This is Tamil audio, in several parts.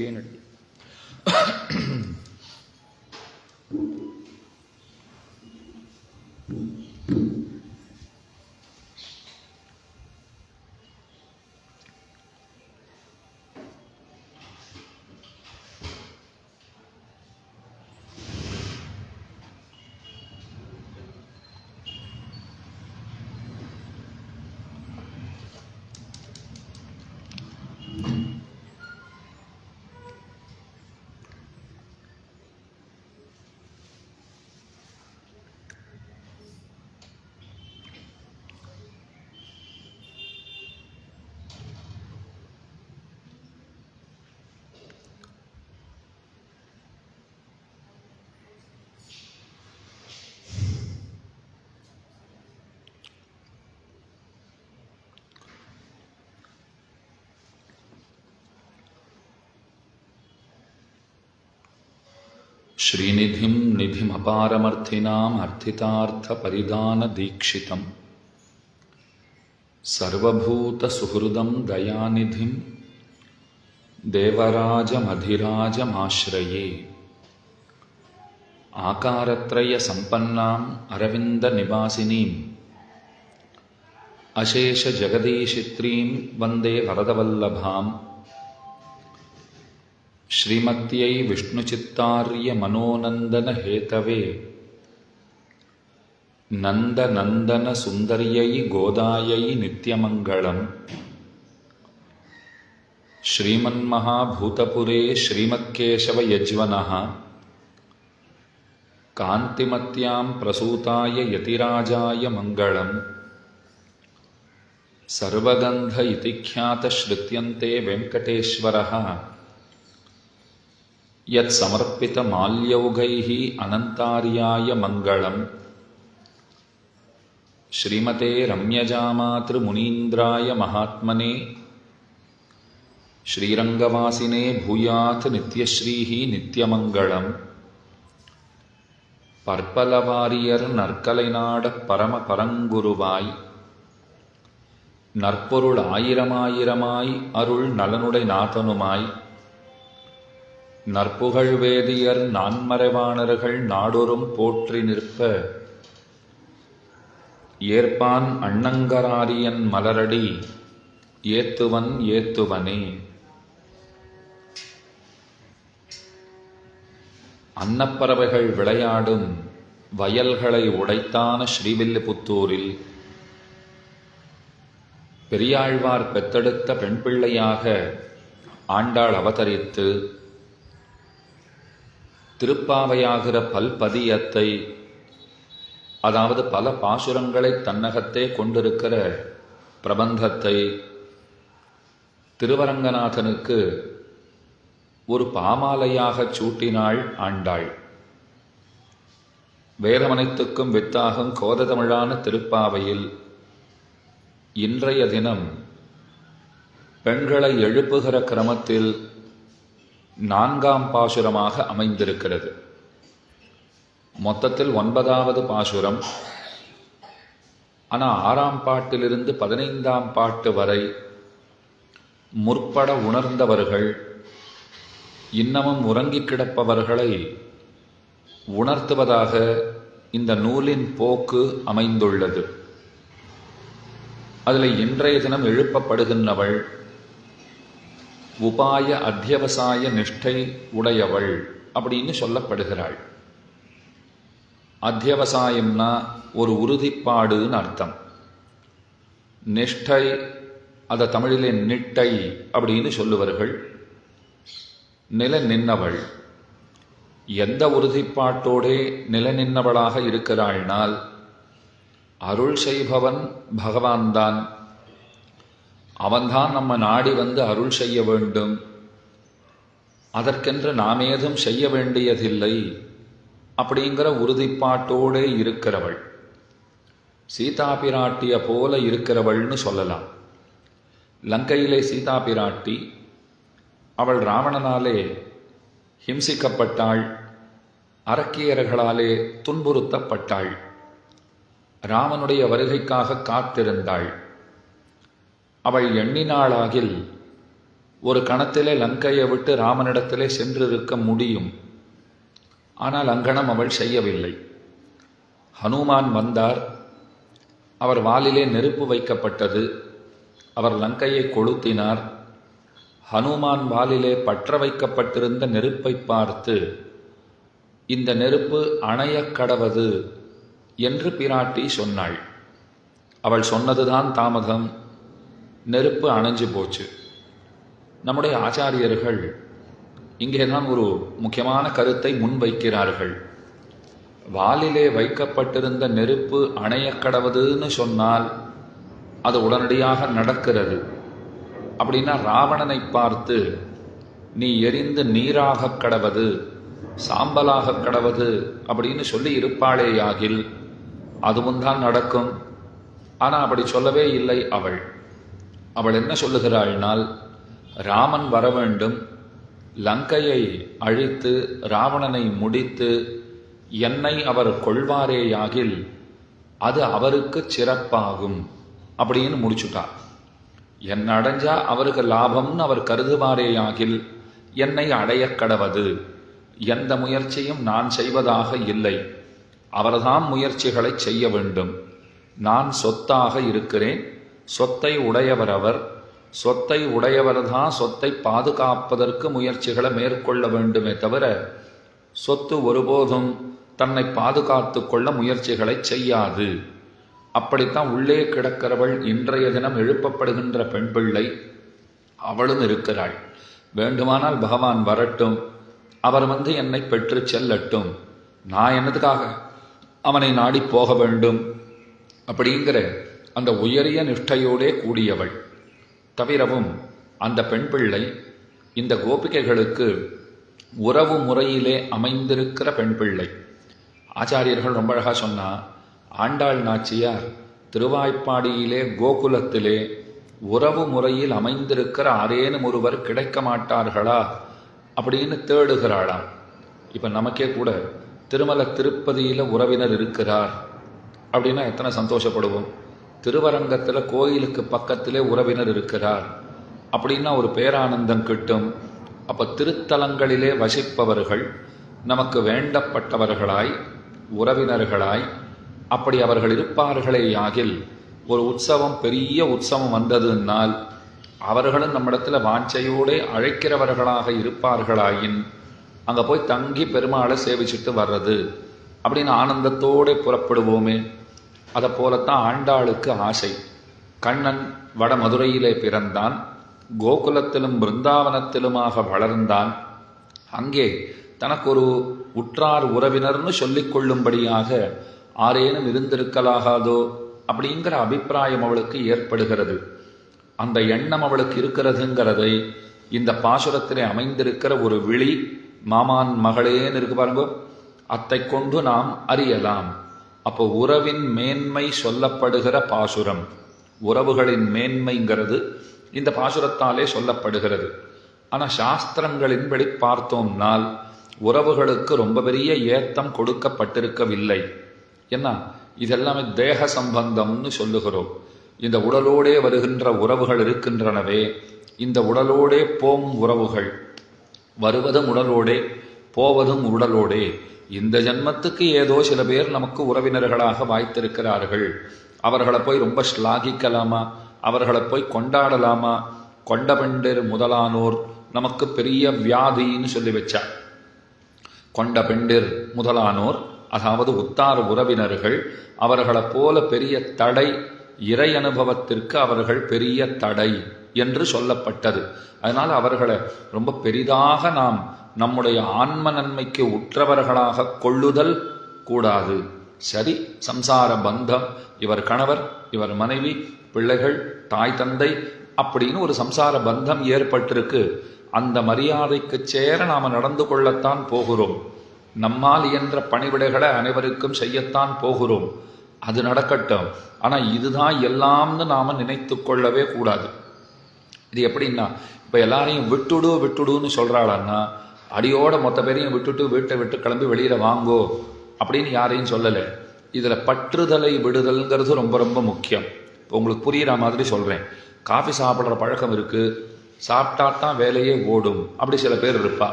ಏನಡಿ श्रीनिधिं निधिमपारमर्थिनाम् अर्थितार्थपरिदानदीक्षितं सर्वभूतसुहृदं दयानिधिं देवराजमधिराजमाश्रये आकारत्रयसम्पन्नाम् अरविन्दनिवासिनीम् अशेषजगदीशित्रीं वन्दे वरदवल्लभाम् श्रीमत्यै विष्णुचित्तार्यमनोनन्दनहेतवे नन्दनन्दनसुन्दर्यै गोदायै नित्यमङ्गलम्। श्रीमन्महाभूतपुरे श्रीमत्केशवयज्वनः कान्तिमत्यां प्रसूताय यतिराजाय मङ्गलम्। सर्वगन्ध इति ख्यातश्रुत्यन्ते वेङ्कटेश्वरः यत्समर्पितमाल्यौघैः अनन्तार्याय मङ्गलम्। श्रीमते रम्यजामातृमुनीन्द्राय महात्मने श्रीरङ्गवासिने भूयात् नित्यश्रीः नित्यमङ्गलम्। பற்பலவாரியர் நற்கலைநாடப் பரமபரங்குருவாய் நற்பொருள் ஆயிரமாயிரமாய் அருள் நலனுடை நாதனுமாய் நற்புகழ் வேதியர் நான்மறைவாணர்கள் நாடொரும் போற்றி நிற்ப ஏற்பான் அண்ணங்கராரியன் மலரடி ஏத்துவன் ஏத்துவனே. அன்னப்பறவைகள் விளையாடும் வயல்களை உடைத்தான ஸ்ரீவில்லிபுத்தூரில் பெரியாழ்வார் பெத்தெடுத்த பெண் பிள்ளையாக ஆண்டாள் அவதரித்து திருப்பாவையாகிற பல்பதியத்தை, அதாவது பல பாசுரங்களை தன்னகத்தே கொண்டிருக்கிற பிரபந்தத்தை திருவரங்கநாதனுக்கு ஒரு பாமாலையாகச் சூட்டினாள் ஆண்டாள். வேதமனைத்துக்கும் வித்தாகும் கோததமிழான திருப்பாவையில் இன்றைய தினம் பெண்களை எழுப்புகிற கிரமத்தில் 4ஆம் பாசுரமாக அமைந்திருக்கிறது. மொத்தத்தில் 9வது பாசுரம். ஆனால் 6ஆம் பாட்டிலிருந்து 15ஆம் பாட்டு வரை முற்பட உணர்ந்தவர்கள் இன்னமும் உறங்கி கிடப்பவர்களை உணர்த்துவதாக இந்த நூலின் போக்கு அமைந்துள்ளது. அதில் இன்றைய தினம் எழுப்பப்படுகின்றவள் உபாய அத்தியவசாய நிஷ்டை உடையவள் அப்படின்னு சொல்லப்படுகிறாள். அத்தியவசாயம்னா ஒரு உறுதிப்பாடுன்னு அர்த்தம். நிஷ்டை அதை தமிழிலே நிட்டை அப்படின்னு சொல்லுவார்கள். நில நின்னவள் எந்த உறுதிப்பாட்டோடே நில நின்னவளாக இருக்கிறாள்னால் அருள் செய்பவன் பகவான் தான். அவன்தான் நம்ம நாடி வந்து அருள் செய்ய வேண்டும், அதற்கென்று நாம் ஏதும் செய்ய வேண்டியதில்லை அப்படிங்கிற உறுதிப்பாட்டோடே இருக்கிறவள். சீதா பிராட்டிய போல இருக்கிறவள்னு சொல்லலாம். லங்கையிலே சீதா பிராட்டி அவள் ராவணனாலே ஹிம்சிக்கப்பட்டாள், அரக்கியர்களாலே துன்புறுத்தப்பட்டாள். ராமனுடைய வருகைக்காக காத்திருந்தாள். அவள் எண்ணினாளாகில் ஒரு கணத்திலே லங்கையை விட்டு ராமனிடத்திலே சென்றிருக்க முடியும். ஆனால் அங்கனம் அவள் செய்யவில்லை. ஹனுமான் வந்தார். அவர் வாலிலே நெருப்பு வைக்கப்பட்டது. அவர் லங்கையை கொளுத்தினார். ஹனுமான் வாலிலே பற்ற வைக்கப்பட்டிருந்த நெருப்பை பார்த்து, இந்த நெருப்பு அணையக் கடவது என்று பிராட்டி சொன்னாள். அவள் சொன்னதுதான் தாமதம். நெருப்பு அணைஞ்சு போச்சு. நம்முடைய ஆச்சாரியர்கள் இங்கேதான் ஒரு முக்கியமான கருத்தை முன்வைக்கிறார்கள். வாலிலே வைக்கப்பட்டிருந்த நெருப்பு அணையக் கடவுதுன்னு சொன்னால் அது உடனடியாக நடக்கிறது. அப்படின்னா ராவணனை பார்த்து நீ எரிந்து நீராக கடவது, சாம்பலாக கடவது அப்படின்னு சொல்லி இருப்பாளேயாகில் அதுவும் தான் நடக்கும். ஆனால் அப்படி சொல்லவே இல்லை அவள். அவள் என்ன சொல்லுகிறாள்னால், ராமன் வர வேண்டும், லங்கையை அழித்து ராவணனை முடித்து என்னை அவர் கொள்வாரேயாகில் அது அவருக்கு சிறப்பாகும் அப்படின்னு முடிச்சுட்டார். என்னை அடைஞ்சா அவருக்கு லாபம்னு அவர் கருதுவாரேயாகில் என்னை அடைய கடவது. எந்த முயற்சியும் நான் செய்வதாக இல்லை, அவர்தான் முயற்சிகளை செய்ய வேண்டும். நான் சொத்தாக இருக்கிறேன், சொத்தை உடையவர் அவர். சொத்தை உடையவர்தான் சொத்தை பாதுகாப்பதற்கு முயற்சிகளை மேற்கொள்ள வேண்டுமே தவிர சொத்து ஒருபோதும் தன்னை பாதுகாத்து கொள்ள முயற்சிகளை செய்யாது. அப்படித்தான் உள்ளே கிடக்கிறவள் இன்றைய தினம் எழுப்பப்படுகின்ற பெண் பிள்ளை அவளும் இருக்கிறாள். வேண்டுமானால் பகவான் வரட்டும், அவர் வந்து என்னை பெற்று செல்லட்டும், நான் என்னதுக்காக அவனை நாடி போக வேண்டும் அப்படிங்கிற அந்த உயரிய நிஷ்டையோடே கூடியவள். தவிரவும் அந்த பெண் பிள்ளை இந்த கோபிகைகளுக்கு உறவு முறையிலே அமைந்திருக்கிற பெண் பிள்ளை. ஆச்சாரியர்கள் ரொம்ப அழகாக சொன்னா, ஆண்டாள் நாச்சியார் திருவாய்ப்பாடியிலே கோகுலத்திலே உறவு முறையில் அமைந்திருக்கிற ஆரேனும் ஒருவர் கிடைக்க மாட்டார்களா அப்படின்னு தேடுகிறாளாம். இப்போ நமக்கே கூட திருமலை திருப்பதியில் உறவினர் இருக்கிறார் அப்படின்னா எத்தனை சந்தோஷப்படுவோம். திருவரங்கத்தில் கோயிலுக்கு பக்கத்திலே உறவினர் இருக்கிறார் அப்படின்னா ஒரு பேரானந்தம் கிட்டும். அப்போ திருத்தலங்களிலே வசிப்பவர்கள் நமக்கு வேண்டப்பட்டவர்களாய் உறவினர்களாய் அப்படி அவர்கள் இருப்பார்களேயாகில் ஒரு உற்சவம் பெரிய உற்சவம் வந்ததுனால் அவர்களும் நம்மிடத்தில் வாஞ்சையோடு அழைக்கிறவர்களாக இருப்பார்களாயின் அங்கே போய் தங்கி பெருமாளை சேவிச்சுட்டு வர்றது அப்படின்னு ஆனந்தத்தோடு புறப்படுவோமே. அதை போலத்தான் ஆண்டாளுக்கு ஆசை. கண்ணன் வட மதுரையிலே பிறந்தான், கோகுலத்திலும் பிருந்தாவனத்திலுமாக வளர்ந்தான். அங்கே தனக்கு ஒரு உற்றார் உறவினர்னு சொல்லிக் கொள்ளும்படியாக ஆரேனும் இருந்திருக்கலாகாதோ அப்படிங்கிற அபிப்பிராயம் அவளுக்கு ஏற்படுகிறது. அந்த எண்ணம் அவளுக்கு இருக்கிறதுங்கிறதை இந்த பாசுரத்திலே அமைந்திருக்கிற ஒரு விழி மாமான் மகளேன்னு இருக்கு பாருங்கோ, அத்தை கொண்டு நாம் அறியலாம். அப்போ உறவின் மேன்மை சொல்லப்படுகிற பாசுரம், உறவுகளின் மேன்மைங்கிறது இந்த பாசுரத்தாலே சொல்லப்படுகிறது. ஆனால் சாஸ்திரங்களின்படி பார்த்தோம்னால் உறவுகளுக்கு ரொம்ப பெரிய ஏத்தம் கொடுக்கப்பட்டிருக்கவில்லை. என்ன, இதெல்லாமே தேக சம்பந்தம்னு சொல்லுகிறோம். இந்த உடலோடே வருகின்ற உறவுகள் இருக்கின்றனவே, இந்த உடலோடே போம் உறவுகள், வருவதும் உடலோடே போவதும் உடலோடே. இந்த ஜன்மத்துக்கு ஏதோ சில பேர் நமக்கு உறவினர்களாக வாய்த்திருக்கிறார்கள், அவர்களை போய் ரொம்ப ஸ்லாகிக்கலாமா, அவர்களை போய் கொண்டாடலாமா? கொண்ட பெண்டிர் முதலானோர் நமக்கு பெரிய வியாதின்னு சொல்லி வச்சார். கொண்ட பெண்டிர் முதலானோர் அதாவது உத்தார் உறவினர்கள், அவர்களை போல பெரிய தடை இறை அனுபவத்திற்கு அவர்கள் பெரிய தடை என்று சொல்லப்பட்டது. அதனால் அவர்களை ரொம்ப பெரிதாக நாம் நம்முடைய ஆன்ம நன்மைக்கு உற்றவர்களாக கொள்ளுதல் கூடாது. சரி, சம்சார பந்தம், இவர் கணவர், இவர் மனைவி, பிள்ளைகள், தாய் தந்தை அப்படின்னு ஒரு சம்சார பந்தம் ஏற்பட்டிருக்கு. அந்த மரியாதைக்கு சேர நாம் நடந்து கொள்ளத்தான் போகிறோம். நம்மால் இயன்ற பணிவிடைகளை அனைவருக்கும் செய்யத்தான் போகிறோம். அது நடக்கட்டும். ஆனால் இதுதான் எல்லாம்னு நாம் நினைத்து கொள்ளவே கூடாது. இது எப்படின்னா, இப்போ எல்லாரையும் விட்டுடுன்னு சொல்கிறாளான்னா அடியோட மொத்த பேரையும் விட்டுட்டு வீட்டை விட்டு கிளம்பி வெளியில் வாங்கோ அப்படின்னு யாரையும் சொல்லலை. இதில் பற்றுதலை விடுதல்ங்கிறது ரொம்ப ரொம்ப முக்கியம். இப்போ உங்களுக்கு புரிகிற மாதிரி சொல்கிறேன். காஃபி சாப்பிட்ற பழக்கம் இருக்குது, சாப்பிட்டா தான் வேலையே ஓடும். அப்படி சில பேர் இருப்பா.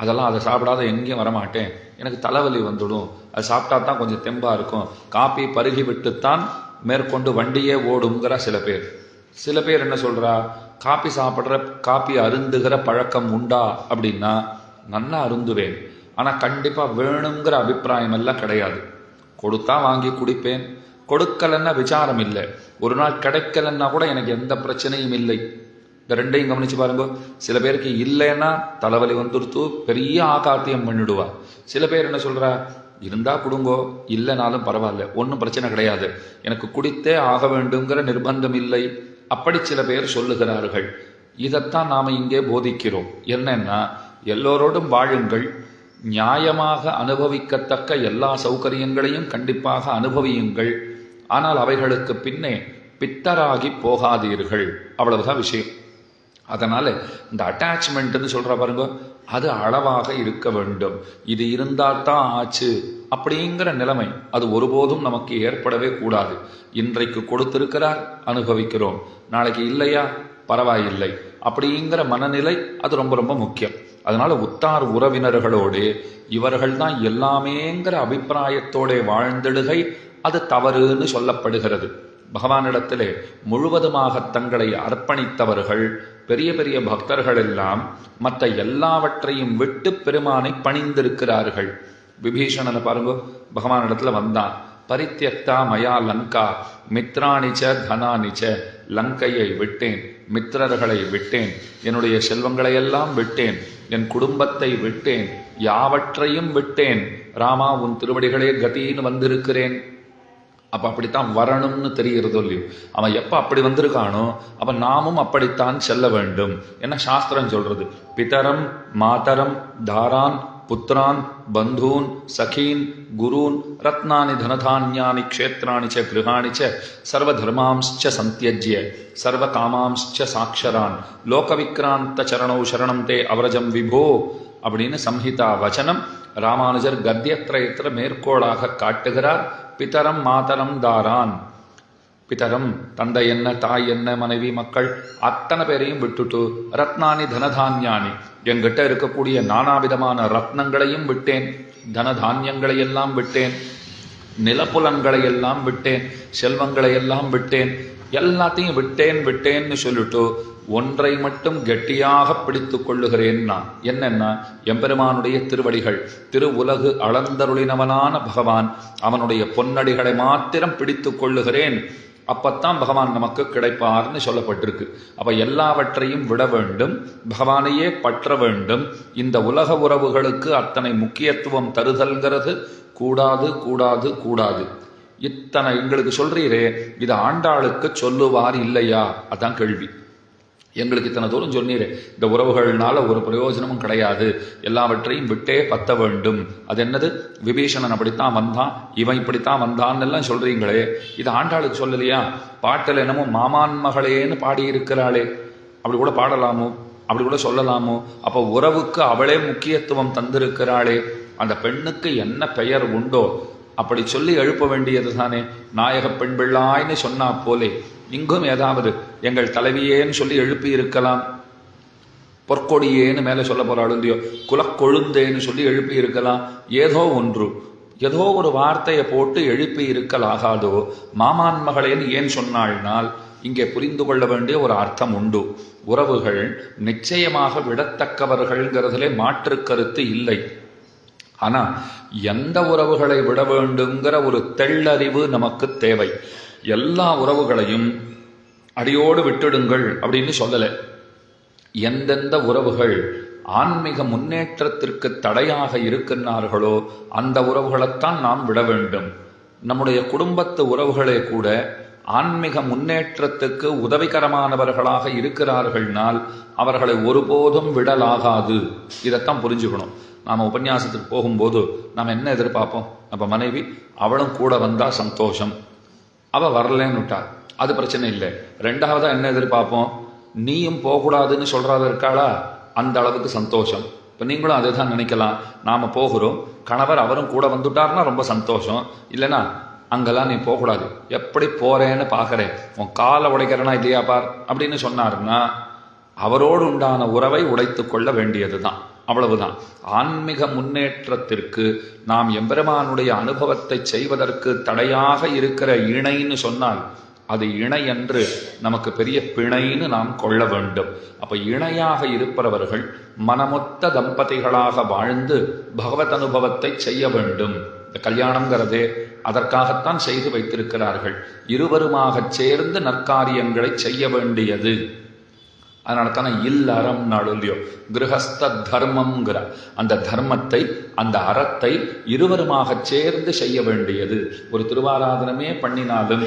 அதெல்லாம் அதை சாப்பிடாத எங்கேயும் வரமாட்டேன், எனக்கு தலைவலி வந்துடும், அது சாப்பிட்டா தான் கொஞ்சம் தெம்பாக இருக்கும், காப்பி பருகி விட்டுத்தான் மேற்கொண்டு வண்டியே ஓடுங்கிற சில பேர். சில பேர் என்ன சொல்கிறா, காப்பி சாப்பிட்ற காப்பி அருந்துகிற பழக்கம் உண்டா அப்படின்னா நல்லா அருந்துவேன், ஆனால் கண்டிப்பாக வேணுங்கிற அபிப்பிராயம் எல்லாம் கிடையாது. கொடுத்தா வாங்கி குடிப்பேன், கொடுக்கலன்னா விசாரம் இல்லை, ஒரு நாள் கிடைக்கலன்னா கூட எனக்கு எந்த பிரச்சனையும் இல்லை. இந்த ரெண்டையும் கவனிச்சு பாருங்க. சில பேருக்கு இல்லைன்னா தலைவலி வந்துடுத்து பெரிய ஆகாத்தியம் பண்ணிடுவா. சில பேர் என்ன சொல்றா, இருந்தா கொடுங்கோ, இல்லைனாலும் பரவாயில்ல, ஒன்றும் பிரச்சனை கிடையாது, எனக்கு குடித்தே ஆக வேண்டுங்கிற நிர்பந்தம் இல்லை. அப்படி சில பேர் சொல்லுகிறார்கள். இதைத்தான் நாம இங்கே போதிக்கிறோம். என்னன்னா, எல்லோரோடும் வாழுங்கள், நியாயமாக அனுபவிக்கத்தக்க எல்லா சௌகரியங்களையும் கண்டிப்பாக அனுபவியுங்கள், ஆனால் அவைகளுக்கு பின்னே பித்தராகி போகாதீர்கள். அவ்வளவுதான் விஷயம். அதனால இந்த அட்டாச்மெண்ட்னு சொல்ற பாருங்க, அது அளவாக இருக்க வேண்டும். இது இருந்தால் தான் ஆச்சு அப்படிங்கிற நிலைமை அது ஒருபோதும் நமக்கு ஏற்படவே கூடாது. இன்றைக்கு கொடுத்திருக்கிறார், அனுபவிக்கிறோம், நாளைக்கு இல்லையா பரவாயில்லை அப்படிங்கிற மனநிலை அது ரொம்ப ரொம்ப முக்கியம். அதனால உத்தார் உறவினர்களோடு இவர்கள் தான் எல்லாமேங்கிற அபிப்பிராயத்தோட வாழ்ந்திடுகை அது தவறுன்னு சொல்லப்படுகிறது. பகவானிடத்திலே முழுவதுமாக தங்களை அர்ப்பணித்தவர்கள், பெரிய பெரிய பக்தர்கள் எல்லாம் மற்ற எல்லாவற்றையும் விட்டு பெருமானை பணிந்திருக்கிறார்கள். விபீஷணனை பாருங்க, பகவானிடத்துல வந்தான், பரித்யக்தா மயா லங்கா மித்ராணிச்ச தனானிச்ச, லங்கையை விட்டேன், மித்திரர்களை விட்டேன், என்னுடைய செல்வங்களையெல்லாம் விட்டேன், என் குடும்பத்தை விட்டேன், யாவற்றையும் விட்டேன், ராமா உன் திருவடிகளே கதின்னு வந்திருக்கிறேன். அப்ப அப்படித்தான் வரணும்னு தெரிகிறதோ இல்லையோ, அவன் எப்ப அப்படி வந்திருக்கானோ அப்ப நாமும் அப்படித்தான் செல்ல வேண்டும். என்ன சாஸ்திரம் சொல்றது, பிதரம் மாதரம் தாரான் புத்திரான் பந்தூன் சகீன் குரூன் ரத்னானி தனதான்யானி க்ஷேத்ராணி ச கிருஹாணி ச சர்வதர்மாம்ஸ்ச சந்தியஜ்ய சர்வ காமாம்ஸ்ச சாக்ஷரான் லோகவிக்ராந்த சரணௌ சரணம் தே அவரஜம் விபோ அப்படின்னு சம்ஹிதா வச்சனம் ராமானுஜர் கத்தியத்ரயத்துல மேற்கோளாக காட்டுகிறார். பிதரம் மாதரம் தாரான், பிதரம் தந்தை என்ன தாய் என்ன மனைவி மக்கள் அத்தனை பேரையும் விட்டுட்டு, ரத்னானி தனதான்யானி என்கிட்ட இருக்கக்கூடிய நானாவிதமான ரத்னங்களையும் விட்டேன், தனதான்யங்களை எல்லாம் விட்டேன், நிலப்புலன்களை எல்லாம் விட்டேன், செல்வங்களை எல்லாம் விட்டேன், எல்லாத்தையும் விட்டேன் விட்டேன்னு சொல்லிட்டு ஒன்றை மட்டும் கெட்டியாக பிடித்து கொள்ளுகிறேன் நான். என்னன்னா, எம்பெருமானுடைய திருவடிகள், திரு உலகு அளந்தருளினவனான பகவான், அவனுடைய பொன்னடிகளை மாத்திரம் பிடித்து கொள்ளுகிறேன். அப்பத்தான் பகவான் நமக்கு கிடைப்பார்னு சொல்லப்பட்டிருக்கு. அப்ப எல்லாவற்றையும் விட வேண்டும், பகவானையே பற்ற வேண்டும். இந்த உலக உறவுகளுக்கு அத்தனை முக்கியத்துவம் தருதல்கிறது கூடாது கூடாது கூடாது. இத்தனை எங்களுக்கு சொல்றீரே, இது ஆண்டாளுக்கு சொல்லுவார் இல்லையா? அதான் கேள்வி. எங்களுக்கு இத்தனை தூரம் சொன்னீரே, இந்த உறவுகள்னால ஒரு பிரயோஜனமும் கிடையாது, எல்லாவற்றையும் விட்டே பத்த வேண்டும். அது என்னது, விபீஷணன் அப்படித்தான் வந்தான், இவன் இப்படித்தான் வந்தான்னு எல்லாம் சொல்றீங்களே, இது ஆண்டாளுக்கு சொல்லலையா? பாட்டில் என்னமோ மாமான் மகளேன்னு பாடியிருக்கிறாளே, அப்படி கூட பாடலாமோ, அப்படி கூட சொல்லலாமோ? அப்போ உறவுக்கு அவளே முக்கியத்துவம் தந்திருக்கிறாளே, அந்த பெண்ணுக்கு என்ன பெயர் உண்டோ அப்படி சொல்லி எழுப்ப வேண்டியது தானே. நாயக பெண் பிள்ளாய்ன்னு சொன்னா போலே இங்கும் ஏதாவது எங்கள் தலைவியேன்னு சொல்லி எழுப்பி இருக்கலாம், பொற்கொடியேன்னு மேலே சொல்ல போறாளுந்தியோ, குலக்கொழுந்தேன்னு சொல்லி எழுப்பி இருக்கலாம். ஏதோ ஒன்று, ஏதோ ஒரு வார்த்தையை போட்டு எழுப்பி இருக்கலாகாதோ? மாமான் மகளேன்னு ஏன் சொன்னாள்னால் இங்கே புரிந்து கொள்ள வேண்டிய ஒரு அர்த்தம் உண்டு. உறவுகள் நிச்சயமாக விடத்தக்கவர்கள்ங்கிறதுலே மாற்று கருத்து இல்லை. ஆனா எந்த உறவுகளை விட வேண்டுங்கிற ஒரு தெள்ளறிவு நமக்கு தேவை. எல்லா உறவுகளையும் அடியோடு விட்டுடுங்கள் அப்படின்னு சொல்லலை. எந்தெந்த உறவுகள் ஆன்மீக முன்னேற்றத்திற்கு தடையாக இருக்கின்றார்களோ அந்த உறவுகளைத்தான் நாம் விட வேண்டும். நம்முடைய குடும்பத்து உறவுகளே கூட ஆன்மீக முன்னேற்றத்துக்கு உதவிகரமானவர்களாக இருக்கிறார்கள்னால் அவர்களை ஒருபோதும் விடலாகாது. இதைத்தான் புரிஞ்சுக்கணும். நாம் உபன்யாசத்துக்கு போகும்போது நாம் என்ன எதிர்பார்ப்போம்? நம்ம மனைவி அவளும் கூட வந்தா சந்தோஷம், அவ வரலன்னு விட்டா அது பிரச்சனை இல்லை. ரெண்டாவதா என்ன எதிர்பார்ப்போம்? நீயும் போகக்கூடாதுன்னு சொல்றாத இருக்காளா, அந்த அளவுக்கு சந்தோஷம். இப்போ நீங்களும் அதை தான் நினைக்கலாம். நாம போகிறோம், கணவர் அவரும் கூட வந்துட்டார்னா ரொம்ப சந்தோஷம், இல்லைன்னா அங்கெல்லாம் நீ போகக்கூடாது, எப்படி போறேன்னு பார்க்கறேன், உன் காலை உடைக்கிறனா இல்லையா பார் அப்படின்னு சொன்னாருன்னா அவரோடு உண்டான உறவை உடைத்து கொள்ள வேண்டியதுதான், அவ்வளவுதான். ஆன்மீக முன்னேற்றத்திற்கு நாம் எம்பெருமானுடைய அனுபவத்தை செய்வதற்கு தடையாக இருக்கிற இணைன்னு சொன்னால் அது இணை என்று நமக்கு பெரிய பிணைன்னு நாம் கொள்ள வேண்டும். அப்ப இணையாக இருப்பவர்கள் மனமொத்த தம்பதிகளாக வாழ்ந்து பகவத் அனுபவத்தை செய்ய வேண்டும். இந்த கல்யாணம்ங்கிறதே அதற்காகத்தான் செய்து வைத்திருக்கிறார்கள். இருவருமாக சேர்ந்து நற்காரியங்களை செய்ய வேண்டியது. அதனால தானே இல்லறம் நாளுலையோ கிரகஸ்த தர்மம்ங்கிற அந்த தர்மத்தை, அந்த அறத்தை இருவருமாக சேர்ந்து செய்ய வேண்டியது. ஒரு திருவாராதனமே பண்ணினாலும்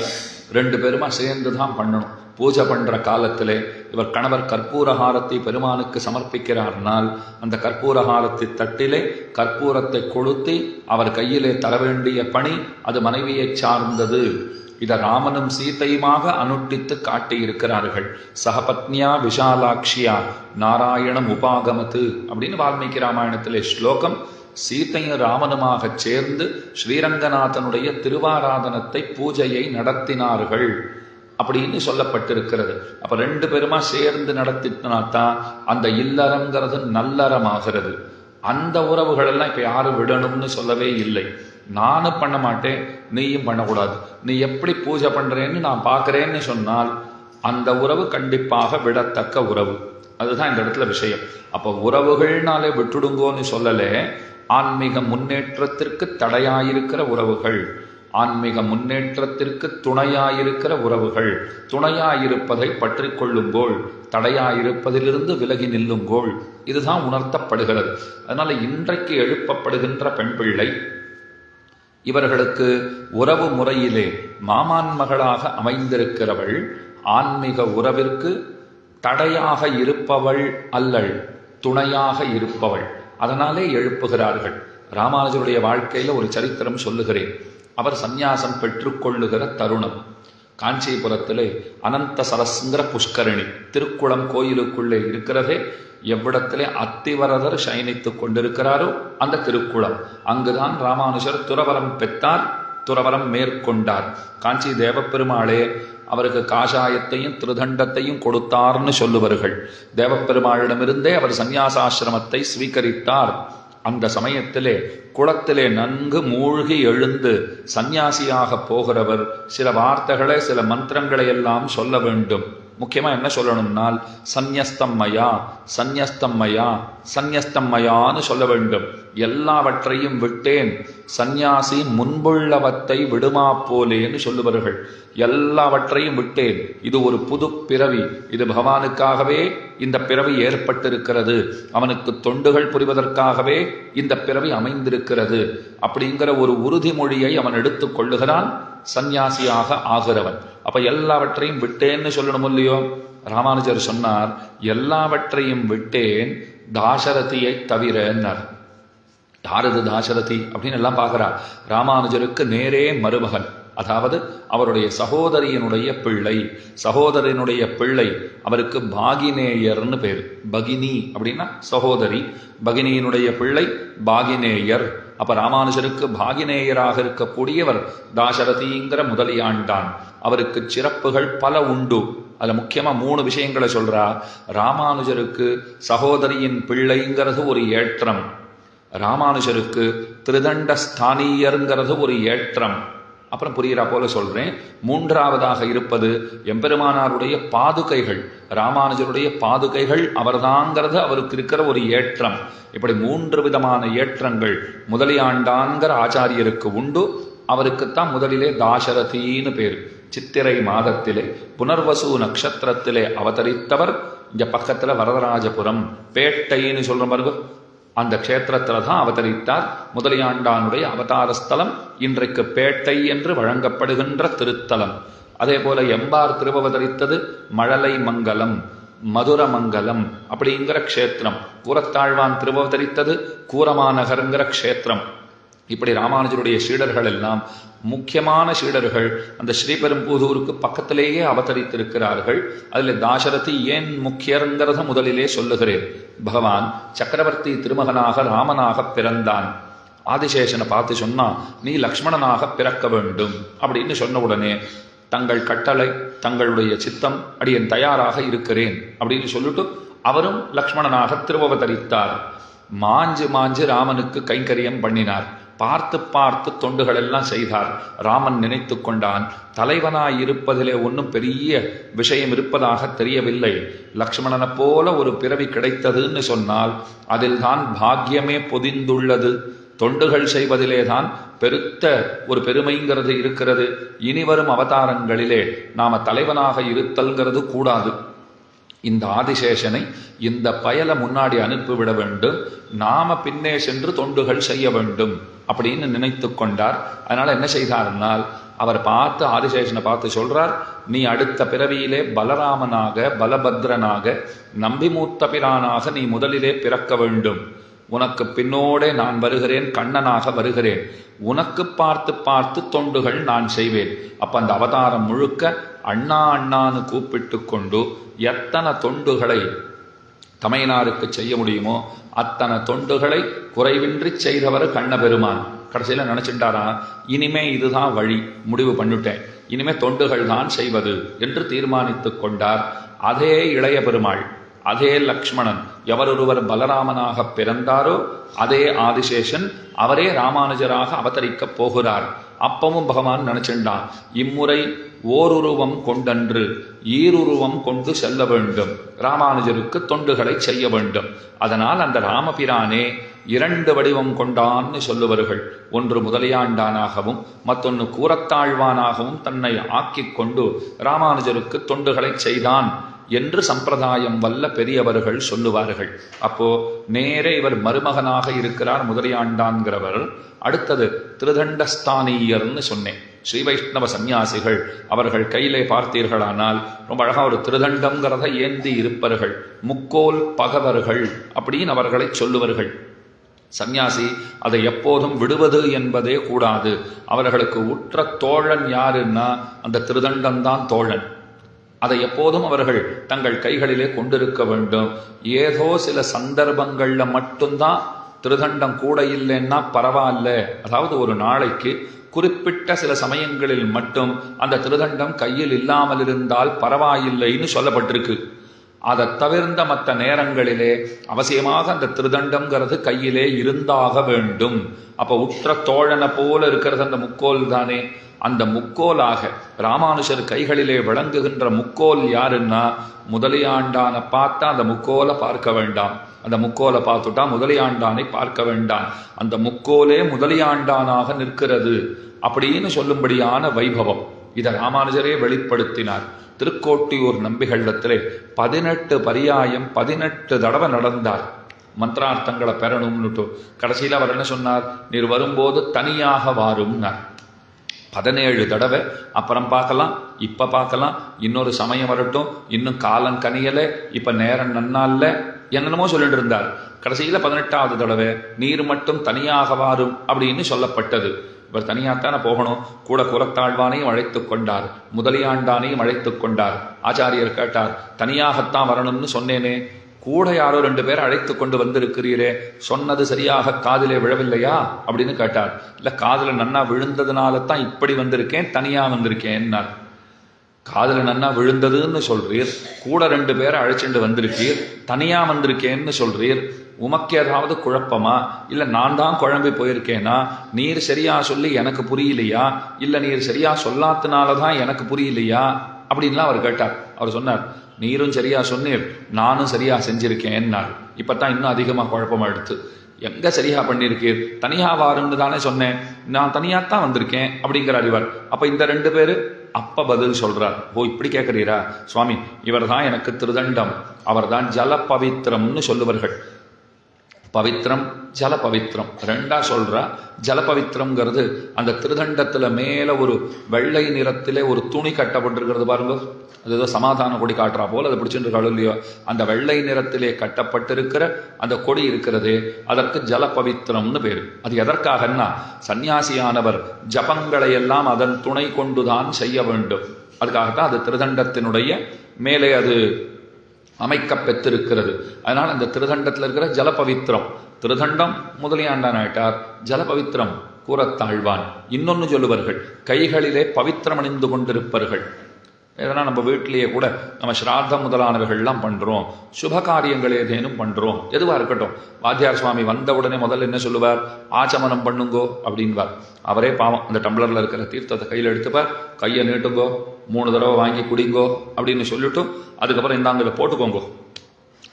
2 பேருமா சேர்ந்து தான் பண்ணணும். பூஜை பண்ற காலத்திலே இவர் கணவர் கற்பூரஹாரத்தை பெருமானுக்கு சமர்ப்பிக்கிறார்னால் அந்த கற்பூரஹாரத்தை தட்டிலே கற்பூரத்தை கொளுத்தி அவர் கையிலே தர வேண்டிய பணி அது மனைவியை சார்ந்தது. இதை ராமனும் சீதையுமாக அனுட்டித்து காட்டியிருக்கிறார்கள். சகபத்னியா விஷாலாட்சியா நாராயணம் உபாகமத்து அப்படின்னு வால்மீகி ராமாயணத்திலே ஸ்லோகம். சீதையும் ராமனுமாக சேர்ந்து ஸ்ரீரங்கநாதனுடைய திருவாராதனத்தை பூஜையை நடத்தினார்கள் அப்படின்னு சொல்லப்பட்டிருக்கிறது. அப்ப 2 பேருமா சேர்ந்து நடத்தினாத்தான் அந்த இல்லறங்கிறது நல்லறமாகிறது. அந்த உறவுகள் எல்லாம் இப்ப யாரும் விடணும்னு சொல்லவே இல்லை. நானும் பண்ண மாட்டேன், நீயும் பண்ணக்கூடாது, நீ எப்படி பூஜை பண்றேன்னு நான் பார்க்கிறேன்னு சொன்னால் அந்த உறவு கண்டிப்பாக விடத்தக்க உறவு. அதுதான் இந்த இடத்துல விஷயம். அப்ப உறவுகள்னாலே விட்டுடுங்கோன்னு சொல்லலே, ஆன்மீக முன்னேற்றத்திற்கு தடையாயிருக்கிற உறவுகள், ஆன்மீக முன்னேற்றத்திற்கு துணையாயிருக்கிற உறவுகள், துணையாயிருப்பதை பற்றி கொள்ளுங்கோள், தடையாயிருப்பதிலிருந்து விலகி நில்லுங்கோள். இதுதான் உணர்த்தப்படுகிறது. அதனால இன்றைக்கு எழுப்பப்படுகின்ற பெண் பிள்ளை இவர்களுக்கு உறவு முறையிலே மாமான் மகளாக அமைந்திருக்கிறவள் ஆன்மீக உறவிற்கு தடையாக இருப்பவள் அல்லள், துணையாக இருப்பவள். அதனாலே எழுப்புகிறார்கள். ராமானுஜருடைய வாழ்க்கையில ஒரு சரித்திரம் சொல்லுகிறேன். அவர் சந்நியாசம் பெற்றுக்கொள்ளுகிற தருணம் காஞ்சிபுரத்திலே அனந்த சரஸ்ங்கிற புஷ்கரணி திருக்குளம் கோயிலுக்குள்ளே இருக்கிறதே, எவ்விடத்திலே அத்திவரதர் சயனித்துக் கொண்டிருக்கிறாரோ அந்த திருக்குளம், அங்குதான் ராமானுஜர் துறவரம் பெற்றார், துறவரம் மேற்கொண்டார். காஞ்சி தேவப்பெருமாளே அவருக்கு காஷாயத்தையும் திருதண்டத்தையும் கொடுத்தார்னு சொல்லுவார்கள். தேவப்பெருமாளிடமிருந்தே அவர் சந்நியாசாசிரமத்தை ஸ்வீகரித்தார். அந்த சமயத்திலே குளத்திலே நன்கு மூழ்கி எழுந்து சந்நியாசியாக போகிறவர் சில வார்த்தைகளை, சில மந்திரங்களை எல்லாம் சொல்ல வேண்டும். முக்கியமா என்ன சொல்லணும்னால் சந்நியஸ்தம்மயா, சந்நியஸ்தம்மயா, சந்நியஸ்தம்மயான்னு சொல்ல வேண்டும். எல்லாவற்றையும் விட்டேன், சந்நியாசி முன்புள்ளவத்தை விடுமா போலேன்னு சொல்லுவார்கள். எல்லாவற்றையும் விட்டேன், இது ஒரு புது பிறவி, இது பகவானுக்காகவே இந்த பிறவி ஏற்பட்டிருக்கிறது, அவனுக்கு தொண்டுகள் புரிவதற்காகவே இந்த பிறவி அமைந்திருக்கிறது அப்படிங்கிற ஒரு உறுதிமொழியை அவன் எடுத்துக் கொள்ளுகிறான். சந்நியாசியாக ஆகிறவன் அப்ப எல்லாவற்றையும் விட்டேன்னு சொல்லணும் இல்லையோ. ராமானுஜர் சொன்னார், எல்லாவற்றையும் விட்டேன் தாசரதியை தவிரன்னார். யாரது தாசரதி அப்படின்னு எல்லாம் பார்க்கிறார். ராமானுஜருக்கு நேரே மருமகன், அதாவது அவருடைய சகோதரியினுடைய பிள்ளை. சகோதரனுடைய பிள்ளை அவருக்கு பாகினேயர்னு பேர். பகினி அப்படின்னா சகோதரி, பகினியினுடைய பிள்ளை பாகினேயர். அப்ப ராமானுஜருக்கு பாகினேயராக இருக்கக்கூடியவர் தாசரதிங்கிற முதலியாண்டான். அவருக்கு சிறப்புகள் பல உண்டு. அதுல முக்கியமா 3 விஷயங்களை சொல்றா. ராமானுஜருக்கு சகோதரியின் பிள்ளைங்கிறது ஒரு ஏற்றம், ராமானுஜருக்கு திருதண்ட ஸ்தானியருங்கிறது ஒரு ஏற்றம். அப்புறம் புரிகிறா போல சொல்றேன். 3ஆவதாக இருப்பது எம்பெருமானாருடைய பாதுகைகள், ராமானுஜருடைய பாதுகைகள் அவர்தாங்கிறது அவருக்கு இருக்கிற ஒரு ஏற்றம். இப்படி 3 விதமான ஏற்றங்கள் முதலியாண்டான்கிற ஆச்சாரியருக்கு உண்டு. அவருக்குத்தான் முதலிலே தாசரதின்னு பேர். சித்திரை மாதத்திலே புனர்வசு நட்சத்திரத்திலே அவதரித்தவர். இங்க பக்கத்துல வரதராஜபுரம் பேட்டைன்னு சொல்ற மாதிரி அந்த க்ஷேத்திரத்துல தான் அவதரித்தார். முதலியாண்டானுடைய அவதார ஸ்தலம் இன்றைக்கு பேட்டை என்று வழங்கப்படுகின்ற திருத்தலம். அதே போல எம்பார் திருவவதரித்தது மழலை மங்கலம், மதுரமங்கலம் அப்படிங்கிற க்ஷேத்திரம். கூரத்தாழ்வான் திருவவதரித்தது கூரமாநகருங்கிற க்ஷேத்திரம். இப்படி ராமானுஜருடைய சீடர்கள் எல்லாம் முக்கியமான சீடர்கள் அந்த ஸ்ரீபெரும்புதூருக்கு பக்கத்திலேயே அவதரித்திருக்கிறார்கள். அதில் தாசரதி ஏன் முக்கியங்கிறத முதலிலே சொல்லுகிறேன். பகவான் சக்கரவர்த்தி திருமகனாக ராமனாக பிறந்தான். ஆதிசேஷனை பார்த்து சொன்னா, நீ லக்ஷ்மணனாக பிறக்க வேண்டும் அப்படின்னு சொன்ன உடனே தங்கள் கட்டளை தங்களுடைய சித்தம் அடியன் தயாராக இருக்கிறேன் அப்படின்னு சொல்லிட்டு அவரும் லக்ஷ்மணனாக திருவவதரித்தார். மாஞ்சு மாஞ்சு ராமனுக்கு கைங்கரியம் பண்ணினார். பார்த்து பார்த்து தொண்டுகள் எல்லாம் செய்தார். ராமன் நினைத்து கொண்டான், தலைவனாய் இருப்பதிலே ஒன்றும் பெரிய விஷயம் இருப்பதாக தெரியவில்லை. லக்ஷ்மணனை போல ஒரு பிறவி கிடைத்ததுன்னு சொன்னால் அதில் தான் பாக்கியமே பொதிந்துள்ளது. தொண்டுகள் செய்வதிலே தான் பெருத்த ஒரு பெருமைங்கிறது இருக்கிறது. இனிவரும் அவதாரங்களிலே நாம தலைவனாக இருத்தல்ங்கிறது கூடாது. இந்த ஆதிசேஷனை இந்த பயலை முன்னாடி அனுப்பிவிட வேண்டும், நாம பின்னே சென்று தொண்டுகள் செய்ய வேண்டும் அப்படின்னு நினைத்து கொண்டார். அதனால என்ன செய்தார்னால், அவர் பார்த்து ஆதிசேஷனை பார்த்து சொல்றார், நீ அடுத்த பிறவியிலே பலராமனாக பலபத்ரனாக நம்பிமூத்த பிரானாக நீ முதலிலே பிறக்க வேண்டும். உனக்கு பின்னோடே நான் வருகிறேன், கண்ணனாக வருகிறேன். உனக்கு பார்த்து பார்த்து தொண்டுகள் நான் செய்வேன். அப்ப அந்த அவதாரம் முழுக்க அண்ணா அண்ணான்னு கூப்பிட்டு கொண்டு எத்தனை தொண்டுகளை தமையனாருக்கு செய்ய முடியுமோ அத்தனை தொண்டுகளை குறைவின்றி செய்தவர் கண்ண பெருமான். கடைசியில் நினைச்சுட்டாரா, இனிமே இதுதான் வழி, முடிவு பண்ணிட்டேன், இனிமே தொண்டுகள் தான் செய்வது என்று தீர்மானித்து கொண்டார். அதே இளைய பெருமாள், அதே லக்ஷ்மணன் எவரொருவர் பலராமனாக பிறந்தாரோ அதே ஆதிசேஷன் அவரே ராமானுஜராக அவதரிக்கப் போகிறார். அப்பவும் பகவான் நினைச்சுட்டான், இம்முறை ஓருருவம் கொண்டன்று ஈருருவம் கொண்டு செல்ல வேண்டும், ராமானுஜருக்கு தொண்டுகளை செய்ய வேண்டும். அதனால் அந்த ராமபிரானே 2 வடிவம் கொண்டான்னு சொல்லுவார்கள். ஒன்று முதலியாண்டானாகவும் மற்றொன்று கூரத்தாழ்வானாகவும் தன்னை ஆக்கிக் கொண்டு ராமானுஜருக்கு தொண்டுகளை செய்தான் என்று சம்பிரதாயம் வல்ல பெரியவர்கள் சொல்லுவார்கள். அப்போ நேரே இவர் மருமகனாக இருக்கிறார் முதலியாண்டான்கிறவர். அடுத்தது திருதண்டஸ்தானியர்னு சொன்னேன். ஸ்ரீ வைஷ்ணவ சந்நியாசிகள் அவர்கள் கையிலே பார்த்தீர்களானால் ரொம்ப அழகா ஒரு திருதண்டம்ங்கிறத ஏந்தி இருப்பவர்கள், முக்கோல் பகவர்கள் அப்படின்னு அவர்களை சொல்லுவார்கள். சந்நியாசி அதை எப்போதும் விடுவது என்பதே கூடாது. அவர்களுக்கு உற்ற தோழன் யாருன்னா அந்த திருதண்டம்தான் தோழன். அதை எப்போதும் அவர்கள் தங்கள் கைகளிலே கொண்டிருக்க வேண்டும். ஏதோ சில சந்தர்ப்பங்கள்ல மட்டும்தான் திருதண்டம் கூட இல்லைன்னா பரவாயில்ல, அதாவது ஒரு நாளைக்கு குறிப்பிட்ட சில சமயங்களில் மட்டும் அந்த திருதண்டம் கையில் இல்லாமல் இருந்தால் பரவாயில்லைன்னு சொல்லப்பட்டிருக்கு. அதை தவிர்ந்த மற்ற நேரங்களிலே அவசியமாக அந்த திருதண்டம்ங்கிறது கையிலே இருந்தாக வேண்டும். அப்ப உற்ற தோழனை போல இருக்கிறது அந்த முக்கோல் தானே. அந்த முக்கோலாக ராமானுஜர் கைகளிலே விளங்குகின்ற முக்கோல் யாருன்னா முதலியாண்டான பார்த்தா அந்த முக்கோலை பார்க்க வேண்டாம், அந்த முக்கோலை பார்த்துட்டா முதலியாண்டானை பார்க்க வேண்டாம். அந்த முக்கோலே முதலியாண்டானாக நிற்கிறது அப்படின்னு சொல்லும்படியான வைபவம் இதை ராமானுஜரே வெளிப்படுத்தினார். திருக்கோட்டியூர் நம்பிகளிடத்திலே 18 பரியாயம் 18 தடவை நடந்தார் மந்திரார்த்தங்களை பெறணும்னுட்டு. கடைசியில் அவர் என்ன சொன்னார், நீர் வரும்போது தனியாக வாரும்னார். 17 தடவை. அப்புறம் பார்க்கலாம், இப்ப பார்க்கலாம், இன்னொரு சமயம் வரட்டும், இன்னும் காலம் கனியலை, இப்ப நேரம் நன்னால, என்னென்னமோ சொல்லிட்டு இருந்தார். கடைசியில 18வது தடவை நீர் மட்டும் தனியாக வாரும் அப்படின்னு சொல்லப்பட்டது. இவர் தனியாத்தான போகணும். கூட குரத்தாழ்வானையும் அழைத்து கொண்டார், முதலியாண்டானையும் அழைத்து கொண்டார். ஆச்சாரியர் கேட்டார், தனியாகத்தான் வரணும்னு சொன்னேனே, கூட யாரோ 2 பேரை அழைத்து கொண்டு வந்திருக்கிறீரே, சொன்னது சரியாக காதிலே விழவில்லையா அப்படின்னு கேட்டார். இல்ல காதுல நன்னா விழுந்ததுனால தான் இப்படி வந்திருக்கேன், தனியா வந்திருக்கேன்னார். காதுல நன்னா விழுந்ததுன்னு சொல்றீர், கூட 2 பேரை அழைச்சிட்டு வந்திருக்கீர், தனியா வந்திருக்கேன்னு சொல்றீர், உமக்கு ஏதாவது குழப்பமா, இல்ல நான் தான் குழம்பி போயிருக்கேனா, நீர் சரியா சொல்லி எனக்கு புரியலையா, இல்ல நீர் சரியா சொல்லாதனாலதான் எனக்கு புரியலையா அப்படின்லாம் அவர் கேட்டார். அவர் சொன்னார், நீரும் சரியா சொன்னீர், நானும் சரியா செஞ்சிருக்கேன்னார். இப்பத்தான் இன்னும் அதிகமா குழப்பமா எடுத்து, எங்க சரியா பண்ணிருக்கீர், தனியா வாருன்னு தானே சொன்னேன், நான் தனியாத்தான் வந்திருக்கேன் அப்படிங்கிறார் இவர். அப்ப இந்த 2 பேரு அப்ப பதில் சொல்றார், ஓ இப்படி கேட்கிறீரா சுவாமி, இவர் தான் எனக்கு திருதண்டம், அவர் தான் ஜல பவித்திரம்னு சொல்லுவார்கள். பவித்திரம் ஜல பவித்திரம் 2ஆ சொல்றா. ஜல பவித்திரம்ங்கிறது அந்த திருதண்டத்துல மேல ஒரு வெள்ளை நிறத்திலே ஒரு துணி கட்டப்பட்டிருக்கிறது பாருங்க, அது ஏதோ சமாதான கொடி காட்டுறா போல அதை பிடிச்சிட்டு இல்லையோ, அந்த வெள்ளை நிறத்திலே கட்டப்பட்டிருக்கிற அந்த கொடி இருக்கிறது, அதற்கு ஜல பவித்திரம்னு பேரு. அது எதற்காகன்னா, சந்நியாசியானவர் ஜபங்களை எல்லாம் அதன் துணை கொண்டுதான் செய்ய வேண்டும். அதுக்காகத்தான் அது திருதண்டத்தினுடைய மேலே அது அமைக்க பெற்றிருக்கிறது. அதனால அந்த திருதண்டத்தில் இருக்கிற ஜல பவித்திரம், திருதண்டம் முதலியாண்டான் ஆயிட்டார், ஜல பவித்திரம் கூறத்தாழ்வான். இன்னொன்னு சொல்லுவார்கள், கைகளிலே பவித்திரமணிந்து கொண்டிருப்பார்கள். எதனா நம்ம வீட்டிலேயே கூட நம்ம ஸ்ராத்தம் முதலானவைகள்லாம் பண்ணுறோம், சுப காரியங்கள் ஏதேனும் பண்ணுறோம், எதுவாக இருக்கட்டும், வாத்தியார் சுவாமி வந்த உடனே முதல்ல என்ன சொல்லுவார், ஆச்சமனம் பண்ணுங்கோ அப்படின்வார். அவரே பாவம் அந்த டம்ளரில் இருக்கிற தீர்த்தத்தை கையில் எடுத்துப்பார், கையை நீட்டுங்கோ, 3 தடவை வாங்கி குடிங்கோ அப்படின்னு சொல்லிட்டு அதுக்கப்புறம் இந்தாங்க இதை போட்டுக்கோங்கோ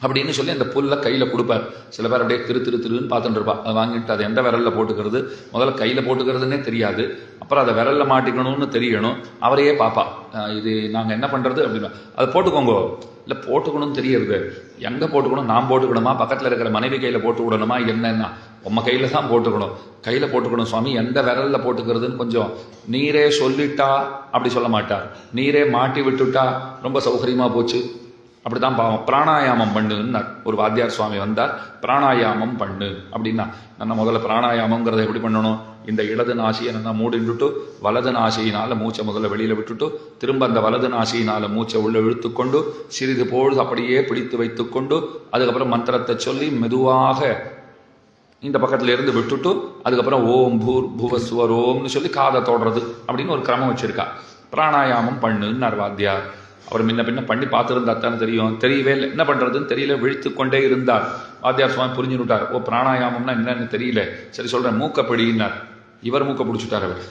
அப்படின்னு சொல்லி அந்த புல்லை கையில் கொடுப்பார். சில பேர் அப்படியே திருன்னு பார்த்துட்டு இருப்பா. அதை வாங்கிட்டு அதை எந்த விரலில் போட்டுக்கிறது, முதல்ல கையில் போட்டுக்கிறதுனே தெரியாது, அப்புறம் அதை விரலில் மாட்டிக்கணும்னு தெரியணும். அவரையே பாப்பா, இது நாங்கள் என்ன பண்ணுறது அப்படின்னா, அதை போட்டுக்கோங்க. இல்லை போட்டுக்கணும்னு தெரியறது, எங்கே போட்டுக்கணும், நான் போட்டுக்கணுமா, பக்கத்தில் இருக்கிற மனைவி கையில் போட்டு விடணுமா, என்னன்னா உம்ம கையில் தான் போட்டுக்கணும், கையில் போட்டுக்கணும் சுவாமி, எந்த விரலில் போட்டுக்கிறதுன்னு கொஞ்சம் நீரே சொல்லிட்டா அப்படி சொல்ல மாட்டார், நீரே மாட்டி விட்டுட்டா ரொம்ப சௌகரியமாக போச்சு அப்படிதான் பாவம். பிராணாயாமம் பண்ணுன்னு ஒரு வாத்தியார் சுவாமி வந்தார், பிராணாயாமம் பண்ணு அப்படின்னா, நான் முதல்ல பிராணாயாமங்கிறத எப்படி பண்ணணும், இந்த இடது நாசியை நல்லா மூடிட்டு வலது நாசியினால மூச்சை முதல்ல வெளியில விட்டுட்டு திரும்ப அந்த வலது நாசியினால மூச்சை உள்ள இழுத்துக்கொண்டு சிறிது பொழுது அப்படியே பிடித்து வைத்துக்கொண்டு அதுக்கப்புறம் மந்திரத்தை சொல்லி மெதுவாக இந்த பக்கத்துல இருந்து விட்டுட்டு அதுக்கப்புறம் ஓம் பூர் புவஸ்வர் ஓம்னு சொல்லி காதை தோடுறது அப்படின்னு ஒரு கிரமம் வச்சிருக்கா. பிராணாயாமம் பண்ணுன்னார் வாத்தியார். அவர் முன்ன பின்ன பண்ணி பார்த்துருந்தா தானே தெரியும், தெரியவே இல்லை, என்ன பண்ணுறதுன்னு தெரியல, விழித்து கொண்டே இருந்தார். வாத்தியார் சுவாமி புரிஞ்சு விட்டார், ஓ பிராணாயாமம்னா என்னன்னு தெரியல, சரி சொல்கிறேன் மூக்க பிடினார். இவர் மூக்க பிடிச்சுட்டார். அவர்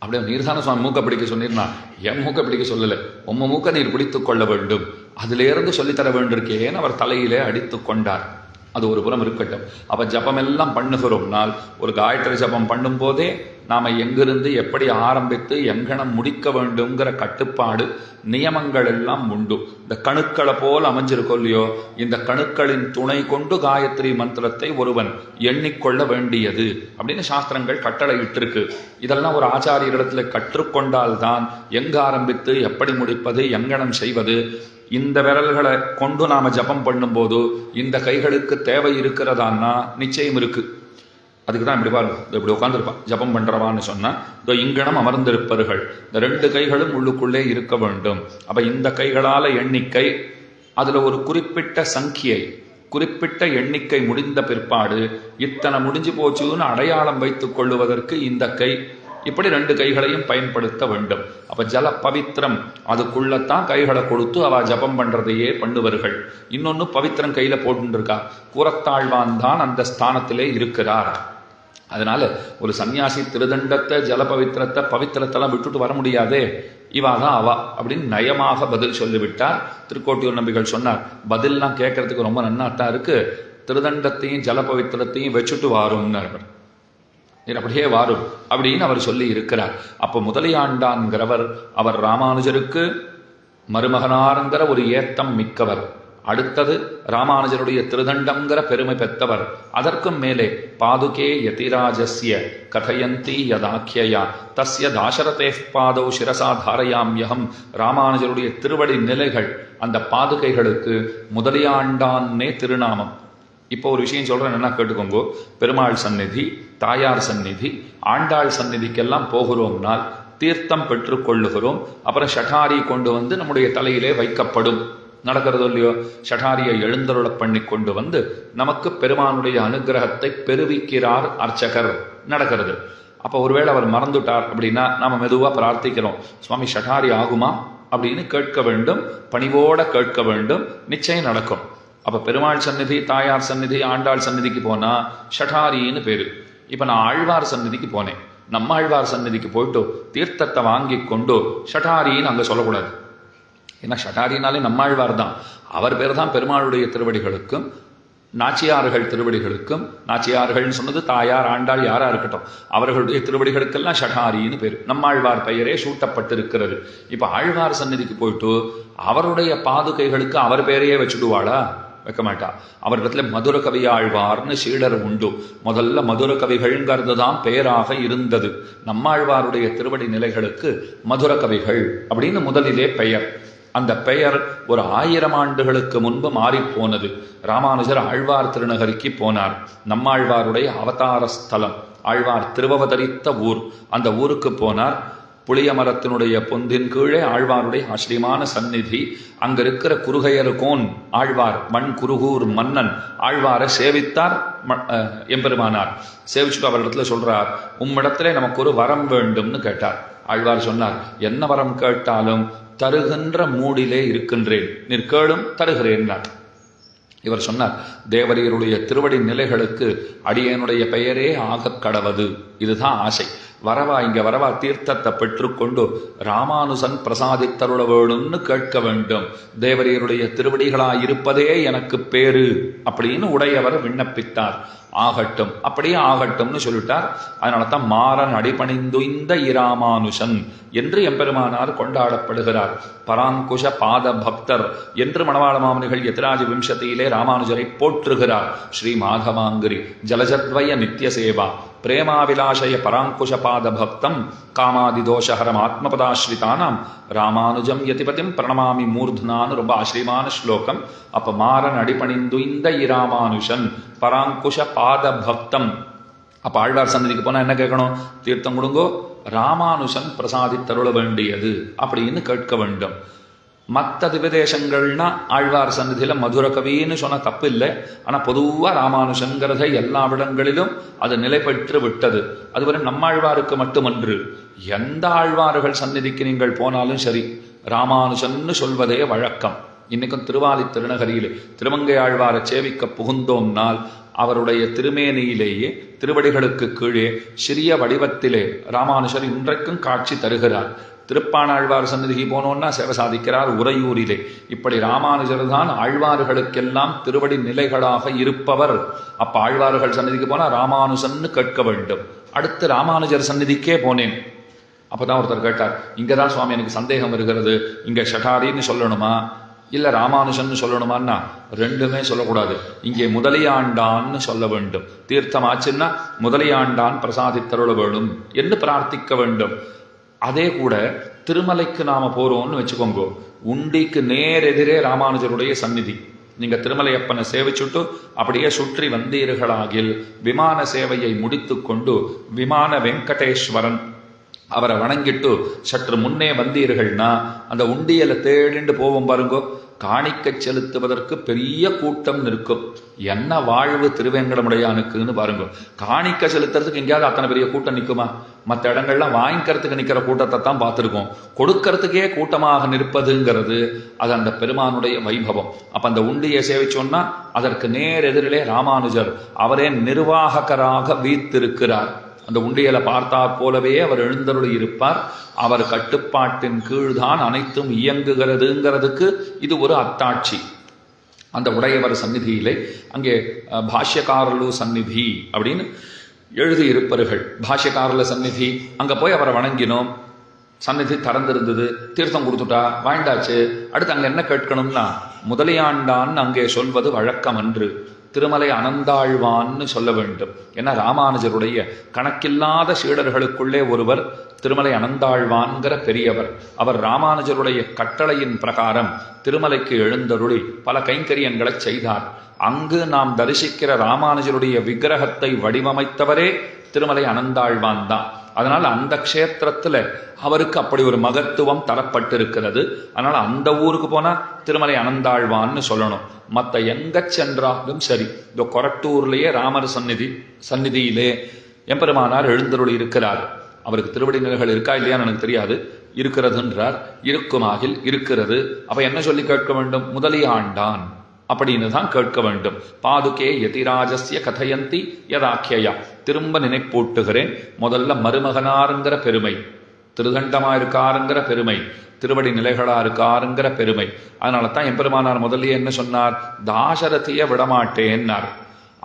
அப்படியே நீர்தான சுவாமி மூக்க பிடிக்க சொன்னீர்னா, என் மூக்க பிடிக்க சொல்லலை, உம்ம மூக்க நீர் பிடித்து கொள்ள வேண்டும், அதிலேருந்து சொல்லித்தர வேண்டியிருக்கேன்னு அவர் தலையிலே அடித்து கொண்டார். அது ஒரு புறம் இருக்கட்டும். அப்போ ஜபம் எல்லாம் பண்ணுகிறோம்னால் ஒரு காயத்ரி ஜபம் பண்ணும் போதே நாம் எங்கிருந்து எப்படி ஆரம்பித்து எங்கனம் முடிக்க வேண்டுங்கிற கட்டுப்பாடு நியமங்கள் எல்லாம் உண்டு. இந்த கணுக்களை போல் அமைஞ்சிருக்கோ இல்லையோ, இந்த கணுக்களின் துணை கொண்டு காயத்ரி மந்திரத்தை ஒருவன் எண்ணிக்கொள்ள வேண்டியது அப்படின்னு சாஸ்திரங்கள் கட்டளை இட்டிருக்கு. இதெல்லாம் ஒரு ஆச்சாரியரிடத்துல கற்றுக்கொண்டால்தான் எங்க ஆரம்பித்து எப்படி முடிப்பது, எங்கனம் செய்வது. இந்த விரல்களை கொண்டு நாம ஜபம் பண்ணும்போது இந்த கைகளுக்கு தேவை இருக்கிறதான்னா நிச்சயம் இருக்கு. அதுக்கு தான் இப்படி பாருங்க, இப்படி உட்காந்துருப்பான் ஜபம் பண்றவான்னு சொன்னா, இதோ இங்கனம் அமர்ந்திருப்பவர்கள் இந்த 2 கைகளும் உள்ளுக்குள்ளே இருக்க வேண்டும். அப்ப இந்த கைகளால எண்ணிக்கை, அதுல ஒரு குறிப்பிட்ட சங்கியை குறிப்பிட்ட எண்ணிக்கை முடிந்த பிற்பாடு இத்தனை முடிஞ்சு போச்சுன்னு அடையாளம் வைத்துக் கொள்ளுவதற்கு இந்த கை, இப்படி 2 கைகளையும் பயன்படுத்த வேண்டும். அப்ப ஜல பவித்திரம் அதுக்குள்ளத்தான் கைகளை கொடுத்து அவ ஜபம் பண்றதையே பண்ணுவார்கள். இன்னொன்னு பவித்திரம் கையில போட்டுருக்கா, கூறத்தாழ்வான் தான் அந்த ஸ்தானத்திலே இருக்கிறார். அதனால ஒரு சன்னியாசி திருதண்டத்தை ஜல பவித்திரத்தை பவித்திரத்தெல்லாம் விட்டுட்டு வர முடியாதே, இவாதான் அவா அப்படின்னு நயமாக பதில் சொல்லிவிட்டார். திருக்கோட்டியூர் நம்பிகள் சொன்னார், பதில்லாம் கேட்கறதுக்கு ரொம்ப நன்னாத்தான் இருக்கு, திருதண்டத்தையும் ஜல பவித்திரத்தையும் வச்சுட்டு வாரும்னார், அப்படியே வாரும் அப்படின்னு அவர் சொல்லி இருக்கிறார். அப்ப முதலியாண்டான்கிறவர் அவர் ராமானுஜருக்கு மருமகனாருங்கிற ஒரு ஏத்தம் மிக்கவர். அடுத்தது ராமானுஜருடைய திருதண்டம்ங்கிற பெருமை பெற்றவர். அதற்கும் மேலே பாதுகே யதிராஜஸ்ய கதயந்தி யதாக்கியா தஸ்ய தாசரதே பாதௌ சிரசா தாரயாம்யகம். ராமானுஜருடைய திருவடி நிலைகள், அந்த பாதுகைகளுக்கு முதலியாண்டான்னே திருநாமம். இப்போ ஒரு விஷயம் சொல்றேன், என்ன கேட்டுக்கோங்க. பெருமாள் சந்நிதி, தாயார் சந்நிதி, ஆண்டாள் சந்நிதிக்கெல்லாம் போகிறோம்னால் தீர்த்தம் பெற்று கொள்ளுகிறோம். அப்புறம் ஷடாரி கொண்டு வந்து நம்முடைய தலையிலே வைக்கப்படும். நடக்கிறதோ இல்லையோ, ஷடாரியை எழுந்தருள பண்ணி கொண்டு வந்து நமக்கு பெருமானுடைய அனுகிரகத்தை பெருவிக்கிறார் அர்ச்சகர். நடக்கிறது. அப்போ ஒருவேளை அவர் மறந்துட்டார் அப்படின்னா நாம மெதுவா பிரார்த்திக்கிறோம், சுவாமி ஷடாரி ஆகுமா அப்படின்னு கேட்க வேண்டும், பணிவோட கேட்க வேண்டும், நிச்சயம் நடக்கும். அப்ப பெருமாள் சந்நிதி, தாயார் சந்நிதி, ஆண்டாள் சந்நிதிக்கு போனா ஷடாரின்னு பேரு. இப்ப நான் ஆழ்வார் சந்நிதிக்கு போனேன், நம்ம ஆழ்வார் சந்நிதிக்கு போயிட்டு தீர்த்தத்தை வாங்கி கொண்டு ஷடாரின்னு அங்க சொல்லக்கூடாது. ஏன்னா ஷடாரினாலே நம்மாழ்வார் தான், அவர் பேர் தான் பெருமாளுடைய திருவடிகளுக்கும் நாச்சியார்கள் திருவடிகளுக்கும், நாச்சியார்கள்னு சொன்னது தாயார் ஆண்டாள் யாரா இருக்கட்டும், அவர்களுடைய திருவடிகளுக்கெல்லாம் ஷடாரின்னு பேர். நம்மாழ்வார் பெயரே சூட்டப்பட்டிருக்கிறது. இப்ப ஆழ்வார் சந்நிதிக்கு போயிட்டு அவருடைய பாதுகைகளுக்கு அவர் பேரையே வச்சுடுவாளா? வைக்க மாட்டா. அவரிடத்துல மதுர கவி ஆழ்வார்னு சீடர் உண்டு. முதல்ல மதுர கவிகள்ங்கிறது தான் பெயராக இருந்தது. நம்மாழ்வாருடைய திருவடி நிலைகளுக்கு மதுர கவிகள் அப்படின்னு முதலிலே பெயர். அந்த பெயர் ஒரு 1000 ஆண்டுகளுக்கு முன்பு மாறிப்போனது. ராமானுஜர் ஆழ்வார் திருநகரிக்கு போனார். நம்மாழ்வாருடைய அவதார ஸ்தலம், ஆழ்வார் திருவவதரித்த ஊர், அந்த ஊருக்கு போனார். புளிய மரத்தினுடைய பொந்தின் கீழே ஆழ்வாருடைய ஆச்சரியமான சந்நிதி. அங்க இருக்கிற குறுகையருக்கோன் ஆழ்வார், மண் குருகூர் மன்னன் ஆழ்வாரை சேவித்தார் எம்பெருமானார். சேவிச்சுட்டு அவரிடத்துல சொல்றார், உம்மிடத்திலே நமக்கு ஒரு வரம் வேண்டும்னு கேட்டார். ஆழ்வார் சொன்னார், என்ன வரம் கேட்டாலும் தருகின்ற மூடிலே இருக்கின்றேன், நீர் கேளும் தருகிறேன். இவர் சொன்னார், தேவரீருடைய திருவடி நிலைகளுக்கு அடியனுடைய பெயரே ஆகக் கடவது, இதுதான் ஆசை. வரவா இங்க வரவா தீர்த்தத்தை பெற்றுக்கொண்டு ராமானுசன் பிரசாதித்தருள வேணும்னு கேட்க வேண்டும். தேவரீருடைய திருவடிகளாயிருப்பதே எனக்கு பேரு அப்படின்னு உடையவர் விண்ணப்பித்தார். ஆகட்டும், அப்படியே ஆகட்டும்னு சொல்லிட்டார். அதனால தான் மாறன் அடிபணிந்துய்ந்த இராமானுஷன் என்று எம்பெருமானார் கொண்டாடப்படுகிறார். பராங்குஷ பாத பக்தர் என்று மணவாள மாமுனிகள் யதிராஜ விம்சதியிலே ராமானுஜரை போற்றுகிறார். ஸ்ரீ மாதவாங்கிரி ஜலஜத்வய நித்திய சேவா பிரேமாவிலாசய பராங்குஷ பாத பக்தம் காமாதிதோஷஹரம் ஆத்மபதாஸ்ரிதானாம் ராமானுஜம் யதிபதிம் பிரணமாமி மூர்தனான்னு ரொம்ப ஆச்சரியமான ஸ்லோகம். அப்ப மாறன் அடிபணிந்துய்ந்த இராமானுஷன் பராங்குஷ பாத பக்தம். அப்ப ஆழ்வார் சன்னதிக்கு போனா என்ன கேட்கணும்? தீர்த்தம் கொடுங்கோ, ராமானுஷன் பிரசாதித்தருள வேண்டியது அப்படின்னு கேட்க வேண்டும். மற்ற திவ்யதேசங்கள்னா ஆழ்வார் சன்னதியில மதுர கவின்னு சொன்ன தப்பு இல்லை. ஆனா பொதுவா ராமானுஷங்கிறத எல்லா இடங்களிலும் அது நிலை பெற்று விட்டது. அதுவரை நம்மாழ்வாருக்கு மட்டுமன்று, எந்த ஆழ்வார்கள் சந்நிதிக்கு நீங்கள் போனாலும் சரி ராமானுஷன்னு சொல்வதே வழக்கம். இன்னைக்கும் திருவாலி திருநகரியிலே திருமங்கை ஆழ்வாரை சேவிக்க புகுந்தோம்னால் அவருடைய திருமேனியிலேயே திருவடிகளுக்கு கீழே சிறிய வடிவத்திலே ராமானுஷர் இன்றைக்கும் காட்சி தருகிறார். திருப்பாணாழ்வார் சந்நிதிக்கு போனோன்னா சேவை சாதிக்கிறார் உறையூரிலே. இப்படி ராமானுஜர் தான் ஆழ்வார்களுக்கெல்லாம் திருவடி நிலைகளாக இருப்பவர். அப்ப ஆழ்வார்கள் சந்நிதிக்கு போனா ராமானுஜன்னு கேட்க வேண்டும். அடுத்து ராமானுஜர் சந்நிதிக்கே போனேன். அப்பதான் ஒருத்தர் கேட்டார், இங்கதான் சுவாமி எனக்கு சந்தேகம் வருகிறது, இங்க ஷடாரின்னு சொல்லணுமா இல்ல ராமானுஜன் சொல்லணுமான்னா? ரெண்டுமே சொல்லக்கூடாது. இங்கே முதலியாண்டான்னு சொல்ல வேண்டும். தீர்த்தம் ஆச்சுன்னா முதலியாண்டான் பிரசாதித்தருள வேணும் என்று பிரார்த்திக்க வேண்டும். அதே கூட திருமலைக்கு நாம போறோம்னு வச்சுக்கோங்க, உண்டிக்கு நேரெதிரே ராமானுஜருடைய சந்நிதி. நீங்க திருமலையப்பனை சேவிச்சுட்டு அப்படியே சுற்றி வந்தீர்களாகில் விமான சேவையை முடித்து கொண்டு விமான வெங்கடேஸ்வரன் அவரை வணங்கிட்டு சற்று முன்னே வந்தீர்கள்னா அந்த உண்டியலை தேடிண்டு போவோம் பாருங்கோ, காணிக்கை செலுத்துவதற்கு பெரிய கூட்டம் நிற்கும். என்ன வாழ்வு திருவேங்கடமுடையானுக்குன்னு பாருங்க. காணிக்கை செலுத்துறதுக்கு எங்கேயாவது அத்தனை பெரிய கூட்டம் நிற்குமா? மற்ற இடங்கள்லாம் வாங்கிக்கிறதுக்கு நிற்கிற கூட்டத்தை தான் பார்த்துருக்கோம். கொடுக்கறதுக்கே கூட்டமாக நிற்பதுங்கிறது அது அந்த பெருமானுடைய வைபவம். அப்ப அந்த உண்டியை சேவிச்சோன்னா அதற்கு நேர் எதிரிலே ராமானுஜர் அவரே நிர்வாகராக வீத்திருக்கிறார். அந்த உண்டியலை பார்த்தாற் போலவே அவர் எழுந்தருளி இருப்பார். அவர் கட்டுப்பாட்டின் கீழ்தான் அனைத்தும் இயங்குகிறதுங்கிறதுக்கு இது ஒரு அத்தாட்சி. அந்த உடையவர் சந்நிதியிலே அங்கே பாஷ்யக்காரலு சந்நிதி அப்படின்னு எழுதியிருப்பார்கள். பாஷ்யக்காரல சந்நிதி அங்க போய் அவரை வணங்கினோம். சந்நிதி திறந்திருந்தது, தீர்த்தம் கொடுத்துட்டா வாய்ந்தாச்சு. அடுத்து அங்க என்ன கேட்கணும்னா முதலியாண்டான்னு அங்கே சொல்வது வழக்கம் அன்று. திருமலை அனந்தாழ்வான்னு சொல்ல வேண்டும். ஏன்னா ராமானுஜருடைய கணக்கில்லாத சீடர்களுக்குள்ளே ஒருவர் திருமலை அனந்தாழ்வான்கிற பெரியவர். அவர் ராமானுஜருடைய கட்டளையின் பிரகாரம் திருமலைக்கு எழுந்தருளி பல கைங்கரியங்களை செய்தார். அங்கு நாம் தரிசிக்கிற ராமானுஜருடைய விக்கிரகத்தை வடிவமைத்தவரே திருமலை அனந்தாழ்வான் தான். அதனால அந்த க்ஷேத்திரத்துல அவருக்கு அப்படி ஒரு மகத்துவம் தரப்பட்டிருக்கிறது. அதனால அந்த ஊருக்கு போனா திருமலை அனந்தாழ்வான்னு சொல்லணும். மற்ற எங்க சென்றாலும் சரி, இந்த கொரட்டூர்லயே ராமர் சந்நிதியிலே எம்பெருமானார் எழுந்தருளி இருக்கிறார். அவருக்கு திருவடி நிலைகள் இருக்கா இல்லையான்னு எனக்கு தெரியாது. இருக்கிறதுன்றார். இருக்குமாகில் இருக்கிறது. அப்ப என்ன சொல்லி கேட்க வேண்டும்? முதலியாண்டான் அப்படின்னு தான் கேட்க வேண்டும். பாதுகே யதிராஜஸ்ய கதையந்தி யதாக்கியா. திரும்ப நினைப்பூட்டுகிறேன். முதல்ல மருமகனாருங்கிற பெருமை, திருதண்டமா இருக்காருங்கிற பெருமை, திருவடி நிலைகளா இருக்காருங்கிற பெருமை. அதனால தான் எம்பெருமானார் முதல்ல என்ன சொன்னார்? தாசரதிய விடமாட்டேன்னார்.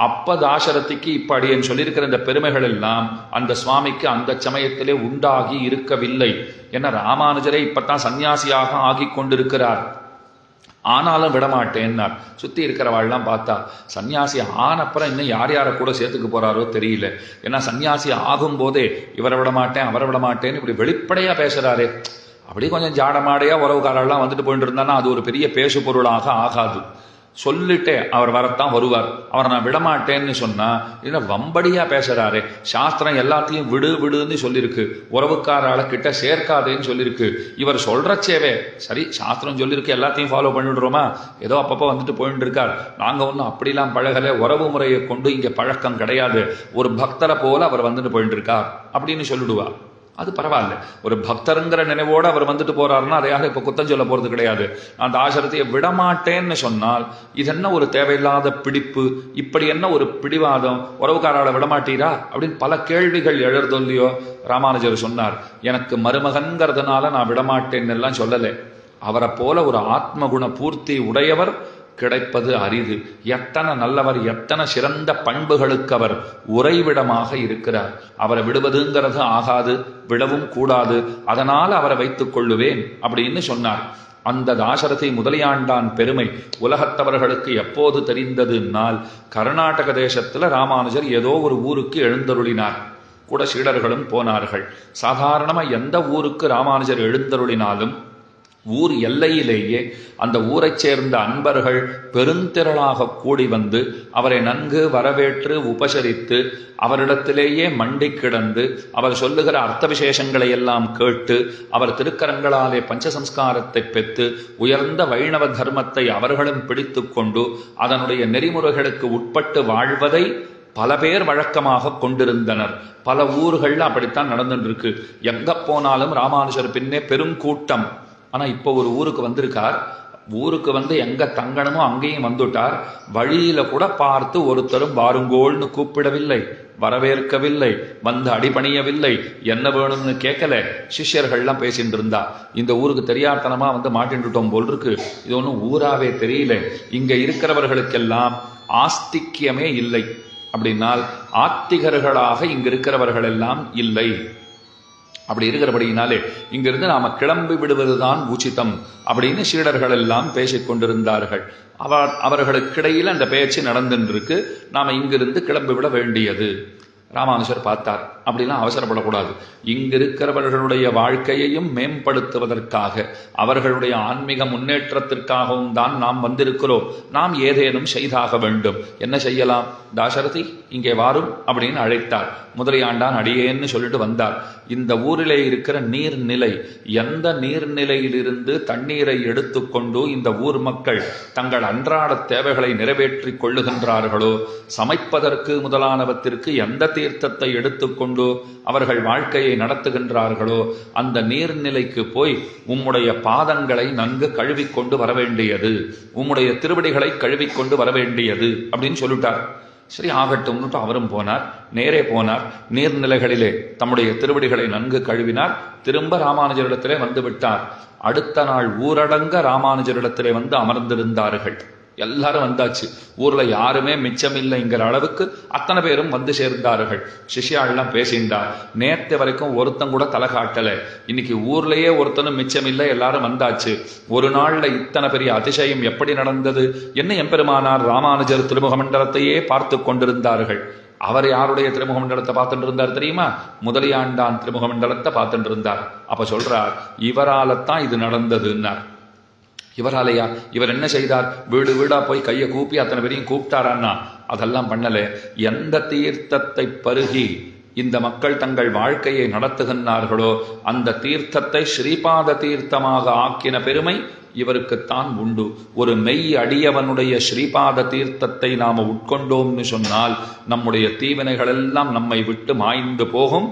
அப்ப தாசரதிக்கு இப்ப அடியேன் சொல்லியிருக்கிற இந்த பெருமைகள் எல்லாம் அந்த சுவாமிக்கு அந்த சமயத்திலே உண்டாகி இருக்கவில்லை. ஏன்னா ராமானுஜரை இப்பத்தான் சன்னியாசியாக ஆகி கொண்டிருக்கிறார். ஆனாலும் விடமாட்டேன்னார். சுத்தி இருக்கிறவாள்லாம் பார்த்தா சன்னியாசி ஆனப்புறம் இன்னும் யார் யாரை கூட சேர்த்துக்க போறாரோ தெரியல. ஏன்னா சன்னியாசி ஆகும் போதே இவரை விடமாட்டேன் அவரை விடமாட்டேன்னு இப்படி வெளிப்படையா பேசுறாரே. அப்படி கொஞ்சம் ஜாடமாடையா உறவுக்காரெல்லாம் வந்துட்டு போயிட்டு இருந்தான்னா அது ஒரு பெரிய பேசு பொருளாக ஆகாது. சொல்லிட்டே அவர் வரத்தான் வருவார், அவரை நான் விடமாட்டேன்னு சொன்னா இல்லை வம்படியா பேசுறாரு. சாஸ்திரம் எல்லாத்தையும் விடு விடுன்னு சொல்லியிருக்கு, உறவுக்கார ஆளுக்கிட்ட சேர்க்காதேன்னு சொல்லியிருக்கு. இவர் சொல்றச்சேவே சரி சாஸ்திரம் சொல்லியிருக்கு எல்லாத்தையும் ஃபாலோ பண்ணிவிடுறோமா, ஏதோ அப்பப்போ வந்துட்டு போயிட்டு இருக்கார். நாங்கள் ஒன்றும் அப்படிலாம் பழகலை, உறவு முறையை கொண்டு இங்கே பழக்கம் கிடையாது, ஒரு பக்தரை போல அவர் வந்துட்டு போயிட்டு இருக்கார் அப்படின்னு சொல்லிடுவா. அது பரவாயில்ல, ஒரு பக்தருங்கிற நினைவோடு அவர் வந்துட்டு போறாருன்னா அதை யாரும் இப்போ குத்தம் சொல்ல போறது கிடையாது. அந்த ஆசிரத்தையை விடமாட்டேன்னு சொன்னால் இது என்ன ஒரு தேவையில்லாத பிடிப்பு, இப்படி என்ன ஒரு பிடிவாதம், உறவுக்காரால விடமாட்டீரா அப்படின்னு பல கேள்விகள் எழுதொல்லியோ. ராமானுஜர் சொன்னார், எனக்கு மருமகன்கிறதுனால நான் விடமாட்டேன்னு எல்லாம் சொல்லலை, அவரை போல ஒரு ஆத்மகுண பூர்த்தி உடையவர் கிடைப்பது அரிது. எத்தனை நல்லவர், எத்தனை சிறந்த பண்புகளுக்கு அவர் உறைவிடமாக இருக்கிறார். அவரை விடுவதுங்கிறது ஆகாது, விடவும் கூடாது, அதனால் அவரை வைத்துக் கொள்ளுவேன் அப்படின்னு சொன்னார். அந்த தாசரதி முதலியாண்டான் பெருமை உலகத்தவர்களுக்கு எப்போது தெரிந்ததுனால், கர்நாடக தேசத்துல ராமானுஜர் ஏதோ ஒரு ஊருக்கு எழுந்தருளினார், கூட சீடர்களும் போனார்கள். சாதாரணமா எந்த ஊருக்கு ராமானுஜர் எழுந்தருளினாலும் ஊர் எல்லையிலேயே அந்த ஊரைச் சேர்ந்த அன்பர்கள் பெருந்திரளாக கூடி வந்து அவரை நன்கு வரவேற்று உபசரித்து அவரிடத்திலேயே மண்டி கிடந்து அவர் சொல்லுகிற அர்த்த விசேஷங்களை எல்லாம் கேட்டு அவர் திருக்கரங்களாலே பஞ்சசம்ஸ்காரத்தை பெற்று உயர்ந்த வைணவ தர்மத்தை அவர்களும் பிடித்து கொண்டு அதனுடைய நெறிமுறைகளுக்கு உட்பட்டு வாழ்வதை பல பேர் வழக்கமாக கொண்டிருந்தனர். பல ஊர்கள்ல அப்படித்தான் நடந்துட்டு இருக்கு. எங்க போனாலும் ராமானுஜர் பின்னே பெருங்கூட்டம். ஆனா இப்போ ஒரு ஊருக்கு வந்திருக்கார், ஊருக்கு வந்து எங்க தங்கணுமோ அங்கேயும் வந்துட்டார். வழியில கூட பார்த்து ஒருத்தரும் வாருங்கோள்னு கூப்பிடவில்லை, வரவேற்கவில்லை, வந்து அடிபணியவில்லை, என்ன வேணும்னு கேட்கல. சிஷ்யர்கள்லாம் பேசிட்டு இருந்தா, இந்த ஊருக்கு தெரியாதனமா வந்து மாட்டின்னுட்டோம் போல் இருக்கு, இது ஒன்றும் ஊராவே தெரியல, இங்க இருக்கிறவர்களுக்கெல்லாம் ஆஸ்திக்கியமே இல்லை, அப்படின்னால் ஆத்திகர்களாக இங்க இருக்கிறவர்கள் எல்லாம் இல்லை. அப்படி இருக்கிறபடியினாலே இங்கிருந்து நாம கிளம்பி விடுவதுதான் உச்சிதம் அப்படின்னு சீடர்கள் எல்லாம் பேசிக் கொண்டிருந்தார்கள். அவர்களுக்கிடையில் அந்த பேச்சு நடந்துருக்கு. நாம இங்கிருந்து கிளம்பி விட வேண்டியது. ராமானுஜர் பார்த்தார், அப்படிலாம் அவசரப்படக்கூடாது. இங்கு இருக்கிறவர்களுடைய வாழ்க்கையையும் மேம்படுத்துவதற்காக அவர்களுடைய ஆன்மீக முன்னேற்றத்திற்காகவும் தான் நாம் வந்திருக்கிறோம். நாம் ஏதேனும் செய்தாக வேண்டும். என்ன செய்யலாம்? தாசரதி இங்கே வாரும் அப்படின்னு அழைத்தார். முதலியாண்டான் அடியேன்னு சொல்லிட்டு வந்தார். இந்த ஊரிலே இருக்கிற நீர்நிலை, எந்த நீர்நிலையிலிருந்து தண்ணீரை எடுத்துக்கொண்டு இந்த ஊர் மக்கள் தங்கள் அன்றாட தேவைகளை நிறைவேற்றி கொள்ளுகின்றார்களோ, சமைப்பதற்கு முதலானவற்றிற்கு எந்த தீர்த்தத்தை எடுத்துக்கொண்டு அவர்கள் வாழ்க்கையை நடத்துகின்றார்களோ, அந்த நீர்நிலைக்கு போய் உம்முடைய பாதங்களை நன்கு கழுவிக்கொண்டு வர வேண்டியது, உம்முடைய திருவடிகளை கழுவிக்கொண்டு வர வேண்டியது அப்படின்னு சொல்லிட்டார். சரி ஆகட்டும்னுட்டு அவரும் போனார். நேரே போனார், நீர்நிலைகளிலே தம்முடைய திருவடிகளை நன்கு கழுவினார். திரும்ப ராமானுஜரிடத்திலே வந்து விட்டார். அடுத்த நாள் ஊரடங்க ராமானுஜரிடத்திலே வந்து அமர்ந்திருந்தார்கள். எல்லாரும் வந்தாச்சு. ஊர்ல யாருமே மிச்சமில்லைங்கிற அளவுக்கு அத்தனை பேரும் வந்து சேர்ந்தார்கள். சிஷ்யாள்லாம் பேசிண்டார். நேற்று வரைக்கும் ஒருத்தன் கூட தலை காட்டல, இன்னைக்கு ஊர்லயே ஒருத்தனும் மிச்சமில்லை, எல்லாரும் வந்தாச்சு. ஒரு நாள்ல இத்தனை பெரிய அதிசயம் எப்படி நடந்தது? என்ன எம்பெருமானார் ராமானுஜர் திருமுக மண்டலத்தையே பார்த்து கொண்டிருந்தார்கள். அவர் யாருடைய திருமுக மண்டலத்தை பார்த்துட்டு இருந்தார் தெரியுமா? முதலியாண்டான் திருமுக மண்டலத்தை பார்த்துட்டு இருந்தார். அப்ப சொல்றார், இவராலத்தான் இது நடந்ததுன்னார். இவராலையா? இவர் என்ன செய்தார்? வீடு வீடா போய் கையை கூப்பி அத்தனை பேரையும் கூப்பிட்டாரான்னா அதெல்லாம் பண்ணல. எந்த தீர்த்தத்தை பருகி இந்த மக்கள் தங்கள் வாழ்க்கையை நடத்துகின்றார்களோ அந்த தீர்த்தத்தை ஸ்ரீபாத தீர்த்தமாக ஆக்கின பெருமை இவருக்குத்தான் உண்டு. ஒரு மெய் அடியவனுடைய ஸ்ரீபாத தீர்த்தத்தை நாம உட்கொண்டோம்னு சொன்னால் நம்முடைய தீவினைகள் எல்லாம் நம்மை விட்டு மாய்ந்து போகும்,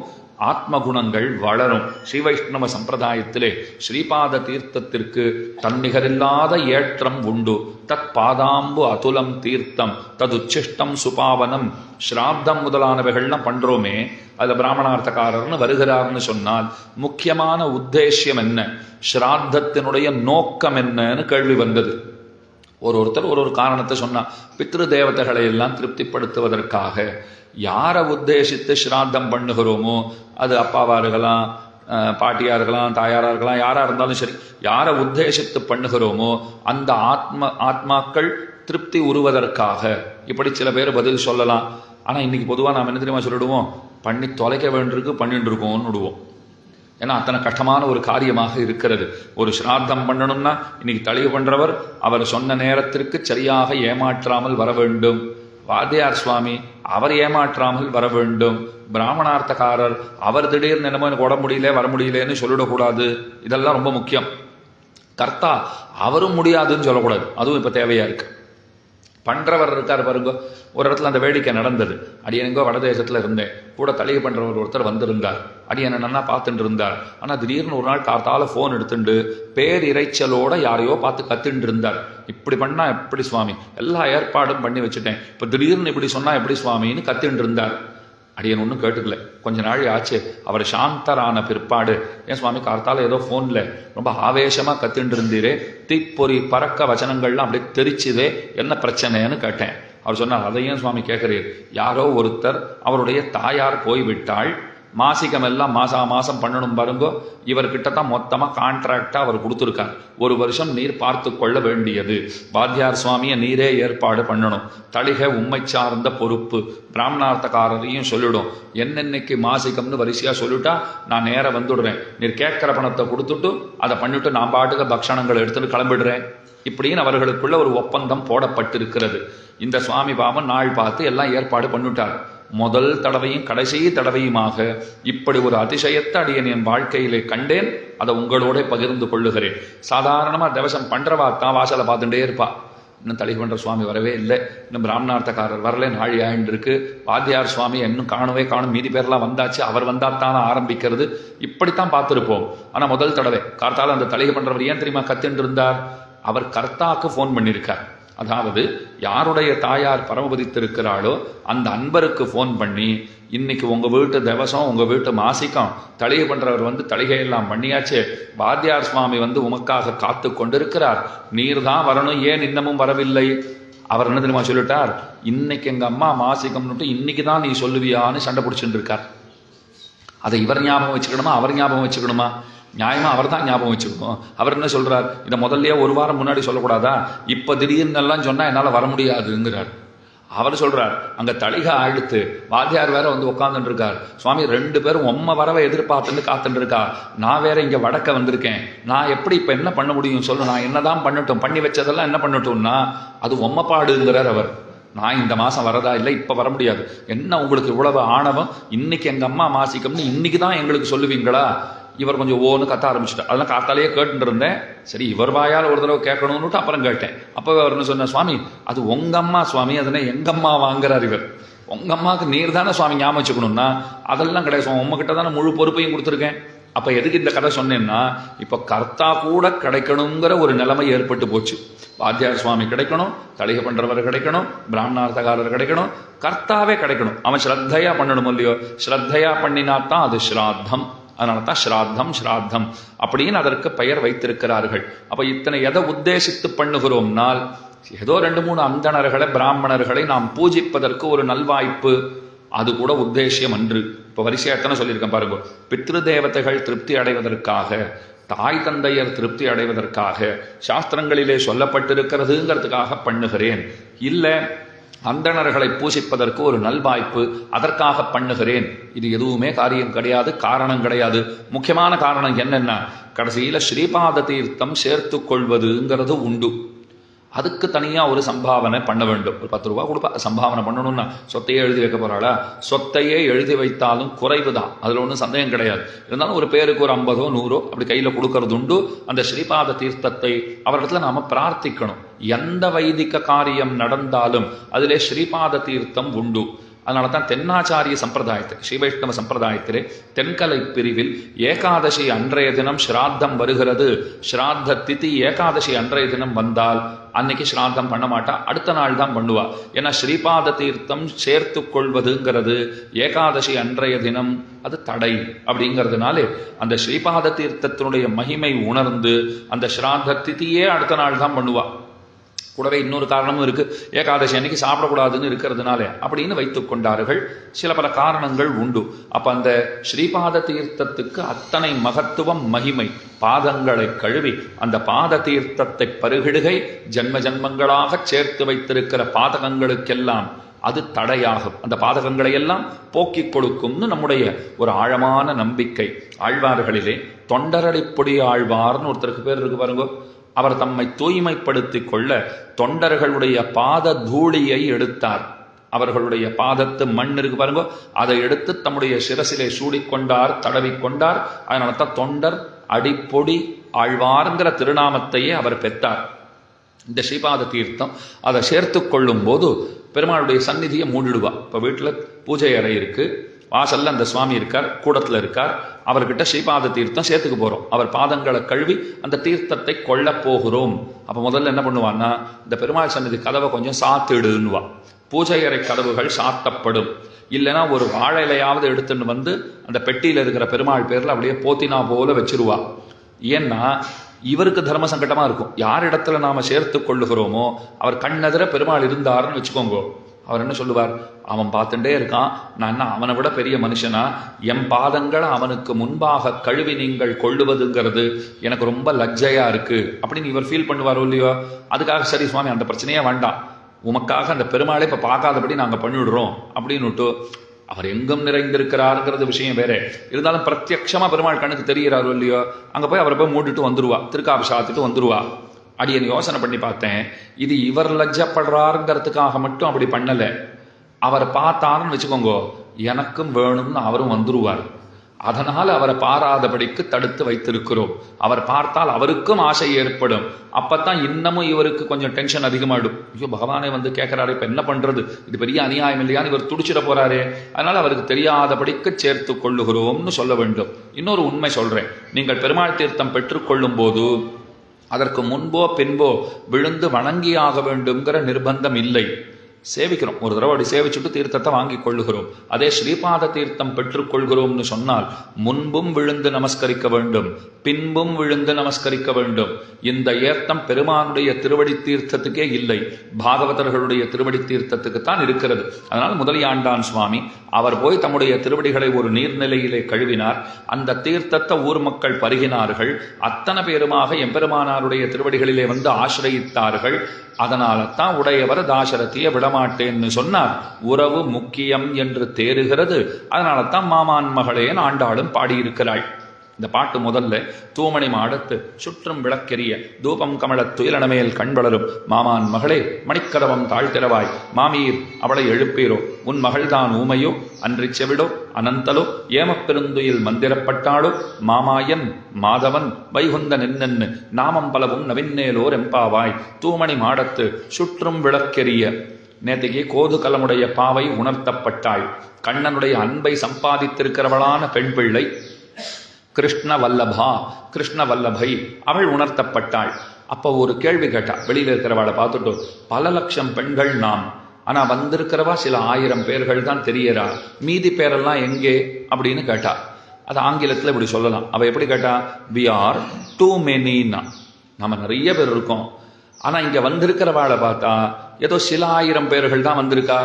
ஆத்மகுணங்கள் வளரும். ஸ்ரீ வைஷ்ணவ சம்பிரதாயத்திலே ஸ்ரீபாத தீர்த்தத்திற்கு தன்னிகரில்லாத ஏற்றம் உண்டு. தத் பாதாம்பு அதுலம் தீர்த்தம் ததுச்சிஷ்டம் சுபாவனம். ஸ்ராத்தம் முதலானவைகள்லாம் பண்றோமே, அது பிராமணார்த்தக்காரர்னு வருகிறார்னு சொன்னால் முக்கியமான உத்தேசியம் என்ன, ஸ்ராத்தத்தினுடைய நோக்கம் என்னன்னு கேள்வி வந்தது. ஒருத்தர் ஒரு காரணத்தை சொன்னா, பித்ரு தேவதைகளை எல்லாம் திருப்திப்படுத்துவதற்காக. யாரை உத்தேசித்து ஸ்ராத்தம் பண்ணுகிறோமோ, அது அப்பாவா இருக்கலாம், பாட்டியா இருக்கலாம், தாயாரா இருக்கலாம், யாரா இருந்தாலும் சரி, யாரை உத்தேசித்து பண்ணுகிறோமோ அந்த ஆத்மாக்கள் திருப்தி உருவதற்காக. இப்படி சில பேர் பதில் சொல்லலாம். ஆனா இன்னைக்கு பொதுவாக நாம் என்ன தெரியுமா சொல்லிடுவோம்? பண்ணி தொலைக்க வேண்டியிருக்கு, பண்ணிட்டு இருக்கோம்னு விடுவோம். ஏன்னா அத்தனை கஷ்டமான ஒரு காரியமாக இருக்கிறது. ஒரு சிராத்தம் பண்ணணும்னா இன்னைக்கு தளிகை பண்றவர் அவர் சொன்ன நேரத்திற்கு சரியாக ஏமாற்றாமல் வர வேண்டும். வாத்தியார் சுவாமி அவர் ஏமாற்றாமல் வர வேண்டும். பிராமணார்த்தக்காரர் அவர் திடீர்னு என்னமோ எனக்கு உடம்பு முடியல வர முடியலன்னு சொல்லிடக்கூடாது. இதெல்லாம் ரொம்ப முக்கியம். கர்த்தா அவரும் முடியாதுன்னு சொல்லக்கூடாது. அதுவும் இப்ப தேவையா இருக்கு. பண்றவர் இருக்கார் பாருங்க. ஒரு இடத்துல அந்த வேடிக்கை நடந்தது. அடியனுங்கோ வடதேசத்துல இருந்தேன். கூட தளிகை பண்றவர் ஒருத்தர் வந்திருந்தார். அடியன் என்னன்னா பார்த்துட்டு இருந்தார். ஆனா திடீர்னு ஒரு நாள் காத்தால போன் எடுத்துட்டு பேரிரைச்சலோட யாரையோ பார்த்து கத்துட்டு இருந்தார். இப்படி பண்ணா எப்படி சுவாமி, எல்லா ஏற்பாடும் பண்ணி வச்சுட்டேன், இப்ப திடீர்னு இப்படி சொன்னா எப்படி சுவாமின்னு கத்துட்டு இருந்தார். அடியன் ஒன்றும் கேட்டுக்கல. கொஞ்ச நாள் ஆச்சு. அவர் சாந்தரான பிற்பாடு, ஏன் சுவாமி கார்த்தால ஏதோ போன்ல ரொம்ப ஆவேசமா கத்துட்டு இருந்தீரே, தீப்பொறி பறக்க வச்சனங்கள்லாம் அப்படியே தெரிச்சுதே, என்ன பிரச்சனைன்னு கேட்டேன். அவர் சொன்னார், அதையும் சுவாமி கேட்கிறீர், யாரோ ஒருத்தர் அவருடைய தாயார் போய்விட்டாள், மாசிகம் எல்லாம் மாசம் பண்ணணும் பாருங்கோ, இவர்கிட்ட தான் மொத்தமா கான்ட்ராக்டா அவர் கொடுத்துருக்கார். 1 வருஷம் நீர் பார்த்து கொள்ள வேண்டியது, வாத்தியார் சுவாமியை நீரே ஏற்பாடு பண்ணணும், தளிகை உண்மை சார்ந்த பொறுப்பு, பிராமணார்த்தக்காரரையும் சொல்லிடும், என்னென்னைக்கு மாசிகம்னு வரிசையா சொல்லிட்டா நான் நேரம் வந்துடுறேன், நீர் கேட்கிற பணத்தை கொடுத்துட்டு அதை பண்ணிட்டு நான் பாட்டுக்க பக்ஷணங்களை எடுத்துட்டு கிளம்பிடுறேன். இப்படின்னு அவர்களுக்குள்ள ஒரு ஒப்பந்தம் போடப்பட்டிருக்கிறது. இந்த சுவாமி பாவம் நாள் பார்த்து எல்லாம் ஏற்பாடு பண்ணிட்டார். முதல் தடவையும் கடைசி தடவையுமாக இப்படி ஒரு அதிசயத்தை அடியன் என் வாழ்க்கையிலே கண்டேன். அதை உங்களோட பகிர்ந்து கொள்ளுகிறேன். சாதாரணமா தவசம் பண்றவா தான் வாசலை பார்த்துட்டே இருப்பா, இன்னும் தளிகை பண்ற சுவாமி வரவே இல்லை, இன்னும் பிராமணார்த்தக்காரர் வரல, நாழி ஆயின்னு இருக்கு, வாத்தியார் சுவாமி இன்னும் காணும், மீதி பேர்லாம் வந்தாச்சு, அவர் வந்தாத்தான் ஆரம்பிக்கிறது, இப்படித்தான் பார்த்திருப்போம். ஆனா முதல் தடவை கார்த்தால அந்த தளிகை பண்றவர் ஏன் தெரியுமா கத்துட்டு இருந்தார்? அவர் கர்த்தாக்கு போன் பண்ணியிருக்கார். அதாவது யாருடைய தாயார் பரமபதித்திருக்கிறாளோ அந்த அன்பருக்கு போன் பண்ணி, இன்னைக்கு உங்க வீட்டு தவசம், உங்க வீட்டு மாசிக்கம், தளிகை பண்றவர் வந்து தளிகையெல்லாம் பண்ணியாச்சு, வாத்தியார் சுவாமி வந்து உமக்காக காத்து கொண்டிருக்கிறார், நீர் தான் வரணும், ஏன் இன்னமும் வரவில்லை? அவர் என்ன தெரியுமா சொல்லிட்டார், இன்னைக்கு எங்க அம்மா மாசிக்கம்னுட்டு இன்னைக்கு தான் நீ சொல்லுவியான்னு சண்டை பிடிச்சுட்டு இருக்கார். அதை இவர் ஞாபகம் வச்சுக்கணுமா அவர் ஞாபகம் வச்சுக்கணுமா? நியாயமா அவர் தான் ஞாபகம் வச்சுக்கணும். அவர் என்ன சொல்றார், இதை முதல்லயே 1 வாரம் முன்னாடி சொல்லக்கூடாதா? இப்ப திடீர்னு எல்லாம் சொன்னா என்னால வர முடியாதுங்கிறார். அவர் சொல்றார், அங்க தளிகை அழுத்து, வாத்தியார் வேற வந்து உட்காந்துட்டு இருக்கார், சுவாமி 2 பேரும் உம்ம வரவை எதிர்பார்த்துட்டு காத்துட்டு இருக்கா, நான் வேற இங்க வடக்க வந்திருக்கேன், நான் எப்படி இப்ப என்ன பண்ண முடியும் சொல்லு, நான் என்னதான் பண்ணட்டும், பண்ணி வச்சதெல்லாம் என்ன பண்ணட்டும்னா அது உம்ம பாடுங்கிறார் அவர். நான் இந்த மாசம் வரதா இல்லை, இப்ப வர முடியாது, என்ன உங்களுக்கு இவ்வளவு ஆணவம், இன்னைக்கு எங்க அம்மா மாசிக்கம்னு இன்னைக்கு தான் எங்களுக்கு சொல்லுவீங்களா? இவர் கொஞ்சம் ஓன்னு கத்த ஆரம்பிச்சுட்டார். அதெல்லாம் காத்தாலேயே கேட்டு இருந்தேன். சரி இவர் வாயால் ஒரு தடவை கேட்கணும்னுட்டு அப்புறம் கேட்டேன். அப்போ அவர் என்ன சொன்ன, சுவாமி அது உங்க அம்மா சுவாமி, அதனை எங்க அம்மா வாங்குறார் இவர், உங்க அம்மாவுக்கு நீர் தானே சுவாமி ஞாபகம் வச்சுக்கணும்னா, அதெல்லாம் கிடையாது, உங்ககிட்ட தானே முழு பொறுப்பையும் கொடுத்துருக்கேன். அப்ப எதுக்கு இந்த கதை சொன்னேன்னா, இப்ப கர்த்தா கூட கிடைக்கணுங்கிற ஒரு நிலைமை ஏற்பட்டு போச்சு. வாத்தியார் சுவாமி கிடைக்கணும், தளிகை பண்றவர் கிடைக்கணும், பிராமணார்த்தக்காரர் கிடைக்கணும், கர்த்தாவே கிடைக்கணும். அவன் ஸ்ரத்தையா பண்ணணும் இல்லையோ, ஸ்ரத்தையா பண்ணினாத்தான் அது ஸ்ராத்தம். அதனால தான் ஸ்ராத்தம் அப்படின்னு அதற்கு பெயர் வைத்திருக்கிறார்கள். அப்ப இத்தனை எதை உத்தேசித்து பண்ணுகிறோம்னால், ஏதோ 2-3 அந்தணர்களை பிராமணர்களை நாம் பூஜிப்பதற்கு ஒரு நல்வாய்ப்பு, அது கூட உத்தேசியம் அன்று. இப்ப வரிசையா எத்தனை சொல்லியிருக்கேன் பாருங்க. பித்ரு தேவதைகள் திருப்தி அடைவதற்காக, தாய் தந்தையர் திருப்தி அடைவதற்காக, சாஸ்திரங்களிலே சொல்லப்பட்டிருக்கிறதுங்கிறதுக்காக பண்ணுகிறேன், இல்ல அந்தணர்களை பூசிப்பதற்கு ஒரு நல்வாய்ப்பு, அதற்காக பண்ணுகிறேன், இது எதுவுமே காரியம் கிடையாது, காரணம் கிடையாது. முக்கியமான காரணம் என்னன்னா, கடைசியில ஸ்ரீபாத தீர்த்தம் சேர்த்து கொள்வதுங்கிறது உண்டு. அதுக்கு தனியா ஒரு சம்பாவனை பண்ண வேண்டும். ஒரு 10 ரூபா கொடுப்பா, சம்பாவனை பண்ணணும்னா சொத்தையே எழுதி வைக்க போறாளா? சொத்தையே எழுதி வைத்தாலும் குறைவுதான், அதுல ஒன்றும் சந்தேகம் கிடையாது. இருந்தாலும் ஒரு பேருக்கு ஒரு 50 100 அப்படி கையில கொடுக்கறது உண்டு. அந்த ஸ்ரீபாத தீர்த்தத்தை அவரிடத்துல நாம பிரார்த்திக்கணும். எந்த வைதிக காரியம் நடந்தாலும் அதிலே ஸ்ரீபாத தீர்த்தம் உண்டு. அதனால தான் தென்னாச்சாரிய சம்பிரதாயத்தில், ஸ்ரீ வைஷ்ணவ சம்பிரதாயத்திலே தென்கலை பிரிவில் ஏகாதசி அன்றைய தினம் ஸ்ராத்தம் வருகிறது. ஸ்ராத்த திதி ஏகாதசி அன்றைய தினம் வந்தால் அன்னைக்கு ஸ்ராத்தம் பண்ண மாட்டா, அடுத்த நாள் தான் பண்ணுவா. ஏன்னா ஸ்ரீபாத தீர்த்தம் சேர்த்து கொள்வதுங்கிறது ஏகாதசி அன்றைய தினம் அது தடை. அப்படிங்கிறதுனாலே அந்த ஸ்ரீபாத தீர்த்தத்தினுடைய மகிமை உணர்ந்து அந்த ஸ்ராத்த திதியே அடுத்த நாள் தான் பண்ணுவா. கூடவே இன்னொரு காரணமும் இருக்கு, ஏகாதசி அன்னைக்கு சாப்பிடக்கூடாதுன்னு இருக்கிறதுனால அப்படின்னு வைத்துக் கொண்டார்கள். சில பல காரணங்கள் உண்டு. அப்ப அந்த ஸ்ரீபாத தீர்த்தத்துக்கு அத்தனை மகத்துவம், மகிமை. பாதங்களை கழுவி அந்த பாத தீர்த்தத்தை பருகிடுகை, ஜன்ம ஜன்மங்களாக சேர்த்து வைத்திருக்கிற பாதகங்களுக்கெல்லாம் அது தடையாகும். அந்த பாதகங்களை எல்லாம் போக்கிக் கொடுக்கும்னு நம்முடைய ஒரு ஆழமான நம்பிக்கை. ஆழ்வார்களிலே தொண்டரடிப்பொடி ஆழ்வார்னு ஒருத்தருக்கு பேர் இருக்கு பாருங்க. அவர் தம்மை தூய்மைப்படுத்திக் கொள்ள தொண்டர்களுடைய பாத தூளியை எடுத்தார். அவர்களுடைய பாதத்து மண் இருக்கு பாருங்க, அதை எடுத்து தம்முடைய சிரசிலே சூடிக்கொண்டார், தடவி கொண்டார். அதனால தான் தொண்டர் அடிப்பொடி ஆழ்வார்ங்கிற திருநாமத்தையே அவர் பெற்றார். இந்த ஸ்ரீபாத தீர்த்தம் அதை சேர்த்து கொள்ளும் போது பெருமாளுடைய சந்நிதியை மூடிடுவா. இப்போ வீட்டில் பூஜை அறை இருக்கு, வாசல்ல அந்த சுவாமி இருக்கார், கூடத்தில் இருக்கார், அவர்கிட்ட ஸ்ரீபாத தீர்த்தம் சேர்த்துக்க போகிறோம். அவர் பாதங்களை கழுவி அந்த தீர்த்தத்தை கொள்ள போகிறோம். அப்போ முதல்ல என்ன பண்ணுவான்னா, இந்த பெருமாள் சந்நிதி கதவை கொஞ்சம் சாத்திடுன்னுவா. பூஜை அறை கதவுகள் சாத்தப்படும். இல்லைன்னா ஒரு வாழை இலையாவது எடுத்துன்னு வந்து அந்த பெட்டியில் இருக்கிற பெருமாள் பேரில் அப்படியே போத்தினா போல வச்சிருவா. ஏன்னா இவருக்கு தர்ம சங்கடமா இருக்கும். யார் இடத்துல நாம சேர்த்து கொள்ளுகிறோமோ அவர் கண்ணெதிர பெருமாள் இருந்தாருன்னு வச்சுக்கோங்க, அவர் என்ன சொல்லுவார், அவன் பார்த்துட்டே இருக்கான், நான் என்ன அவனை விட பெரிய மனுஷனா, என் பாதங்களை அவனுக்கு முன்பாக கழுவி நீங்கள் கொள்ளுவதுங்கிறது எனக்கு ரொம்ப லஜ்ஜையா இருக்கு அப்படின்னு இவர் ஃபீல் பண்ணுவாரோ இல்லையோ. அதுக்காக சரி சுவாமி அந்த பிரச்சனையே வேண்டாம், உமக்காக அந்த பெருமாளை இப்போ பார்க்காதபடி நாங்கள் பண்ணிவிடுறோம் அப்படின்னுட்டு அவர் எங்கும் நிறைந்திருக்கிறாருங்கிறது விஷயம் வேற. இருந்தாலும் பிரத்யட்சமா பெருமாள் கண்ணுக்கு தெரிகிறாரோ இல்லையோ, அங்கே போய் அவரை போய் மூடிட்டு வந்துருவா, திருக்காபிஷாத்துட்டு வந்துருவா. அடியன் யோசனை பண்ணி பார்த்தேன், இது இவர் லஜ்ஜப்படுறாருங்கிறதுக்காக மட்டும் அப்படி பண்ணலை. அவர் பார்த்தாருன்னு வச்சுக்கோங்க, எனக்கும் வேணும்னு அவரும் வந்துருவார். அதனால் அவரை பாராதபடிக்கு தடுத்து வைத்திருக்கிறோம். அவர் பார்த்தால் அவருக்கும் ஆசை ஏற்படும். அப்பத்தான் இன்னமும் இவருக்கு கொஞ்சம் டென்ஷன் அதிகமாகிடும். ஐயோ பகவானே வந்து கேட்கிறாரு, இப்போ என்ன பண்றது, இது பெரிய அநியாயம் இல்லையான்னு இவர் துடிச்சிட போறாரே, அதனால அவருக்கு தெரியாதபடிக்கு சேர்த்து கொள்ளுகிறோம்னு சொல்ல வேண்டும். இன்னொரு உண்மை சொல்றேன், நீங்கள் பெருமாள் தீர்த்தம் பெற்றுக்கொள்ளும் போது அதற்கு முன்போ பின்போ விழுந்து வணங்கியாக வேண்டும்ங்கிற நிர்பந்தம் இல்லை. சேவிக்கிறோம், ஒரு தடவை அப்படி சேவிச்சுட்டு தீர்த்தத்தை வாங்கி கொள்ளுகிறோம். அதே ஸ்ரீபாத தீர்த்தம் பெற்றுக்கொள்கிறோம்னு சொன்னால் முன்பும் விழுந்து நமஸ்கரிக்க வேண்டும், பின்பும் விழுந்து நமஸ்கரிக்க வேண்டும். இந்த ஏத்தம் பெருமானுடைய திருவடி தீர்த்தத்துக்கே இல்லை, பாகவதர்களுடைய திருவடி தீர்த்தத்துக்கு தான் இருக்கிறது. அதனால் முதலியாண்டான் சுவாமி அவர் போய் தம்முடைய திருவடிகளை ஒரு நீர்நிலையிலே கழுவினார். அந்த தீர்த்தத்தை ஊர் மக்கள் பருகினார்கள். அத்தனை பேருமாக எம்பெருமானாருடைய திருவடிகளிலே வந்து ஆசிரயித்தார்கள். அதனால தான் உடையவர் தாசரதிய விடமாட்டேன்னு சொன்னார். உறவு முக்கியம் என்று தேறுகிறது. அதனால தான் மாமான் மகளேன் ஆண்டாளும் பாடியிருக்கிறாள். இந்த பாட்டு முதல்ல தூமணி மாடத்து சுற்றும் விளக்கெரிய தூபம் கமலத் துயிலனமேல் கண்வளரும் மாமான் மகளே மணிக்கதவம் தாழ்த்திரவாய் மாமீர் அவளை எழுப்பீரோ உன் மகள்தான் ஊமையோ அன்றி செவிடோ அனந்தலோ ஏமப்பெருந்துயில் மந்திரப்பட்டாளோ மாமாயன் மாதவன் வைகுந்த நின்னன்னு நாமம் பலவும் நவின்னேலோர் எம்பாவாய் தூமணி மாடத்து சுற்றும் விளக்கெரிய. நேற்றுக்கு கோது கலமுடைய பாவை உணர்த்தப்பட்டாள். கண்ணனுடைய அன்பை சம்பாதித்திருக்கிறவளான பெண் பிள்ளை கிருஷ்ண வல்லபா, கிருஷ்ண வல்லபை அவள் உணர்த்தப்பட்டாள். அப்போ ஒரு கேள்வி கேட்டா, வெளியில இருக்கிறவாளை பார்த்துட்டு, பல லட்சம் பெண்கள் நாம், ஆனா வந்திருக்கிறவா சில 1000 பேர்கள் தான் தெரியறா, மீதி பேரெல்லாம் எங்கே அப்படின்னு கேட்டா. அது ஆங்கிலத்தில் இப்படி சொல்லலாம். அவ எப்படி கேட்டா, வி ஆர் டூ மெனின்னா, நம்ம நிறைய பேர் இருக்கோம், ஆனா இங்க வந்திருக்கிறவாளை பார்த்தா ஏதோ சில 1000 பேர்கள் தான் வந்திருக்கா.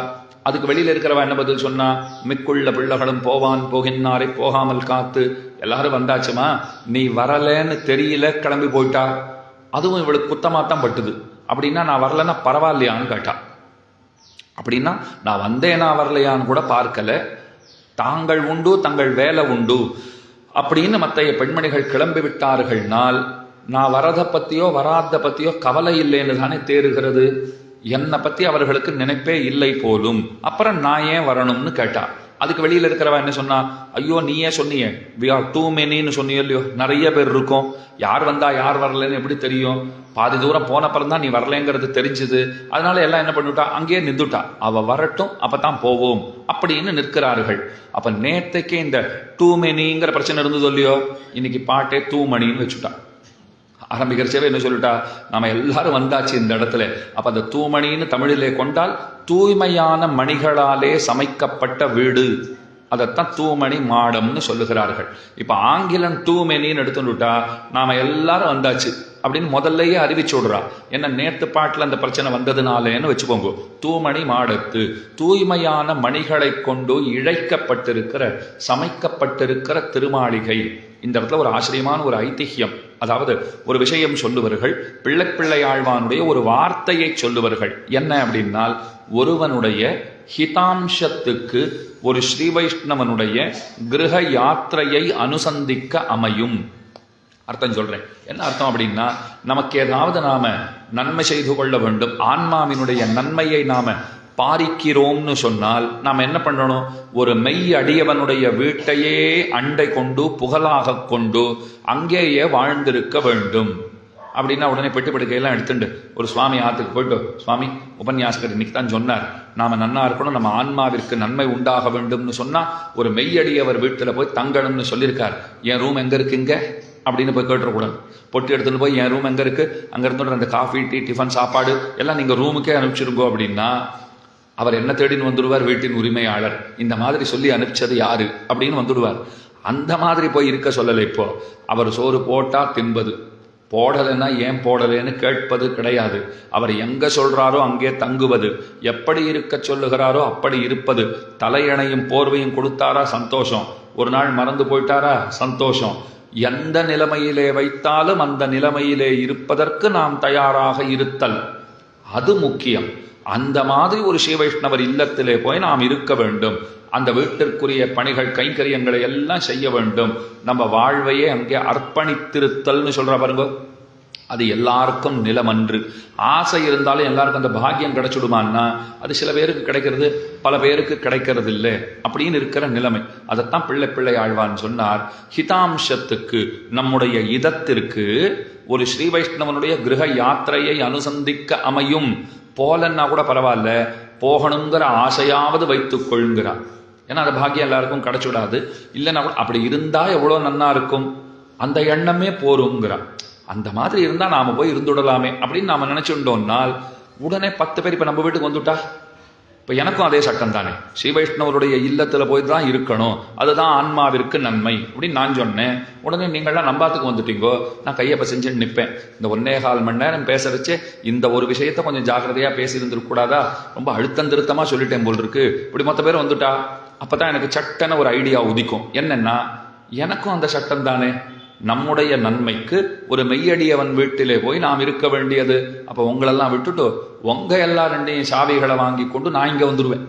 அதுக்கு வெளியில இருக்கிறவா என்ன பதில் சொன்னா, மிக்குள்ள பிள்ளைகளும் போவான் போகின்னாரை போகாமல் காத்து, எல்லாரும் வந்தாச்சுமா, நீ வரலன்னு தெரியல கிளம்பி போயிட்டா. அதுவும் இவளுக்கு குத்தமாத்தான் பட்டுது. அப்படின்னா நான் வரலன்னா பரவாயில்லையான்னு கேட்டா. அப்படின்னா நான் வந்தேனா வரலையான்னு கூட பார்க்கல, தாங்கள் உண்டு தங்கள் வேலை உண்டு அப்படின்னு மற்ற பெண்மணிகள் கிளம்பி விட்டார்கள்னால் நான் வரதை பத்தியோ வராத பத்தியோ கவலை இல்லைன்னு தானே தேறுகிறது. என்னை பத்தி அவர்களுக்கு நினைப்பே இல்லை போலும். அப்புறம் நான் ஏன் வரணும்னு கேட்டா. அதுக்கு வெளியில இருக்கிறவா என்ன சொன்னா, ஐயோ நீயே சொன்னியே வி ஆர் டூ மெனின்னு சொன்னியோ இல்லையோ, நிறைய பேர் இருக்கும், யார் வந்தா யார் வரலன்னு எப்படி தெரியும், பாதி தூரம் போனப்பறம் தான் நீ வரலங்கிறது தெரிஞ்சுது, அதனால எல்லாம் என்ன பண்ணிவிட்டா, அங்கேயே நின்றுட்டா, அவ வரட்டும் அப்பதான் போவோம் அப்படின்னு நிற்கிறார்கள். அப்ப நேத்தைக்கே இந்த டூ மெனிங்கிற பிரச்சனை இருந்தது இல்லையோ, இன்னைக்கு பாட்டே தூமணின்னு வச்சுட்டா. ஆரம்பிக்கிறச்சவே என்ன சொல்லிட்டா, நாம எல்லாரும் வந்தாச்சு இந்த இடத்துல. அப்ப அந்த தூமணின்னு தமிழிலே கொண்டால் தூய்மையான மணிகளாலே சமைக்கப்பட்ட வீடு, அதைத்தான் தூமணி மாடம்னு சொல்லுகிறார்கள். இப்ப ஆங்கிலம் டூ மெனின்னு எடுத்துட்டா நாம எல்லாரும் வந்தாச்சு அப்படின்னு முதல்லயே அறிவிச்சு விடுறா. என்ன நேத்து பாட்டுல அந்த பிரச்சனை வந்ததுனாலேன்னு வச்சுக்கோங்க. தூமணி மாடத்து, தூய்மையான மணிகளை கொண்டு இழைக்கப்பட்டிருக்கிற சமைக்கப்பட்டிருக்கிற திருமாளிகை. இந்த இடத்துல ஒரு ஆச்சரியமான ஒரு ஐதிஹ்யம், அதாவது ஒரு விஷயம் சொல்லுவார்கள். பிள்ளை ஆழ்வானுடைய ஒரு வார்த்தையை சொல்லுவார்கள். என்ன அப்படின்னால், ஒருவனுடைய ஹிதாம்சத்துக்கு ஒரு ஸ்ரீ வைஷ்ணவனுடைய கிரக யாத்திரையை அனுசந்திக்க அமையும். அர்த்தம் சொல்றேன். என்ன அர்த்தம் அப்படின்னா, நமக்கு ஏதாவது நாம நன்மை செய்து கொள்ள வேண்டும், ஆன்மாவினுடைய நன்மையை நாம பாரிக்கிறோம்னு சொன்னால் நாம் என்ன பண்ணணும்? ஒரு மெய் அடியவனுடைய வீட்டையே அண்டை கொண்டு புகழாக கொண்டு அங்கேயே வாழ்ந்திருக்க வேண்டும். அப்படின்னா உடனே பெட்டி படுக்கையெல்லாம் எடுத்துட்டு ஒரு சுவாமி ஆத்துக்கு போயிட்டு, சுவாமி உபன்யாசகர் இன்னைக்கு தான் சொன்னார், நாம நன்னா இருக்கணும், நம்ம ஆன்மாவிற்கு நன்மை உண்டாக வேண்டும்னு சொன்னா ஒரு மெய்யடியவர் வீட்டில் போய் தங்கணும்னு சொல்லியிருக்கார், என் ரூம் எங்க இருக்குங்க அப்படின்னு போய் கேட்டுறக்கூடாது. பொட்டி எடுத்துட்டு போய் என் ரூம் எங்க இருக்கு, அங்க இருந்து அந்த காஃபி டீ டிஃபன் சாப்பாடு எல்லாம் நீங்க ரூமுக்கே அனுப்பிச்சிருங்கோ அப்படின்னா அவர் என்ன தேடின்னு வந்துடுவார்? வீட்டின் உரிமையாளர். இந்த மாதிரி சொல்லி அனுப்பிச்சது யாரு அப்படின்னு வந்துடுவார். அந்த மாதிரி போய் இருக்க சொல்லலை. இப்போ அவர் சோறு போட்டா தின்பது, போடலைன்னா ஏன் போடலைன்னு கேட்பது கிடையாது. அவர் எங்க சொல்றாரோ அங்கே தங்குவது, எப்படி இருக்க சொல்லுகிறாரோ அப்படி இருப்பது. தலையணையும் போர்வையும் கொடுத்தாரா சந்தோஷம், ஒரு நாள் மறந்து போயிட்டாரா சந்தோஷம். எந்த நிலைமையிலே வைத்தாலும் அந்த நிலைமையிலே இருப்பதற்கு நாம் தயாராக இருத்தல், அது முக்கியம். அந்த மாதிரி ஒரு ஸ்ரீ வைஷ்ணவர் இல்லத்திலே போய் நாம் இருக்க வேண்டும். அந்த வீட்டிற்குரிய பணிகள் கைங்கரியங்களை எல்லாம் செய்ய வேண்டும். நம்ம வாழ்வையே அங்கே அர்ப்பணித்திருத்தல்னு சொல்ற பாருங்க, அது எல்லாருக்கும் நிலமன்று. ஆசை இருந்தாலும் எல்லாருக்கும் அந்த பாக்கியம் கிடைச்சிடுமான்னா அது சில பேருக்கு கிடைக்கிறது, பல பேருக்கு கிடைக்கிறது இல்லை அப்படின்னு இருக்கிற நிலைமை. அதைத்தான் பிள்ளை ஆழ்வான் சொன்னார். ஹிதாம்சத்துக்கு, நம்முடைய இதத்திற்கு ஒரு ஸ்ரீ வைஷ்ணவனுடைய கிரக யாத்திரையை அனுசந்திக்க அமையும். போலன்னா கூட பரவாயில்ல, போகணுங்கிற ஆசையாவது வைத்துக் கொள்ளுங்கிறார். ஏன்னா அந்த பாக்கியம் எல்லாருக்கும் கிடைச்சுடாது. இல்லைன்னா கூட அப்படி இருந்தா எவ்வளோ நன்னா இருக்கும், அந்த எண்ணமே போருங்கிறார். அந்த மாதிரி இருந்தா நாம போய் இருந்துடலாமே அப்படின்னு நாம நினைச்சுட்டோம்னால் உடனே 10 பேர் இப்ப நம்ம வீட்டுக்கு வந்துட்டா, இப்ப எனக்கும் அதே சட்டம் தானே, ஸ்ரீ வைஷ்ணவருடைய இல்லத்துல போய் தான் இருக்கணும், அதுதான் ஆன்மாவிற்கு நன்மை அப்படின்னு நான் சொன்னேன். உடனே நீங்கள்லாம் நம்பாத்துக்கு வந்துட்டீங்கோ, நான் கையப்ப செஞ்சுன்னு நிற்பேன். இந்த 1.25 மணி நேரம் பேச வச்சு இந்த ஒரு விஷயத்த கொஞ்சம் ஜாக்கிரதையா பேசி இருந்திருக்க கூடாதா, ரொம்ப அழுத்தம் திருத்தமா சொல்லிட்டேன் போல் இருக்கு, இப்படி மொத்த பேர் வந்துட்டா அப்பதான் எனக்கு சட்டன ஒரு ஐடியா உதிக்கும். என்னன்னா, எனக்கும் அந்த சட்டம் தானே, நம்முடைய நன்மைக்கு ஒரு மெய்யடியவன் வீட்டிலே போய் நாம் இருக்க வேண்டியது. அப்ப உங்களெல்லாம் விட்டுட்டு உங்க எல்லாருடையும் சாவிகளை வாங்கி கொண்டு நான் இங்க வந்துடுவேன்.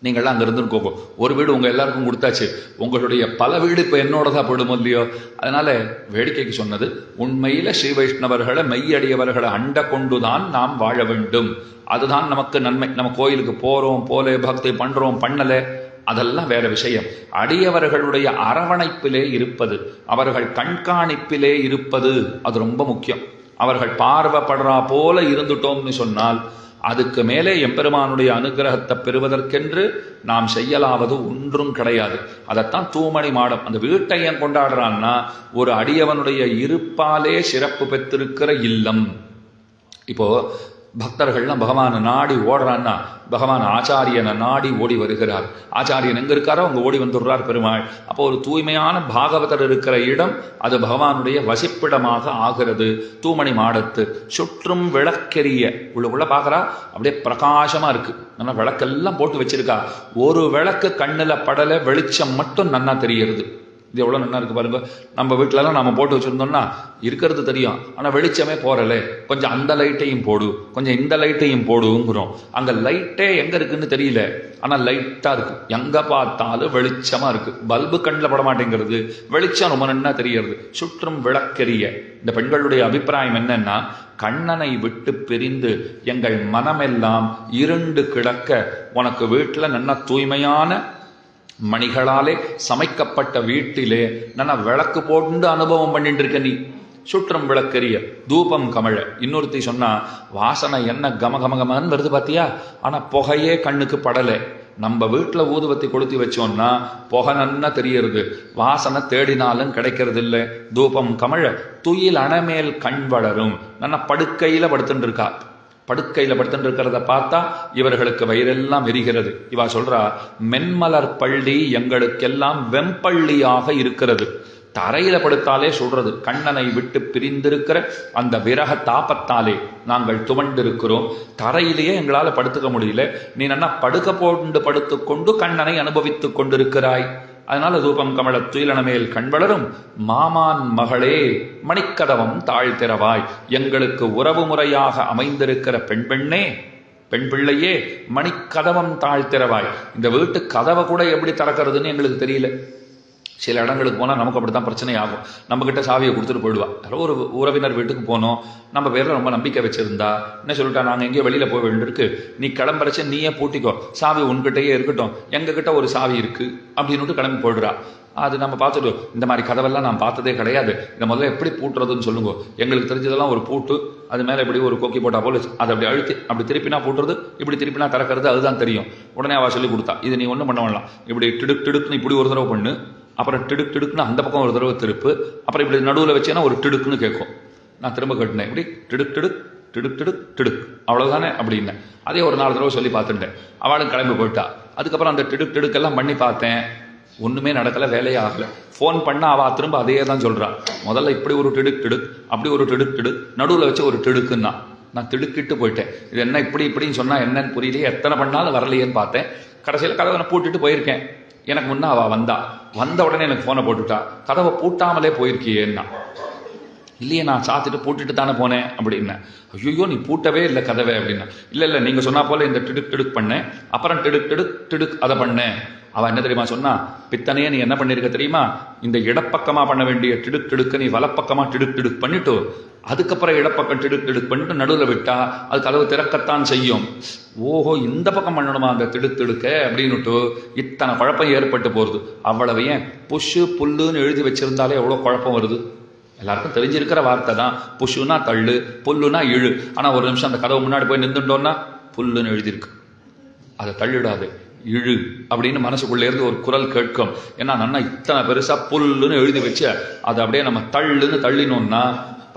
நீங்கள்லாம் அங்க இருந்துருக்கோங்க. ஒரு வீடு உங்க எல்லாருக்கும் கொடுத்தாச்சு, உங்களுடைய பல வீடு இப்ப என்னோடதான் போயிடும் இல்லையோ. அதனால வேடிக்கைக்கு சொன்னது, உண்மையில ஸ்ரீ வைஷ்ணவர்களை மெய்யடியவர்களை அண்ட கொண்டுதான் நாம் வாழ வேண்டும். அதுதான் நமக்கு நன்மை. நம்ம கோயிலுக்கு போறோம், போலே பக்தி பண்றோம், பண்ணல, அதெல்லாம் வேற விஷயம். அடியவர்களுடைய அரவணைப்பிலே இருப்பது, அவர்கள் கண்காணிப்பிலே இருப்பது, அது ரொம்ப முக்கியம். அவர்கள் பார்வைப்படுறா போல இருந்துட்டோம்னு சொன்னால் அதுக்கு மேலே எம்பெருமானுடைய அனுகிரகத்தை பெறுவதற்கென்று நாம் செய்யலாவது ஒன்றும் கிடையாது. அதைத்தான் தூமணி மாடம். அந்த வீட்டை ஏன் கொண்டாடுறான்னா, ஒரு அடியவனுடைய இருப்பாலே சிறப்பு பெற்றிருக்கிற இல்லம். இப்போ பக்தர்கள்லாம் பகவானை நாடி ஓடுறான்னா, பகவான் ஆச்சாரியனை நாடி ஓடி வருகிறார். ஆச்சாரியன் எங்க இருக்காரோ அங்க ஓடி வந்துடுறார் பெருமாள். அப்போ ஒரு தூய்மையான பாகவதர் இருக்கிற இடம் அது பகவானுடைய வசிப்பிடமாக ஆகிறது. தூமணி மாடத்து சுற்றும் விளக்கெரிய உள்ள பாக்குறா, அப்படியே பிரகாசமா இருக்கு. நல்லா விளக்கெல்லாம் போட்டு வச்சிருக்கா. ஒரு விளக்கு கண்ணுல படல, வெளிச்சம் மட்டும் நன்னா தெரிகிறது. இது எவ்வளோ நல்லா இருக்கு பாருங்க. நம்ம வீட்டிலலாம் நம்ம போட்டு வச்சுருந்தோம்னா இருக்கிறது தெரியும், ஆனால் வெளிச்சமே போறல, கொஞ்சம் அந்த லைட்டையும் போடு, கொஞ்சம் இந்த லைட்டையும் போடுங்கிறோம். அங்கே லைட்டே எங்கே இருக்குன்னு தெரியல, ஆனால் லைட்டாக இருக்கு, எங்கே பார்த்தாலும் வெளிச்சமாக இருக்கு. பல்பு கண்ணில் பட மாட்டேங்கிறது, வெளிச்சம் ரொம்ப நன்னா தெரியறது. சுற்றும் விளக்கெரிய. இந்த பெண்களுடைய அபிப்பிராயம் என்னன்னா, கண்ணனை விட்டு பிரிந்து எங்கள் மனமெல்லாம் இருண்டு கிடக்க உனக்கு வீட்டில் நல்லா தூய்மையான மணிகளாலே சமைக்கப்பட்ட வீட்டிலே நான் விளக்கு போட்டு அனுபவம் பண்ணிட்டு இருக்க. நீ சுற்றம் விளக்கெரிய தூபம் கமழ. இன்னொருத்தி சொன்னா, வாசனை என்ன கமகமகமன்னு வருது பாத்தியா, ஆனா புகையே கண்ணுக்கு படலை. நம்ம வீட்டில் ஊதுவத்தி கொளுத்தி வச்சோம்னா புகை நன்னா தெரியறது, வாசனை தேடினாலும் கிடைக்கிறது இல்லை. தூபம் கமழ துயில் அணமேல் கண் வளரும். நல்லா படுக்கையில படுத்துட்டு இருக்கா. படுக்கையில படுத்துட்டு இருக்கிறத பார்த்தா இவர்களுக்கு வயிறெல்லாம் எரிகிறது. இவா சொல்றா, மென்மலர் பள்ளி எங்களுக்கெல்லாம் வெம்பள்ளியாக இருக்கிறது. தரையில படுத்தாலே சொல்றது, கண்ணனை விட்டு பிரிந்திருக்கிற அந்த விரக தாபத்தாலே நாங்கள் துவண்டிருக்கிறோம். தரையிலேயே எங்களால படுத்துக்க முடியல, நீ நல்லா படுக்க போண்டு படுத்துக்கொண்டு கண்ணனை அனுபவித்துக் கொண்டிருக்கிறாய். அதனால தூபம் கமல துயிலனமேல் கண்வளரும் மாமான் மகளே மணிக்கதவம் தாழ்த்திரவாய், எங்களுக்கு உறவு முறையாக அமைந்திருக்கிற பெண் பிள்ளையே மணிக்கதவம் தாழ்த்திரவாய். இந்த வீட்டு கதவை கூட எப்படி திறக்கிறதுன்னு எங்களுக்கு தெரியல. சில இடங்களுக்கு போனால் நமக்கு அப்படி தான் பிரச்சனை ஆகும். நம்மக்கிட்ட சாவியை கொடுத்துட்டு போயிடுவா. யாரோ ஒரு உறவினர் வீட்டுக்கு போனோம், நம்ம பேரில் ரொம்ப நம்பிக்கை வச்சுருந்தா என்ன சொல்லிட்டா, நாங்கள் எங்கேயோ வெளியில் போக வேண்டியிருக்கு, நீ கிளம்புறச்ச நீயே பூட்டிக்கோ, சாவி உன்கிட்டயே இருக்கட்டும், எங்ககிட்ட ஒரு சாவி இருக்குது அப்படின்னுட்டு கிளம்பி போயிடுறா. அது நம்ம பார்த்துட்டு இந்த மாதிரி கதவெல்லாம் நான் பார்த்ததே கிடையாது, இதை முதல்ல எப்படி பூட்டுறதுன்னு சொல்லுங்க. எங்களுக்கு தெரிஞ்சதெல்லாம் ஒரு பூட்டு, அது மேலே இப்படி ஒரு கொக்கி போட்டா போல அதை அப்படி அழுத்தி அப்படி திருப்பினா பூட்டுறது, இப்படி திருப்பினா திறக்கிறது, அதுதான் தெரியும். உடனே அவள் சொல்லி கொடுத்தா, இது நீ ஒன்றும் பண்ண வேண்டாம், இப்படி டிடுக்குன்னு இப்படி ஒரு தடவை பண்ணு, அப்புறம் டிடுக்குன்னு அந்த பக்கம் ஒரு தடவை திருப்பு, அப்புறம் இப்படி நடுவில் வச்சேன்னா ஒரு டிடுக்குன்னு கேட்கும். நான் திரும்ப கட்டினேன், இப்படி டிடுக் அவ்வளோதானே அப்படின்னு. அதே ஒரு 4 தடவை சொல்லி பார்த்துட்டேன். அவளும் கிளம்பி போயிட்டா. அதுக்கப்புறம் அந்த டிடுக்கெல்லாம் பண்ணி பார்த்தேன், ஒன்றுமே நடக்கலை, வேலையே ஆகலை. ஃபோன் பண்ணால் அவள் திரும்ப அதே தான் சொல்கிறான். முதல்ல இப்படி ஒரு டிடுக், அப்படி ஒரு டிடுக், நடுவில் வச்சு ஒரு டிடுக்குன்னா நான் திடுக்கிட்டு போயிட்டேன். இது என்ன இப்படின்னு சொன்னால் என்னன்னு புரியலையே, எத்தனை பண்ணாலும் வரலையேன்னு பார்த்தேன். கடைசியில் கதவை நான் பூட்டிட்டு போயிருக்கேன். எனக்கு முன்னே அவள் வந்த உடனே எனக்கு ஃபோனை போட்டுட்டா, கதவை பூட்டாமலே போயிருக்கியேன்னா. இல்லையே, நான் சாத்திட்டு பூட்டிட்டு தானே போனேன் அப்படின்னா. ஐயோ நீ பூட்டவே இல்லை கதவை அப்படின்னா. இல்லை நீங்கள் சொன்னா போல இந்த டிடுக் பண்ணேன், அப்புறம் டிடுக் அதை பண்ணேன். அவள் என்ன தெரியுமா சொன்னா, பித்தனையே நீ என்ன பண்ணிருக்க தெரியுமா, இந்த இடப்பக்கமாக பண்ண வேண்டிய டிடுக்க நீ வலப்பக்கமாக டிடுக் பண்ணிட்டு அதுக்கப்புறம் இடப்பக்கம் டிடுக் பண்ணிட்டு நடுவில் விட்டா அது கதவு திறக்கத்தான் செய்யும். ஓஹோ இந்த பக்கம் பண்ணணுமா அந்த திடுக்க அப்படின்னுட்டு இத்தனை குழப்பம் ஏற்பட்டு போகிறது. அவ்வளவு ஏன் புஷு புல்லுன்னு எழுதி வச்சிருந்தாலே எவ்வளோ குழப்பம் வருது. எல்லாருக்கும் தெரிஞ்சிருக்கிற வார்த்தை தான், புஷுனா தள்ளு, புல்லுனா இழு. ஆனால் ஒரு நிமிஷம் அந்த கதவு முன்னாடி போய் நின்றுட்டோன்னா புல்லுன்னு எழுதியிருக்கு, அதை தள்ளிடாது, இழு அப்படின்னு மனசுக்குள்ளேருந்து ஒரு குரல் கேட்கும். ஏன்னா நன்னா இத்தனை பெருசாக புல்லுன்னு எழுதி வச்சு அதை அப்படியே நம்ம தள்ளுன்னு தள்ளினோம்னா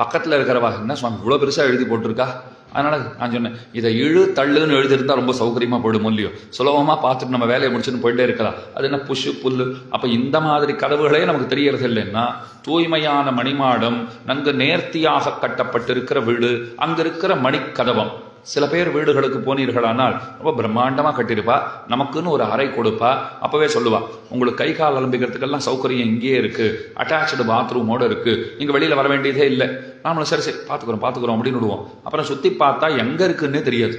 பக்கத்தில் இருக்கிறவா என்ன சுவாமி இவ்வளோ பெருசாக எழுதி போட்டிருக்கா. அதனால் நான் சொன்னேன், இதை இழு தள்ளுன்னு எழுதிருந்தா ரொம்ப சௌகரியமாக போயிடும் இல்லையோ, சுலபமாக பார்த்துட்டு நம்ம வேலையை முடிச்சுன்னு போயிட்டே இருக்கலாம். அது என்ன புஷு புல்லு. அப்போ இந்த மாதிரி கதவுகளே நமக்கு தெரியறது இல்லைன்னா தூய்மையான மணிமாடம், நன்கு நேர்த்தியாக கட்டப்பட்டிருக்கிற வீடு, அங்கே இருக்கிற மணிக்கதவம். சில பேர் வீடுகளுக்கு போனீர்களானால் ரொம்ப பிரம்மாண்டமாக கட்டியிருப்பா, நமக்குன்னு ஒரு அறை கொடுப்பா. அப்போவே சொல்லுவா, உங்களுக்கு கை கால் அலம்பிக்கிறதுக்கெல்லாம் சௌகரியம் இங்கேயே இருக்குது, அட்டாச்சு பாத்ரூமோடு இருக்குது, நீங்கள் வெளியில் வர வேண்டியதே இல்லை. நாமளும் சரி பார்த்துக்குறோம் அப்படின்னு விடுவோம். அப்புறம் சுற்றி பார்த்தா எங்கே இருக்குன்னே தெரியாது.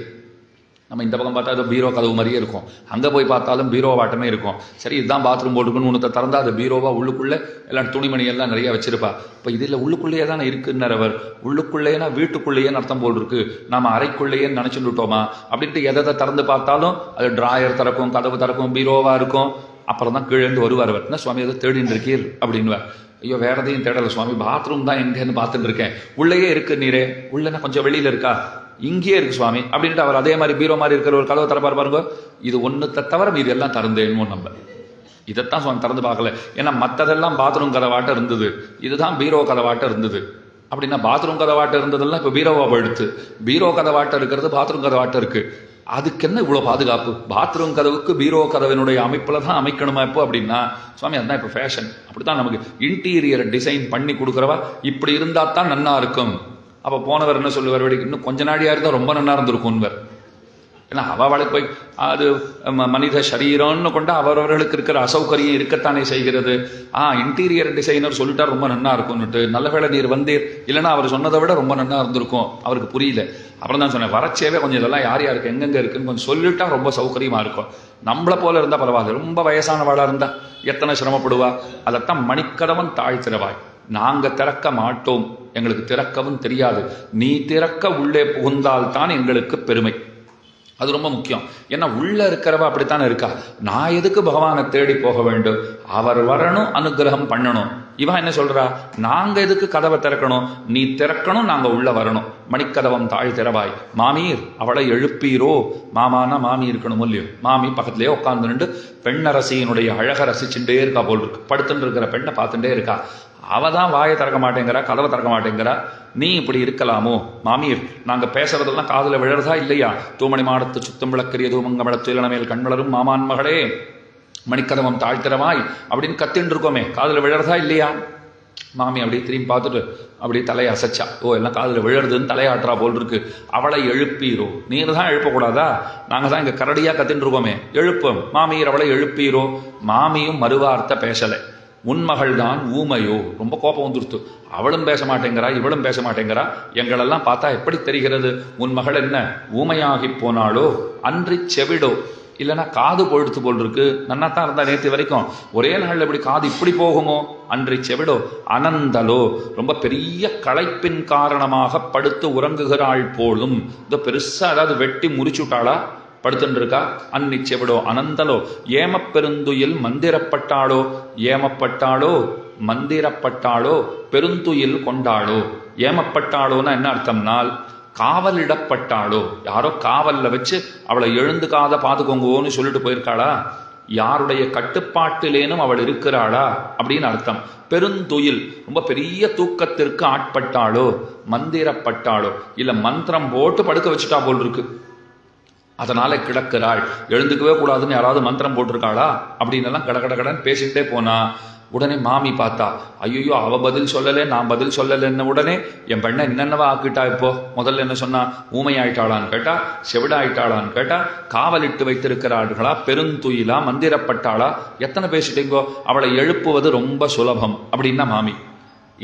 நம்ம இந்த பக்கம் பார்த்தா அது பீரோ கதவு மாதிரியே இருக்கும், அங்கே போய் பார்த்தாலும் பீரோ வாட்டமே இருக்கும். சரி இதுதான் பாத்ரூம் போட்டுக்குன்னு ஒன்று திறந்தா அது பீரோவா, உள்ளுக்குள்ளே எல்லாம் துணிமணி எல்லாம் நிறையா வச்சிருப்பா. இப்போ இதில் உள்ளுக்குள்ளேயே தானே இருக்குன்னவர், உள்ளுக்குள்ளேனா வீட்டுக்குள்ளேயேன்னு அர்த்தம் போல் இருக்கு, நம்ம அறைக்குள்ளேயேன்னு நினச்சிட்டுட்டோமா அப்படின்ட்டு எதை திறந்து பார்த்தாலும் அது டிராயர் திறக்கும், கதவு திறக்கும், பீரோவாக இருக்கும். அப்புறம் தான் கீழேருந்து வருவார். அவர் என்ன சுவாமி எதை தேடின்னு இருக்கீர் அப்படின்வார். ஐயோ வேற எதையும் தேடலை சுவாமி, பாத்ரூம் தான் எங்கேன்னு பார்த்துட்டு இருக்கேன், உள்ளேயே இருக்கு நீரே, உள்ளேனா கொஞ்சம் வெளியில் இருக்கா, இங்கேயே இருக்கு சுவாமி அப்படின்ட்டு அவர் அதே மாதிரி பீரோ மாதிரி இருக்கிற ஒரு கதவை திறப்பார் பாருங்க. இது ஒன்றுத்தை தவிர மீது எல்லாம் திறந்தேன்னு நம்ம இதைத்தான் சுவாமி திறந்து பார்க்கல. ஏன்னா மற்றதெல்லாம் பாத்ரூம் கதவாட்டம் இருந்தது, இதுதான் பீரோ கதவாட்டம் இருந்தது. அப்படின்னா பாத்ரூம் கதவாட்டம் இருந்ததெல்லாம் இப்போ பீரோவா போயிடுத்து, பீரோ கதவாட்டம் இருக்கிறது பாத்ரூம் கதவாட்டம் இருக்கு. அதுக்கு என்ன இவ்வளோ பாதுகாப்பு? பாத்ரூம் கதவுக்கு பீரோ கதவினுடைய அமைப்பில் தான் அமைக்கணுமா இப்போ அப்படின்னா சுவாமி அதுதான் இப்போ ஃபேஷன். அப்படித்தான் நமக்கு இன்டீரியர் டிசைன் பண்ணி கொடுக்குறவா இப்படி இருந்தால் தான் நன்னா இருக்கும். அப்போ போனவர் என்ன சொல்லுவார், வேடிக்கை இன்னும் கொஞ்ச நாடியாக இருந்தால் ரொம்ப நல்லா இருந்திருக்கும்வர். ஏன்னா அவளுக்கு போய் அது மனித சரீரம்னு கொண்டு அவரவர்களுக்கு இருக்கிற அசௌகரியம் இருக்கத்தானே செய்கிறது. இன்டீரியர் டிசைனர் சொல்லிட்டா ரொம்ப நல்லா இருக்கும்னுட்டு, நல்ல வேளை நீர் வந்தீர், இல்லைன்னா அவர் சொன்னதை விட ரொம்ப நல்லா இருந்திருக்கும். அவருக்கு புரியல. அப்புறம் தான் சொன்னேன், வரச்சேவே கொஞ்சம் இதெல்லாம் யார் யாருக்கு எங்கெங்கே இருக்குன்னு கொஞ்சம் சொல்லிட்டா ரொம்ப சௌகரியமாக இருக்கும். நம்மளை போல இருந்தால் பரவாயில்ல, ரொம்ப வயசானவாளாக இருந்தால் எத்தனை சிரமப்படுவா. அதைத்தான் மணிக்கதவன் தாழ்த்திரவாய், நாங்கள் திறக்க மாட்டோம், எங்களுக்கு திறக்கவும் தெரியாது, நீ திறக்க உள்ளே புகுந்தால் தான் எங்களுக்கு பெருமை. அது ரொம்ப முக்கியம். ஏன்னா உள்ள இருக்கிறவ அப்படித்தானே இருக்கா. நான் எதுக்கு பகவானை தேடி போக வேண்டும், அவர் வரணும், அனுகிரகம் பண்ணணும். இவன் என்ன சொல்றா, நாங்க எதுக்கு கதவை திறக்கணும், நீ திறக்கணும், நாங்க உள்ள வரணும். மணிக்கதவம் தாழ் திறவாய் மாமீர் அவளை எழுப்பீரோ. மாமானா மாமி இருக்கணும் இல்லையோ, மாமி பக்கத்திலேயே உட்காந்துட்டு பெண்ணரசியினுடைய அழக ரசிச்சுட்டே இருக்கா போல் இருக்கு. படுத்துட்டு இருக்கிற பெண்ணை பார்த்துட்டே இருக்கா. அவ தான் வாயை திறக்க மாட்டேங்கிறா, கதவை திறக்க மாட்டேங்கிறா. நீ இப்படி இருக்கலாமோ மாமீர், நாங்கள் பேசுறதெல்லாம் காதில் விழறதா இல்லையா? தூமணி மாடத்து சுத்தம் விளக்கரிய தூமங்கமளத்து இளநமேல் கண்வளரும் மாமான் மகளே மணிக்கதவம் தாழ்த்திரவாய் அப்படின்னு கத்தின்னு இருக்கோமே, காதில் விழறதா இல்லையா? மாமி அப்படியே திரும்பி பார்த்துட்டு அப்படியே தலையை அசைச்சா. ஓ எல்லாம் காதில் விழுறதுன்னு தலையாட்டுறா போல் இருக்கு. அவளை எழுப்பீரோ. நீர் தான் எழுப்பக்கூடாதா? நாங்கள் தான் இங்கே கரடியாக கத்தின்னு இருக்கோமே, எழுப்போம். மாமியர் அவளை எழுப்பீரோ. மாமியும் மறுவார்த்தை பேசலை. உன்மகள் தான் ஊமையோ. ரொம்ப கோபம் வந்துருத்து. அவளும் பேச மாட்டேங்கிறா, இவளும் பேச மாட்டேங்கிறா. எங்களெல்லாம் பார்த்தா எப்படி தெரிகிறது உன் மகள் என்ன ஊமையாகி போனாளோ, அன்றி செவிடோ. இல்லைன்னா காது போயிடுத்து போல் இருக்கு. நன்னாத்தான் இருந்தா நேற்று வரைக்கும், ஒரே நாளில் இப்படி காது இப்படி போகுமோ. அன்றி செவிடோ அனந்தலோ. ரொம்ப பெரிய களைப்பின் காரணமாக படுத்து உறங்குகிறாள் போலும். இதோ பெருசா அதாவது வெட்டி முறிச்சுட்டாளா, படுத்துட்டு இருக்கா. அன்னி செவிடோ அனந்தலோ. ஏமப்பெருந்துயில் மந்திரப்பட்டாளோ. ஏமப்பட்டாளோ மந்திரப்பட்டாளோ பெருந்துயில் கொண்டாளோ. ஏமப்பட்டாளோன்னா என்ன அர்த்தம்னால் காவலிடப்பட்டாளோ. யாரோ காவல்ல வச்சு அவளை எழுந்துக்காத பாத்துக்கோங்கன்னு சொல்லிட்டு போயிருக்காளா. யாருடைய கட்டுப்பாட்டிலேனும் அவள் இருக்கிறாளா அப்படின்னு அர்த்தம். பெருந்துயில் ரொம்ப பெரிய தூக்கத்திற்கு ஆட்பட்டாளோ. மந்திரப்பட்டாளோ இல்ல மந்திரம் போட்டு படுக்க வச்சுட்டா போல் இருக்கு. அதனால கிடக்கிறாள். எழுந்துக்கவே கூடாதுன்னு யாராவது மந்திரம் போட்டிருக்காளா அப்படின்னு எல்லாம் கடகடகடன் பேசிக்கிட்டே போனா உடனே மாமி பார்த்தா, ஐயோ அவ பதில் சொல்லலை, நான் பதில் சொல்லலைன்னு உடனே என் பெண்ணை என்னென்னவா ஆக்கிட்டா. இப்போ முதல்ல என்ன சொன்னா, ஊமையாயிட்டாளான்னு கேட்டா, செவிடாயிட்டாளான்னு கேட்டா, காவலிட்டு வைத்திருக்கிறார்களா, பெருந்துயிலா, மந்திரப்பட்டாளா, எத்தனை பேசிட்டீங்கோ. அவளை எழுப்புவது ரொம்ப சுலபம் அப்படின்னா மாமி.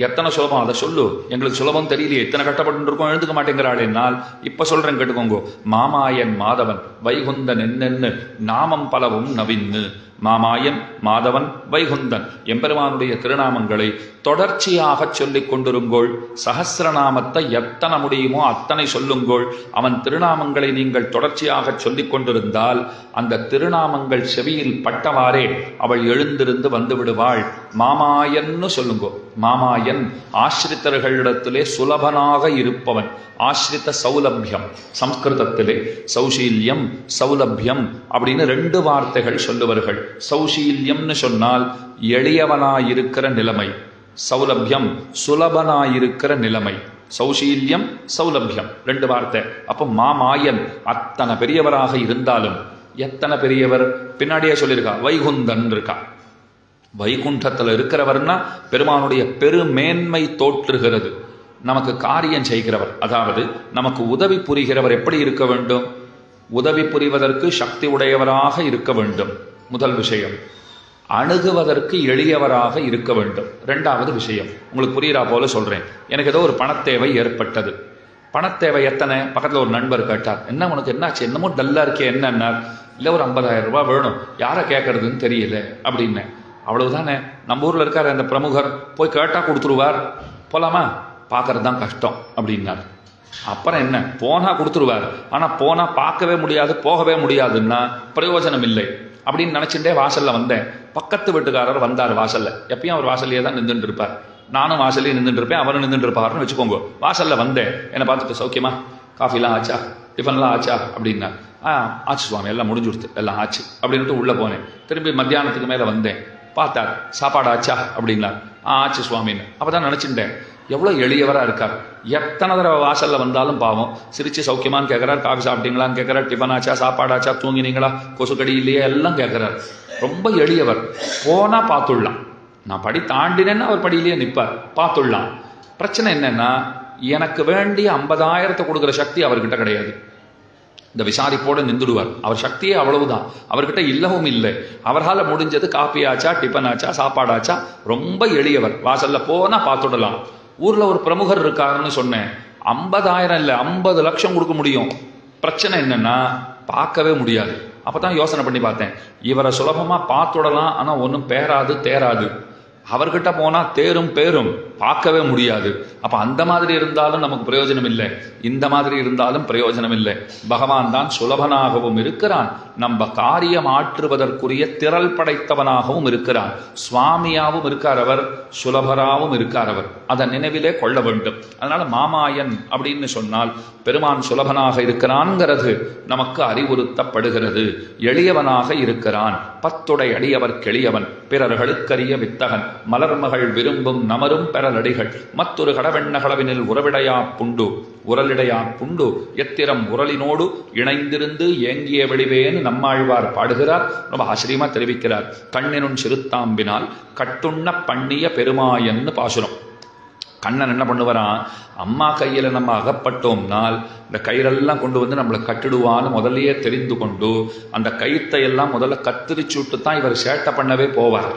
எத்தனை சுலபம் அதை சொல்லு, எங்களுக்கு சுலபம் தெரியலையே, எத்தனை கட்டப்பட்டு இருக்கோம், எழுந்துக்க மாட்டேங்கிறாள் என்னால். இப்ப சொல்றேன் கேட்டுக்கோங்க. மாமாயன் மாதவன் வைகுந்தன் என்னென்னு நாமம் பலவும் நவின்னு. மாமாயன் மாதவன் வைகுந்தன் எம்பெருமானுடைய திருநாமங்களை தொடர்ச்சியாக சொல்லிக் கொண்டிருங்கோள். சஹஸ்ரநாமத்தை எத்தனை முடியுமோ அத்தனை சொல்லுங்கோள். அவன் திருநாமங்களை நீங்கள் தொடர்ச்சியாக சொல்லிக் கொண்டிருந்தால் அந்த திருநாமங்கள் செவியில் பட்டவாறே அவள் எழுந்திருந்து வந்து விடுவாள். மாமாயன்னு சொல்லுங்கோ. மாமாயன் ஆசிரித்தர்களிடத்திலே சுலபனாக இருப்பவன். ஆசிரித்த சௌலபியம், சம்ஸ்கிருதத்திலே சௌசீல்யம் சௌலபியம் அப்படின்னு 2 வார்த்தைகள் சொல்லுவார்கள். சௌசீல்யம்னு சொன்னால் எளியவனாயிருக்கிற நிலைமை, சௌலபியம் சுலபனாயிருக்கிற நிலைமை. சௌசீல்யம் சௌலபியம் 2 வார்த்தை. அப்போ மாமாயன் அத்தனை பெரியவராக இருந்தாலும், எத்தனை பெரியவர் பின்னாடியே சொல்லியிருக்கா, வைகுந்தன் இருக்கா. வைகுண்டத்தில் இருக்கிறவர்னா பெருமானுடைய பெருமேன்மை தோற்றுகிறது. நமக்கு காரியம் செய்கிறவர், அதாவது நமக்கு உதவி புரிகிறவர் எப்படி இருக்க வேண்டும்? உதவி புரிவதற்கு சக்தி உடையவராக இருக்க வேண்டும். முதல் விஷயம். அணுகுவதற்கு எளியவராக இருக்க வேண்டும். 2வது விஷயம், உங்களுக்கு புரியுறா போல சொல்றேன். எனக்கு ஏதோ ஒரு பணத்தேவை ஏற்பட்டது. பணத்தேவை எத்தனை? பக்கத்தில் ஒரு நண்பர் கேட்டார், என்ன உனக்கு என்னாச்சு, என்னமோ டல்லா இருக்கே, என்னன்னார். இல்லை ஒரு 50,000 ரூபாய் வேணும், யாரை கேட்கறதுன்னு தெரியல அப்படின்னு. அவ்வளவுதானே. நம்ம ஊர்ல இருக்காரு அந்த பிரமுகர், போய் கேட்டா கொடுத்துருவார், போலாமா, பார்க்கறது தான் கஷ்டம் அப்படின்னார். அப்புறம் என்ன, போனா கொடுத்துருவார், ஆனா போனா பார்க்கவே முடியாது, போகவே முடியாதுன்னா பிரயோஜனம் இல்லை அப்படின்னு நினைச்சுட்டே வாசல்ல வந்தேன். பக்கத்து வீட்டுக்காரர் வந்தார் வாசல்ல. எப்பயும் அவர் வாசல்லையே தான் நின்றுட்டு இருப்பார். நானும் வாசல்லையே நின்றுட்டு இருப்பேன், அவரும் நின்றுட்டு இருப்பாருன்னு வச்சுக்கோங்க. வாசல்ல வந்தேன், என்னை பார்த்துட்டு சௌக்கியமா, காஃபிலாம் ஆச்சா, டிஃபன்லாம் ஆச்சா அப்படின்னா, ஆச்சு சுவாமி, எல்லாம் முடிஞ்சு கொடுத்து எல்லாம் ஆச்சு அப்படின்ட்டு உள்ள போனேன். திரும்பி மத்தியானத்துக்கு மேல வந்தேன், பார்த்தார், சாப்பாடு ஆச்சா அப்படின்னா, ஆச்சு சுவாமின்னு. அப்பதான் நினைச்சுட்டேன், எவ்வளோ எளியவராக இருக்கார். எத்தனை தடவை வாசலில் வந்தாலும் பாவம் சிரிச்சு சௌக்கியமானு கேட்குறார், காஃபி சாப்பிட்டீங்களான்னு கேட்குறார், டிஃபன் ஆச்சா, சாப்பாடாச்சா, தூங்கினீங்களா, கொசுக்கடி இல்லையே, எல்லாம் கேட்குறார். ரொம்ப எளியவர். போனால் பார்த்துடலாம். நான் படி தாண்டினேன்னா அவர் படியிலேயே நிற்பார், பார்த்துடலாம். பிரச்சனை என்னன்னா, எனக்கு வேண்டிய 50,000 கொடுக்குற சக்தி அவர்கிட்ட கிடையாது. இந்த விசாரிப்போடு நின்றுடுவார். அவர் சக்தியே அவ்வளவுதான். அவர்கிட்ட இல்லவும் இல்லை. அவரால் முடிஞ்சது காப்பி ஆச்சா, டிஃபன் ஆச்சா, சாப்பாடாச்சா. ரொம்ப எளியவர். வாசல்ல போனா பார்த்துடலாம். ஊர்ல ஒரு பிரமுகர் இருக்காருன்னு சொன்னேன், 50,000 இல்லை 50 லட்சம் கொடுக்க முடியும். பிரச்சனை என்னன்னா பார்க்கவே முடியாது. அப்பதான் யோசனை பண்ணி பார்த்தேன், இவரை சுலபமா பார்த்துடலாம், ஆனா ஒன்றும் பேராது தேராது. அவர்கிட்ட போனா தேரும் பேரும், பார்க்கவே முடியாது. அப்ப அந்த மாதிரி இருந்தாலும் நமக்கு பிரயோஜனம் இல்லை, இந்த மாதிரி இருந்தாலும் பிரயோஜனம் இல்லை. பகவான் தான் சுலபனாகவும் இருக்கிறான், நம்ம காரியம் ஆற்றுவதற்குரிய திரள் படைத்தவனாகவும் இருக்கிறான். சுவாமியாவும் இருக்கார் அவர், சுலபராகவும் இருக்கார் அவர். அதை நினைவிலே கொள்ள வேண்டும். அதனால மாமாயன் அப்படின்னு சொன்னால் பெருமான் சுலபனாக இருக்கிறான்ங்கிறது நமக்கு அறிவுறுத்தப்படுகிறது. எளியவனாக இருக்கிறான், 10 அடியவர் கெளியவன், பிறர்களுக்கரிய வித்தகன். மலர்மகள் விரும்பும் நமரும் பெறலடிகள் மற்றொரு கடவெண்ணகளவினில் உறவிடையா புண்டு உரலிடையா புண்டு எத்திரம் உரலினோடு இணைந்திருந்து ஏங்கிய வெளிவேன்னு நம்மாழ்வார் பாடுகிறார். ரொம்ப ஆச்சரியமா தெரிவிக்கிறார். கண்ணினும் சிறுத்தாம்பினால் கட்டுண்ண பண்ணிய பெருமாயன்னு பாசுரம். கண்ணன் என்ன பண்ணுவாரான், அம்மா கையில் நம்ம அகப்பட்டோம்னால் இந்த கயிறெல்லாம் கொண்டு வந்து நம்மளை கட்டிடுவான்னு முதல்லையே தெரிந்து கொண்டு அந்த கயிற்றை எல்லாம் முதல்ல கத்திரிச்சு விட்டு தான் இவர் சேட்டை பண்ணவே போவார்.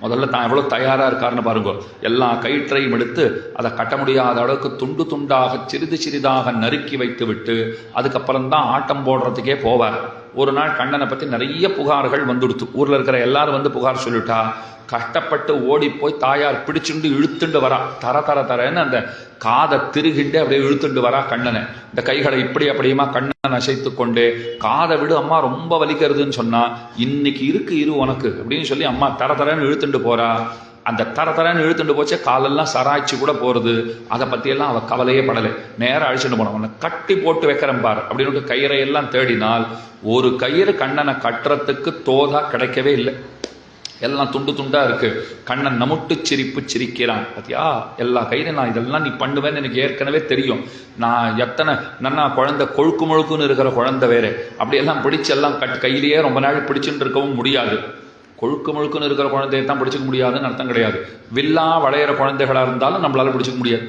முதல்ல தான் எவ்வளோ தயாராக இருக்காருன்னு பாருங்க. எல்லா கயிற்றையும் எடுத்து அதை கட்ட முடியாத அளவுக்கு துண்டு துண்டாக சிறிது சிறிதாக நறுக்கி வைத்து விட்டு அதுக்கப்புறம்தான் ஆட்டம் போடுறதுக்கே போவார். ஒரு நாள் கண்ணனை பற்றி நிறைய புகார்கள் வந்துடுத்து. ஊரில் இருக்கிற எல்லாரும் வந்து புகார் சொல்லிட்டா கஷ்டப்பட்டு ஓடி போய் தாயார் பிடிச்சுண்டு இழுத்துண்டு வரா. தர தர தரன்னு அந்த காதை திருகிண்டே அப்படியே இழுத்துண்டு வரா கண்ணனை. இந்த கைகளை இப்படி அப்படியுமா கண்ணனை அசைத்து கொண்டே காதை விடு அம்மா ரொம்ப வலிக்கிறதுன்னு சொன்னா இன்னைக்கு இரு உனக்கு அப்படின்னு சொல்லி அம்மா தர தரன்னு இழுத்துண்டு போறா. அந்த தர தரன்னு இழுத்துண்டு போச்சே காலெல்லாம் சராய்ச்சி கூட போறது. அதை பற்றியெல்லாம் அவள் கவலையே படலை. நேரம் அழிச்சுட்டு போன உன்னை கட்டி போட்டு வைக்கிறேன் பார் அப்படின்னு கயிறை எல்லாம் தேடினால் ஒரு கயிறு கண்ணனை கட்டுறதுக்கு தோதா கிடைக்கவே இல்லை. எல்லாம் துண்டு துண்டா இருக்கு. கண்ணன் நமுட்டு சிரிப்பு சிரிக்கிறான். பார்த்தியா எல்லா கையிலும் நான் இதெல்லாம் நீ பண்ணுவேன்னு எனக்கு ஏற்கனவே தெரியும். நான் எத்தனை நன்னா குழந்தை கொழுக்கு முழுக்குன்னு இருக்கிற குழந்தை வேற அப்படியெல்லாம் பிடிச்சு எல்லாம் கையிலேயே ரொம்ப நாள் பிடிச்சுட்டு இருக்கவும் முடியாது. கொழுக்கு முழுக்குன்னு இருக்கிற குழந்தையை தான் பிடிச்சிக்க முடியாதுன்னு அர்த்தம் கிடையாது. வில்லா வளையிற குழந்தைகளா இருந்தாலும் நம்மளால பிடிச்சிக்க முடியாது.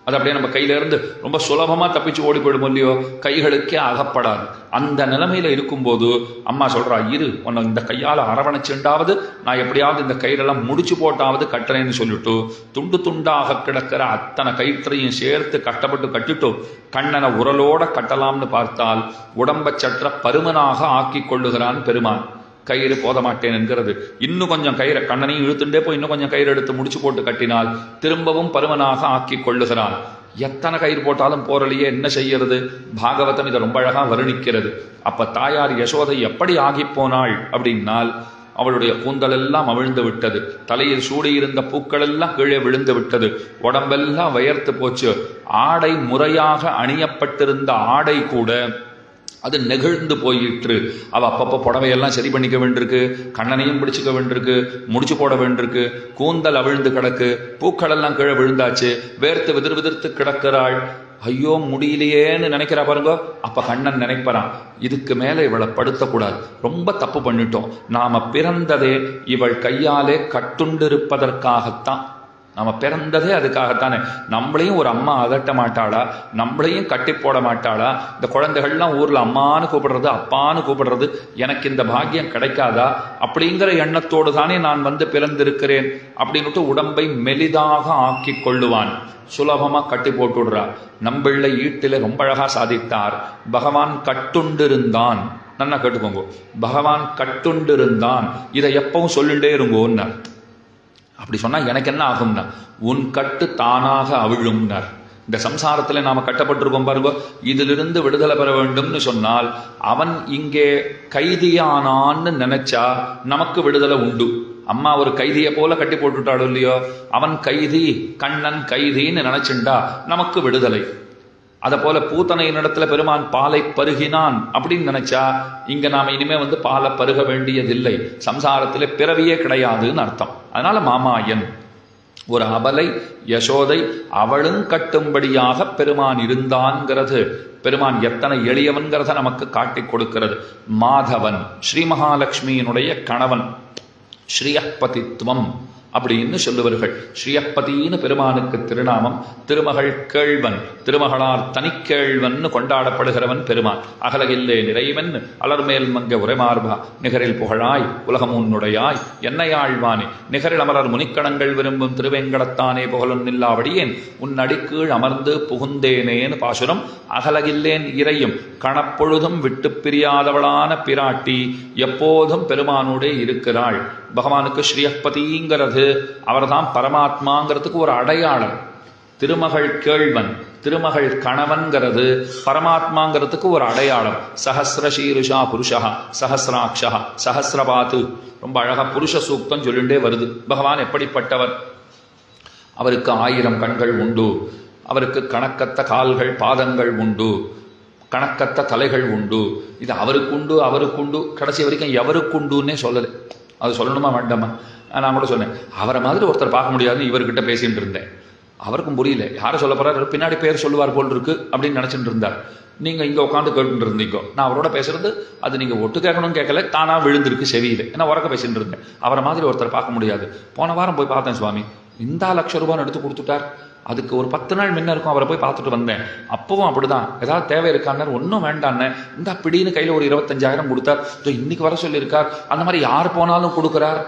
அது அப்படியே நம்ம கையிலேருந்து ரொம்ப சுலபமாக தப்பிச்சு ஓடி போயிடும் இல்லையோ, கைகளுக்கே அகப்படாது. அந்த நிலைமையில இருக்கும்போது அம்மா சொல்றா, உன்னை இந்த கையால் அரவணைச்சுண்டாவது நான் எப்படியாவது இந்த கயிறெல்லாம் முடிச்சு போட்டாவது கட்டுறேன்னு சொல்லிட்டு துண்டு துண்டாக கிடக்கிற அத்தனை கயிற்றையும் சேர்த்து கஷ்டப்பட்டு கட்டிட்டு கண்ணனை உரலோட கட்டலாம்னு பார்த்தால் உடம்பை சற்ற பருமனாக ஆக்கி கொள்ளுகிறான் பெருமான். கயிறு போத மாட்டேன் என்கிறது. இன்னும் கொஞ்சம் கயிறை கண்ணனையும் இழுத்துட்டே போய் இன்னும் கொஞ்சம் கயிறு எடுத்து முடிச்சு போட்டு கட்டினால் திரும்பவும் பருமனாக ஆக்கி கொள்ளுகிறான். எத்தனை கயிறு போட்டாலும் போரலையே என்ன செய்யறது? பாகவதம் இதை ரொம்ப அழகா வருணிக்கிறது. அப்ப தாயார் யசோதை எப்படி ஆகி போனாள் அப்படின்னால் அவளுடைய கூந்தல் எல்லாம் அவிழ்ந்து விட்டது. தலையில் சூடியிருந்த பூக்கள் எல்லாம் கீழே விழுந்து விட்டது. உடம்பெல்லாம் வயர்த்து போச்சு. ஆடை முறையாக அணியப்பட்டிருந்த ஆடை கூட அது நெகிழ்ந்து போயிற்று. அவள் அப்பப்போ புடவையெல்லாம் சரி பண்ணிக்க வேண்டியிருக்கு, கண்ணனையும் பிடிச்சிக்க வேண்டியிருக்கு, முடிச்சு போட வேண்டியிருக்கு. கூந்தல் அவிழ்ந்து கிடக்கு, பூக்கள் எல்லாம் கீழே விழுந்தாச்சு, வேர்த்து விதிர்த்து கிடக்கிறாள். ஐயோ முடியலையேன்னு நினைக்கிறா பாருங்க. அப்ப கண்ணன் நினைப்பறான், இதுக்கு மேல இவளை படுத்தக்கூடாது, ரொம்ப தப்பு பண்ணிட்டோம். நாம பிறந்ததே இவள் கையாலே கட்டுண்டிருப்பதற்காகத்தான். நம்ம பிறந்ததே அதுக்காகத்தானே. நம்மளையும் ஒரு அம்மா அதட்ட மாட்டாளா? நம்மளையும் கட்டி போட மாட்டாளா? இந்த குழந்தைகள்லாம் ஊர்ல அம்மானு கூப்பிடுறது அப்பான்னு கூப்பிடுறது எனக்கு இந்த பாக்கியம் கிடைக்காதா? அப்படிங்கிற எண்ணத்தோடு தானே நான் வந்து பிறந்திருக்கிறேன் அப்படின்னுட்டு உடம்பை மெலிதாக ஆக்கி கொள்ளுவான். சுலபமா கட்டி போட்டுடுறா. நம்பிள்ளை ஈட்டில ரொம்ப அழகா சாதித்தார். பகவான் கட்டுண்டிருந்தான். நல்லா கேட்டுக்கோங்க, பகவான் கட்டுண்டிருந்தான். இதை எப்பவும் சொல்லிட்டே இருங்கோன்னார். அப்படி சொன்னா எனக்கு என்ன ஆகும்னா, உன் கட்டு தானாக அவிழும்னார். இந்த சம்சாரத்தில் நாம கட்டப்பட்டிருக்கோம் பாருங்க, இதிலிருந்து விடுதலை பெற வேண்டும்னு சொன்னால் அவன் இங்கே கைதியானான்னு நினைச்சா நமக்கு விடுதலை உண்டு. அம்மா ஒரு கைதியை போல கட்டி போட்டுட்டாலும் இல்லையோ, அவன் கைதி, கண்ணன் கைதின்னு நினைச்சுண்டா நமக்கு விடுதலை. அதை போல பூத்தனையின் இடத்துல பெருமான் பாலை பருகினான் அப்படின்னு நினைச்சா இங்க நாம இனிமே வந்து பாலை பருக வேண்டியதில்லை. சம்சாரத்திலே பிறவியே கிடையாதுன்னு அர்த்தம். அதனால மாமாயன் ஒரு அபலை யசோதை அவளும் கட்டும்படியாக பெருமான் இருந்தான்ங்கிறது பெருமான் எத்தனை எளியவன்கிறத நமக்கு காட்டி கொடுக்கிறது. மாதவன் ஸ்ரீ மகாலட்சுமியினுடைய கணவன், ஸ்ரீயப்பதித்துவம் அப்படின்னு சொல்லுவார்கள். ஸ்ரீயப்பதின்னு பெருமானுக்கு திருநாமம். திருமகள் கேழ்வன், திருமகளார் தனிக்கேழ்வன் கொண்டாடப்படுகிறவன் பெருமான். அகலகில்லே நிறைவன் அலர்மேல் மங்க உரைமார்பா நிகரில் புகழாய் உலகம் உன்னுடையாய் என்னையாழ்வானே நிகரில் அமரர் முனிக்கணங்கள் விரும்பும் திருவேங்கடத்தானே புகழும் நில்லாவடியேன் உன் அடிக்கீழ் அமர்ந்து புகுந்தேனேன்னு பாசுரம். அகலகில்லேன் இறையும் கணப்பொழுதும் விட்டு பிரியாதவளான பிராட்டி எப்போதும் பெருமானோடே இருக்கிறாள். பகவானுக்கு ஸ்ரீயப்பதிங்கிறது அவர்தான் பரமாத்மாங்கிறதுக்கு ஒரு அடையாளம். திருமகள் கேழ்வன், திருமகள் கணவன்கிறது பரமாத்மாங்கிறதுக்கு ஒரு அடையாளம். சஹஸ்ரசீருஷா புருஷா சஹஸ்ராட்சா சஹஸ்ரபாத்து, ரொம்ப அழகா புருஷ சூக்தம் சொல்லிண்டே வருது. பகவான் எப்படிப்பட்டவர்? அவருக்கு 1000 கண்கள் உண்டு, அவருக்கு கணக்கத்த கால்கள் பாதங்கள் உண்டு, கணக்கத்த தலைகள் உண்டு. இது அவருக்குண்டு அவருக்குண்டு, கடைசி வரைக்கும் எவருக்குண்டுன்னே சொல்லலை. அது சொல்லணுமா வேண்டாமா? நான் கூட சொன்னேன், அவரை மாதிரி ஒருத்தர் பார்க்க முடியாதுன்னு இவர்கிட்ட பேசிட்டு இருந்தேன். அவருக்கும் புரியல, யாரை சொல்ல போறாரு, பின்னாடி பேர் சொல்லுவார் போல் இருக்கு அப்படின்னு நினைச்சிட்டு இருந்தார். நீங்க இங்க உட்காந்து கேட்டு இருந்தீங்க, நான் அவரோட பேசுறது அது நீங்க ஒட்டு கேட்கணும்னு கேட்கல, தானா விழுந்திருக்கு செவியில, ஏன்னா உறக்க பேசிட்டு இருந்தேன். அவரை மாதிரி ஒருத்தர் பார்க்க முடியாது. போன வாரம் போய் பார்த்தேன் சுவாமி, இந்த ₹1,00,000 எடுத்து கொடுத்துட்டார். அதுக்கு ஒரு 10 நாள் முன்ன இருக்கும் அவரை போய் பார்த்துட்டு வந்தேன். அப்பவும் அப்படிதான், ஏதாவது தேவை இருக்கான்னு, ஒன்றும் வேண்டான்னு இந்த பிடின்னு கையில் ஒரு 25,000 கொடுத்தார். இன்னைக்கு வர சொல்லியிருக்கார். அந்த மாதிரி யார் போனாலும் கொடுக்குறார்.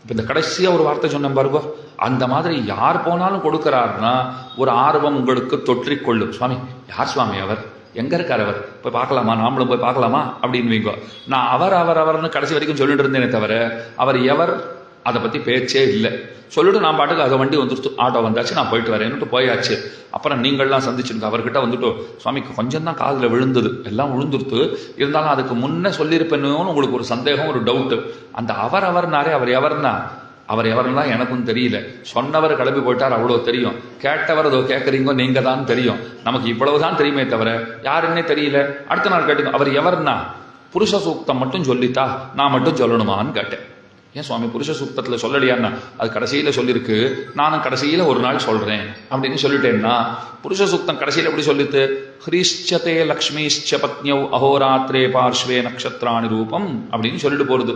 இப்போ இந்த கடைசியாக ஒரு வார்த்தை சொன்னேன் பாருங்க, அந்த மாதிரி யார் போனாலும் கொடுக்குறாருன்னா ஒரு ஆர்வம் உங்களுக்கு தொற்றிக்கொள்ளும். சுவாமி யார் சுவாமி அவர், எங்கே இருக்கார் அவர், போய் பார்க்கலாமா, நாமளும் போய் பார்க்கலாமா அப்படின்னு வைங்கோ. நான் அவர்னு கடைசி வரைக்கும் சொல்லிட்டு இருந்தேனே தவிர அவர் எவர் அதை பற்றி பேச்சே இல்லை. சொல்லிட்டு நான் பாட்டுக்கு அதை வண்டி வந்துட்டு ஆட்டோ வந்தாச்சு, நான் போயிட்டு வரேன்னுட்டு போயாச்சு. அப்புறம் நீங்கள்லாம் சந்திச்சுருங்க. அவர்கிட்ட வந்துட்டு சுவாமிக்கு கொஞ்சம் தான் காதில் விழுந்தது, எல்லாம் விழுந்துருத்து, இருந்தாலும் அதுக்கு முன்னே சொல்லியிருப்பேன்னு உங்களுக்கு ஒரு சந்தேகம், ஒரு டவுட்டு. அந்த அவர்னாரே அவர் எவர்னா, அவர் எவர்னா எனக்கும் தெரியல. சொன்னவர் கிளம்பி போயிட்டார், அவ்வளோ தெரியும். கேட்டவர் அதோ கேட்குறீங்க நீங்கள் தான் தெரியும். நமக்கு இவ்வளவுதான் தெரியுமே தவிர யாருன்னே தெரியல. அடுத்த நாள் கேட்டுங்க, அவர் எவர்னா புருஷ சூக்தம் மட்டும் சொல்லித்தா, நான் மட்டும் சொல்லணுமான்னு கேட்டேன். ஏன் சுவாமி புருஷ சூக்தத்தில் சொல்லலையான்னா, அது கடைசியில் சொல்லியிருக்கு, நானும் கடைசியில் ஒரு நாள் சொல்கிறேன் அப்படின்னு சொல்லிட்டேன்னா, புருஷ சூக்தம் கடைசியில் எப்படி சொல்லித்து, ஹ்ரீஷ்சதே லக்ஷ்மிஷ்ச பத்னியௌ அஹோராத்திரே பார்ஷ்வே நக்ஷத்ராணி ரூபம் அப்படின்னு சொல்லிட்டு போகிறது.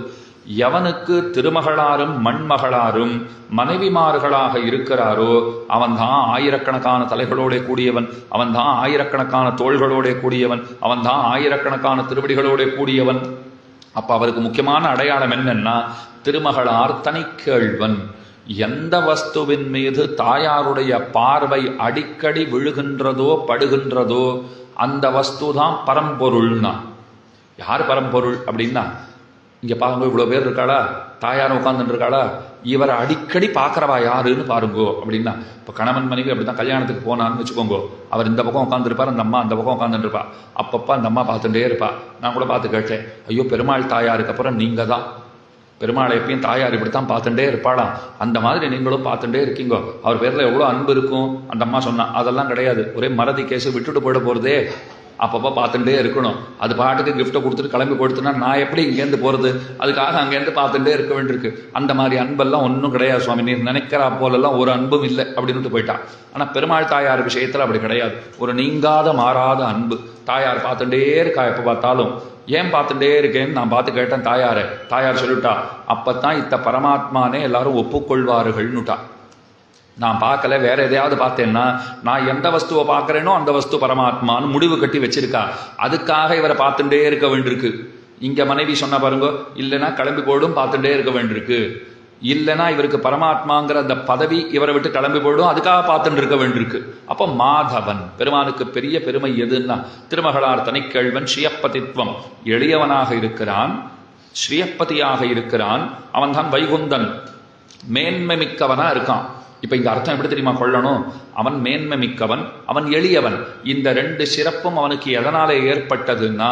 எவனுக்கு திருமகளாரும் மண்மகளாரும் மனைவிமார்களாக இருக்கிறாரோ அவன்தான் ஆயிரக்கணக்கான தலைகளோட கூடியவன், அவன்தான் ஆயிரக்கணக்கான தோள்களோட கூடியவன், அவன்தான் ஆயிரக்கணக்கான திருவடிகளோட கூடியவன். அப்ப அவருக்கு முக்கியமான அடையாளம் என்னன்னா, திருமகளார் தனிக்கேள்வன். எந்த வஸ்துவின் மீது தாயாருடைய பார்வை அடிக்கடி விழுகின்றதோ படுகின்றதோ அந்த வஸ்து தான் பரம்பொருள்னா. யார் பரம்பொருள் அப்படின்னா, இங்க பாருங்க இவ்வளவு பேர் இருக்காளா, தாயார் உட்கார்ந்துட்டு இருக்காளா, இவரை அடிக்கடி பார்க்கறவா யாருன்னு பாருங்கோ அப்படின்னா. இப்போ கணவன் மனைவி அப்படிதான் கல்யாணத்துக்கு போனான்னு வச்சுக்கோங்க, அவர் இந்த பக்கம் உட்காந்துருப்பார், அந்த அம்மா அந்த பக்கம் உட்காந்துட்டு இருப்பா. அப்பப்போ அந்த அம்மா பார்த்துட்டே இருப்பா. நான் கூட பார்த்து கேட்டேன், ஐயோ பெருமாள் தாயாருக்கு அப்புறம் நீங்க தான், பெருமாளை எப்பயும் தாயார் இப்படித்தான் பார்த்துட்டே இருப்பாளாம், அந்த மாதிரி நீங்களும் பார்த்துட்டே இருக்கீங்க, அவர் பேர்ல எவ்வளோ அன்பு இருக்கும். அந்த அம்மா சொன்னா அதெல்லாம் கிடையாது, ஒரே மறதி கேஸு, விட்டுட்டு போயிட போறதே, அப்பப்போ பார்த்துட்டே இருக்கணும். அது பாட்டுக்கு கிஃப்ட்டை கொடுத்துட்டு கிளம்பி கொடுத்துனா நான் எப்படி இங்கேருந்து போகிறது, அதுக்காக அங்கேருந்து பார்த்துட்டே இருக்க வேண்டியிருக்கு. அந்த மாதிரி அன்பெல்லாம் ஒன்றும் கிடையாது சுவாமி, நீர் நினைக்கிறா போலெல்லாம் ஒரு அன்பும் இல்லை அப்படின்ட்டு போயிட்டான். ஆனால் பெருமாள் தாயார் விஷயத்தில் அப்படி கிடையாது, ஒரு நீங்காத மாறாத அன்பு. தாயார் பார்த்துட்டே இருக்கா எப்போ பார்த்தாலும். ஏன் பார்த்துட்டே இருக்கேன்னு நான் பார்த்து கேட்டேன் தாயாரை. தாயார் சொல்லிட்டா, அப்பத்தான் இத்த பரமாத்மானே எல்லாரும் ஒப்புக்கொள்வார்கள்னுட்டா. நான் பார்க்கல, வேற எதையாவது பார்த்தேன்னா, நான் எந்த வஸ்துவை பார்க்குறேனோ அந்த வஸ்து பரமாத்மான்னு முடிவு கட்டி வச்சிருக்கா. அதுக்காக இவரை பார்த்துட்டே இருக்க வேண்டியிருக்கு. இங்க மனைவி சொன்ன பாருங்க, இல்லைன்னா கிளம்பி போடும் பார்த்துட்டே இருக்க வேண்டியிருக்கு, இல்லைன்னா இவருக்கு பரமாத்மாங்கிற அந்த பதவி இவரை விட்டு கிளம்பி போயிடும், அதுக்காக பார்த்துட்டு இருக்க வேண்டியிருக்கு. அப்போ மாதவன் பெருமானுக்கு பெரிய பெருமை எதுன்னா, திருமகளார் தனிக்கேள்வன் ஸ்ரீயப்பதித்வம், எளியவனாக இருக்கிறான், ஸ்ரீயப்பதியாக இருக்கிறான், அவன் தான் வைகுந்தன், மேன்மை மிக்கவனா இருக்கான். இப்ப இங்க அர்த்தம் எப்படி தெரியுமா கொள்ளணும், அவன் மேன்மை மிக்கவன், அவன் எளியவன். இந்த ரெண்டு சிறப்பும் அவனுக்கு எதனால ஏற்பட்டதுன்னா,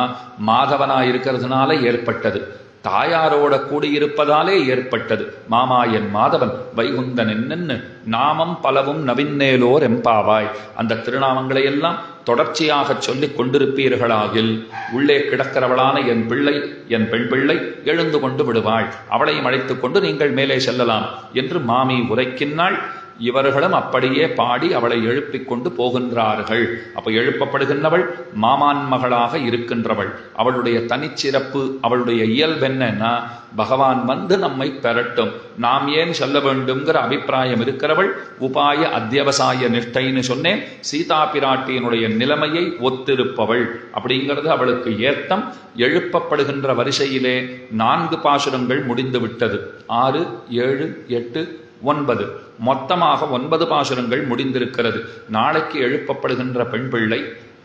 மாதவனா இருக்கிறதுனால ஏற்பட்டது, தாயாரோட கூடியிருப்பதாலே ஏற்பட்டது. மாமாயன் மாதவன் வைகுந்தன் என்னன்னு நாமம் பலவும் நவின்னேலோர் எம்பாவாய். அந்த திருநாமங்களை எல்லாம் தொடர்ச்சியாக சொல்லிக் கொண்டிருப்பீர்களாகில் உள்ளே கிடக்கிறவளான என் பிள்ளை, என் பெண் பிள்ளை எழுந்து கொண்டு விடுவாள், அவளையும் அழைத்துக் கொண்டு நீங்கள் மேலே செல்லலாம் என்று மாமி உரைக்கின்றாள். இவர்களும் அப்படியே பாடி அவளை எழுப்பிக் கொண்டு போகின்றார்கள். அப்ப எழுப்பப்படுகின்றவள் மாமான் மகளாக இருக்கின்றவள். அவளுடைய தனிச்சிறப்பு, அவளுடைய இயல்பென்னா, பகவான் வந்து நம்மை பெறட்டும், நாம் ஏன் சொல்ல வேண்டும்ங்கிற அபிப்பிராயம் இருக்கிறவள். உபாய அத்தியவசாய நிஷ்டைன்னு சொன்னேன், சீதா பிராட்டியினுடைய நிலைமையை ஒத்திருப்பவள் அப்படிங்கிறது அவளுக்கு ஏத்தம். எழுப்பப்படுகின்ற வரிசையிலே 4 பாசுரங்கள் முடிந்து விட்டது. 6, 7, 8, 9 மொத்தமாக 9 பாசுரங்கள் முடிந்திருக்கிறது. நாளைக்கு எழுப்பப்படுகின்ற பெண் பிள்ளை,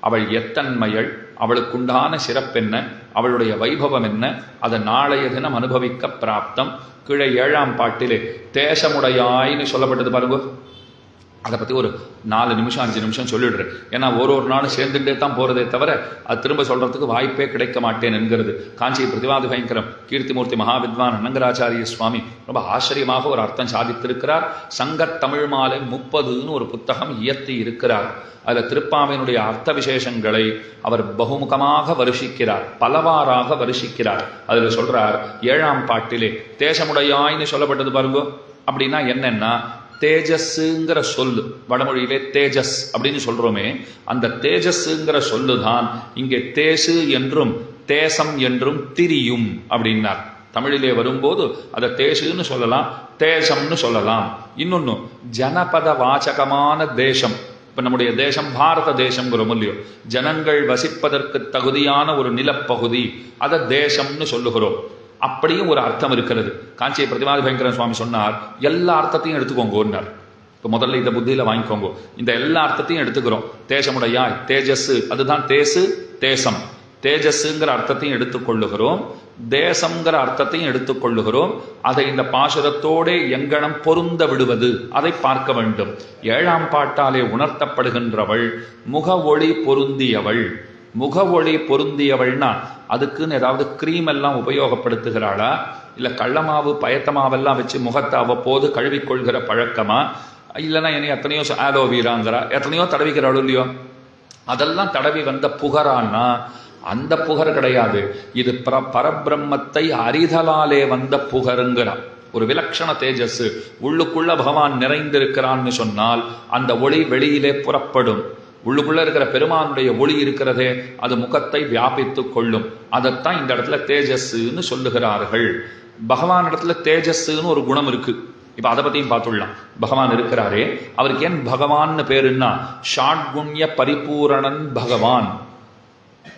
அவள் எத்தன்மையள், அவளுக்குண்டான சிறப்பென்ன, அவளுடைய வைபவம் என்ன, அதை நாளைய தினம் அனுபவிக்க பிராப்தம். கீழே 7ஆம் பாட்டிலே தேசமுடையாய்னு சொல்லப்பட்டது பாருங்க. அதை பற்றி ஒரு 4 நிமிஷம் 5 நிமிஷம் சொல்லிடுறேன். ஏன்னா ஒரு நாளும் சேர்ந்துட்டே தான் போகிறதே தவிர அது திரும்ப சொல்கிறதுக்கு வாய்ப்பே கிடைக்க மாட்டேன் என்கிறது காஞ்சி பிரதிவாதி பயங்கரம் கீர்த்திமூர்த்தி மகாவித்வான் அனங்கராச்சாரிய சுவாமி ரொம்ப ஆச்சரியமாக ஒரு அர்த்தம் சாதித்திருக்கிறார். சங்கத் தமிழ் மாலை 30ன்னு ஒரு புத்தகம் இயற்றி இருக்கிறார். அதில் திருப்பாவையினுடைய அர்த்த விசேஷங்களை அவர் பகுமுகமாக வருஷிக்கிறார், பலவாறாக வருஷிக்கிறார். அதில் சொல்றார், 7ஆம் பாட்டிலே தேசமுடையாய்னு சொல்லப்பட்டது பாருங்க. அப்படின்னா என்னன்னா, தேஜஸ்ங்கிற சொல்லு, வடமொழியிலே தேஜஸ் அப்படின்னு சொல்றோமே, அந்த தேஜஸ்ங்கிற சொல்லுதான் இங்கே தேசு என்றும் தேசம் என்றும் திரியும் அப்படின்னார். தமிழிலே வரும்போது அதை தேசுன்னு சொல்லலாம், தேசம்னு சொல்லலாம். இன்னொன்னு ஜனபத வாச்சகமான தேசம். இப்ப நம்முடைய தேசம் பாரத தேசம்ங்கிறோம் இல்லையோ, ஜனங்கள் வசிப்பதற்கு தகுதியான ஒரு நிலப்பகுதி, அதை தேசம்னு சொல்லுகிறோம். அப்படியும் ஒரு அர்த்தம் இருக்கிறது. காஞ்சி பிரதிவாதி பயங்கர சுவாமி சொன்னார், எல்லா அர்த்தத்தையும் எடுத்துக்கோங்கன்னார். இப்போ முதல்ல இதை புத்தியில வாங்கிக்கோங்க. இந்த எல்லா அர்த்தத்தையும் எடுத்துக்கிறோம். தேசமுடையாய், தேஜஸ், அதுதான் தேசு, தேசம். தேஜஸ்ங்கிற அர்த்தத்தையும் எடுத்துக்கொள்ளுகிறோம், தேசம்ங்கிற அர்த்தத்தையும் எடுத்துக்கொள்ளுகிறோம். அதை இந்த பாசுரத்தோட எங்கனம் பொருந்த விடுவது, அதை பார்க்க வேண்டும். 7ஆம் பாட்டாலே உணர்த்தப்படுகின்றவள் முக ஒளி பொருந்தியவள். முக ஒளி பொருந்தியவள்னா அதுக்குன்னு ஏதாவது கிரீம் எல்லாம் உபயோகப்படுத்துகிறாளா, இல்லை கள்ளமாவு பயத்தமாவெல்லாம் வச்சு முகத்தை அவ்வப்போது கழுவிக்கொள்கிற பழக்கமா, இல்லைன்னா என்னை எத்தனையோ ஆலோவீராங்கிறா, எத்தனையோ தடவிக்கிறாளோ இல்லையோ, அதெல்லாம் தடவி வந்த புகரான்னா அந்த புகர் கிடையாது. இது பரபிரம்மத்தை அறிதலாலே வந்த புகருங்கிறார். ஒரு விலட்சண தேஜஸ் உள்ளுக்குள்ள பகவான் நிறைந்திருக்கிறான்னு சொன்னால் அந்த ஒளி வெளியிலே புறப்படும். உள்ளுக்குள்ள இருக்கிற பெருமானுடைய ஒளி இருக்கிறதே, அது முகத்தை வியாபித்து கொள்ளும். அதைத்தான் இந்த இடத்துல தேஜஸ்ன்னு சொல்லுகிறார்கள். பகவான் இடத்துல தேஜஸ்ன்னு ஒரு குணம் இருக்கு. இப்ப அதை பத்தியும் பார்த்துடலாம். பகவான் இருக்கிறாரே, அவருக்கு ஏன் பகவான்னு பேருன்னா, ஷாட்குண்ய பரிபூரணன் பகவான்.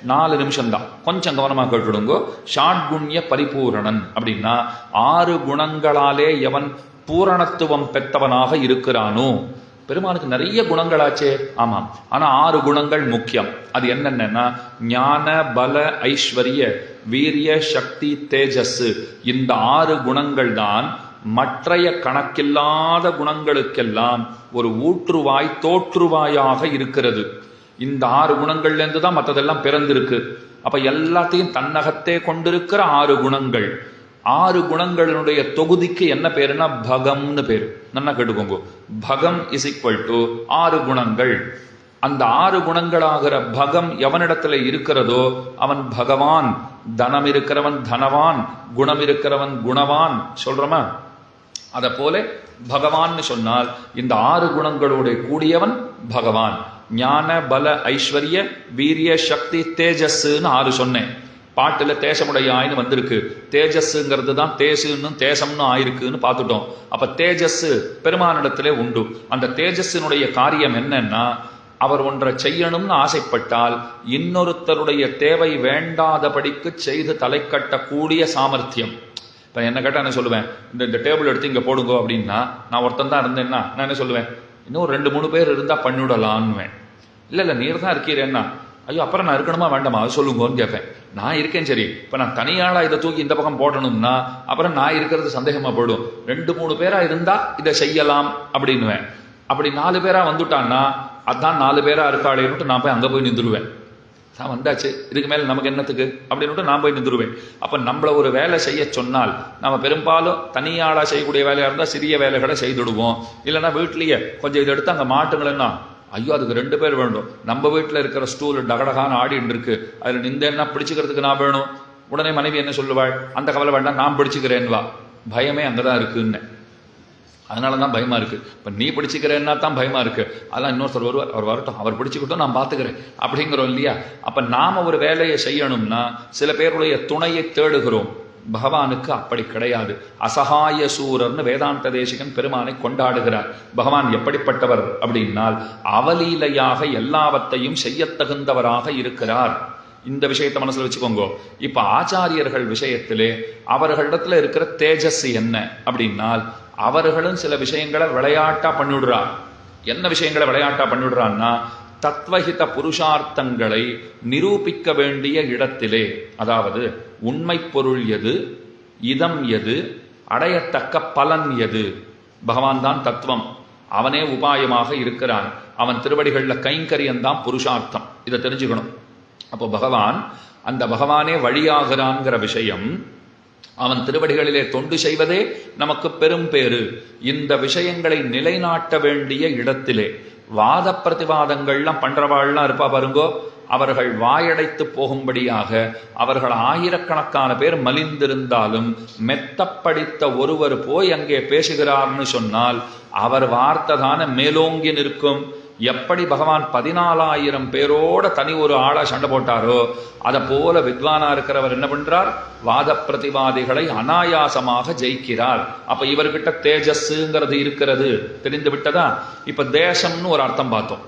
4 நிமிஷம் தான், கொஞ்சம் கவனமாக கேட்டுடுங்கோ. ஷாட்குண்ய பரிபூரணன் அப்படின்னா 6 குணங்களாலே எவன் பூரணத்துவம் பெற்றவனாக இருக்கிறானோ. பெருமானுக்கு நிறைய குணங்களாச்சே, ஆமாம், ஆனா 6 குணங்கள் முக்கியம். அது என்னென்னா, ஞான பல ஐஸ்வர்ய வீரிய சக்தி தேஜஸ். இந்த 6 குணங்கள் தான் மற்றைய கணக்கில்லாத குணங்களுக்கெல்லாம் ஒரு ஊற்றுவாய் தோற்றுவாயாக இருக்கிறது. இந்த 6 குணங்கள்ல இருந்து தான் மற்றதெல்லாம் பிறந்திருக்கு. அப்ப எல்லாத்தையும் தன்னகத்தே கொண்டிருக்கிற 6 குணங்கள். 6 குணங்களினுடைய தொகுதிக்கு என்ன பேருன்னா பகம்னு பேரு. நல்லா கேட்டுக்கோங்க. பகம் இஸ் ஈக்வல் டு 6 குணங்கள். அந்த 6 குணங்களாகிற பகம் எவனிடத்துல இருக்கிறதோ அவன் பகவான். தனம் இருக்கிறவன் தனவான், குணம் இருக்கிறவன் குணவான் சொல்றோமா? அத போல பகவான்னு சொன்னால் இந்த 6 குணங்களோட கூடியவன் பகவான். ஞான பல ஐஸ்வர்ய வீரிய சக்தி தேஜஸ்ன்னு 6 சொன்னேன். பாட்டுல தேசமுடையாயின்னு வந்திருக்கு. தேஜஸ்ங்கிறது தான் தேசுன்னு தேசம்னு ஆயிருக்குன்னு பார்த்துட்டோம். அப்ப தேஜஸ் பெருமானிடத்திலே உண்டு. அந்த தேஜஸினுடைய காரியம் என்னன்னா, அவர் ஒன்றை செய்யணும்னு ஆசைப்பட்டால் இன்னொருத்தருடைய தேவை வேண்டாதபடிக்கு செய்து தலை கட்டக்கூடிய சாமர்த்தியம். இப்ப என்ன கேட்டா என்ன சொல்லுவேன், இந்த டேபிள் எடுத்து இங்க போடுங்க அப்படின்னா, நான் ஒருத்தன் தான் இருந்தேன்னா நான் என்ன சொல்லுவேன், இன்னும் 2-3 பேர் இருந்தா பண்ணிவிடலான்னுவேன். இல்ல நீர் தான் இருக்கீரேன்னா, ஐயோ அப்புறம் நான் இருக்கணுமா வேண்டாமா அது சொல்லுங்கன்னு கேட்பேன். நான் இருக்கேன் சரி, இப்ப நான் தனியாளா இதை தூக்கி இந்த பக்கம் போடணும்னா அப்புறம் நான் இருக்கிறது சந்தேகமா போயிடும். 2-3 பேரா இருந்தா இதை செய்யலாம் அப்படின்னுவேன். அப்படி 4 பேரா வந்துட்டான்னா அதான் 4 பேரா இருக்காளேன்னுட்டு நான் போய் அங்க போய் நின்றுடுவேன். நான் வந்தாச்சு, இதுக்கு மேல நமக்கு என்னத்துக்கு அப்படின்னு நான் போய் நின்றுடுவேன். அப்ப நம்மள ஒரு வேலை செய்ய சொன்னால் நம்ம பெரும்பாலும் தனியாளா செய்யக்கூடிய வேலையா இருந்தா சிறிய வேலைகளை செய்துடுவோம். இல்லைன்னா வீட்லயே கொஞ்சம் இதை எடுத்து அங்க மாட்டுங்களேன்னா, ஐயோ அதுக்கு 2 பேர் வேணும். நம்ம வீட்டில் இருக்கிற ஸ்டூல் டகடகான்னு ஆடிட்டு இருக்கு, அதுல நிந்தேன்னா பிடிச்சுக்கிறதுக்கு நான் வேணும். உடனே மனைவி என்ன சொல்லுவாள், அந்த கவலை வேண்டாம் நான் பிடிச்சுக்கிறேன்வா. பயமே அங்கதான் இருக்குன்னு. அதனாலதான் பயமா இருக்கு. இப்ப நீ பிடிச்சுக்கிறேன்னா தான் பயமா இருக்கு. அதெல்லாம் இன்னொருத்தர் வருவார், அவர் வரட்டும், அவர் பிடிச்சுக்கிட்டோம் நான் பாத்துக்கிறேன் அப்படிங்கிறோம் இல்லையா? அப்ப நாம ஒரு வேலையை செய்யணும்னா சில பேருடைய துணையை தேடுகிறோம். பகவானுக்கு அப்படி கிடையாது. அசகாய சூரர்னு வேதாந்த தேசிகன் பெருமானை கொண்டாடுகிறார். பகவான் எப்படிப்பட்டவர் அப்படின்னால் அவலீலையாக எல்லாவற்றையும் செய்ய தகுந்தவராக இருக்கிறார். இந்த விஷயத்தை மனசுல வச்சுக்கோங்க. இப்ப ஆச்சாரியர்கள் விஷயத்திலே அவர்களிடத்துல இருக்கிற தேஜஸ் என்ன அப்படின்னால், அவர்களும் சில விஷயங்களை விளையாட்டா பண்ணிவிடுறார். என்ன விஷயங்களை விளையாட்டா பண்ணிவிடுறான்னா, தத்வஹித புருஷார்த்தங்களை நிரூபிக்க வேண்டிய இடத்திலே, அதாவது உண்மை பொருள் எது, இதம் எது, அடையத்தக்க பலன் எது, பகவான் தான் தத்துவம். அவனே உபாயமாக இருக்கிறான். அவன் திருவடிகள்ல கைங்கரியம்தான் புருஷார்த்தம். இதை தெரிஞ்சுக்கணும். அப்போ பகவான், அந்த பகவானே வழியாகிறான்ங்கிற விஷயம், அவன் திருவடிகளிலே தொண்டு செய்வதே நமக்கு பெரும் பேரு. இந்த விஷயங்களை நிலைநாட்ட வேண்டிய இடத்திலே வாத பிரதிவாதங்கள்லாம் பண்றவாள்லாம் இருப்பா பாருங்கோ, அவர்கள் வாயடைத்து போகும்படியாக அவர்கள் ஆயிரக்கணக்கான பேர் மலிந்திருந்தாலும் மெத்தப்படித்த ஒருவர் போய் அங்கே பேசுகிறார்னு சொன்னால் அவர் வார்த்தை தானே மேலோங்கி நிற்கும். எப்படி பகவான் 14,000 பேரோட தனி ஒரு ஆளா சண்டை போட்டாரோ அதை போல வித்வானா இருக்கிறவர் என்ன பண்றார், வாத பிரதிவாதிகளை அனாயாசமாக ஜெயிக்கிறார். அப்ப இவர்கிட்ட தேஜஸ்ங்கிறது இருக்கிறது தெரிந்து விட்டதா? இப்ப தேசம்னு ஒரு அர்த்தம் பார்த்தோம்.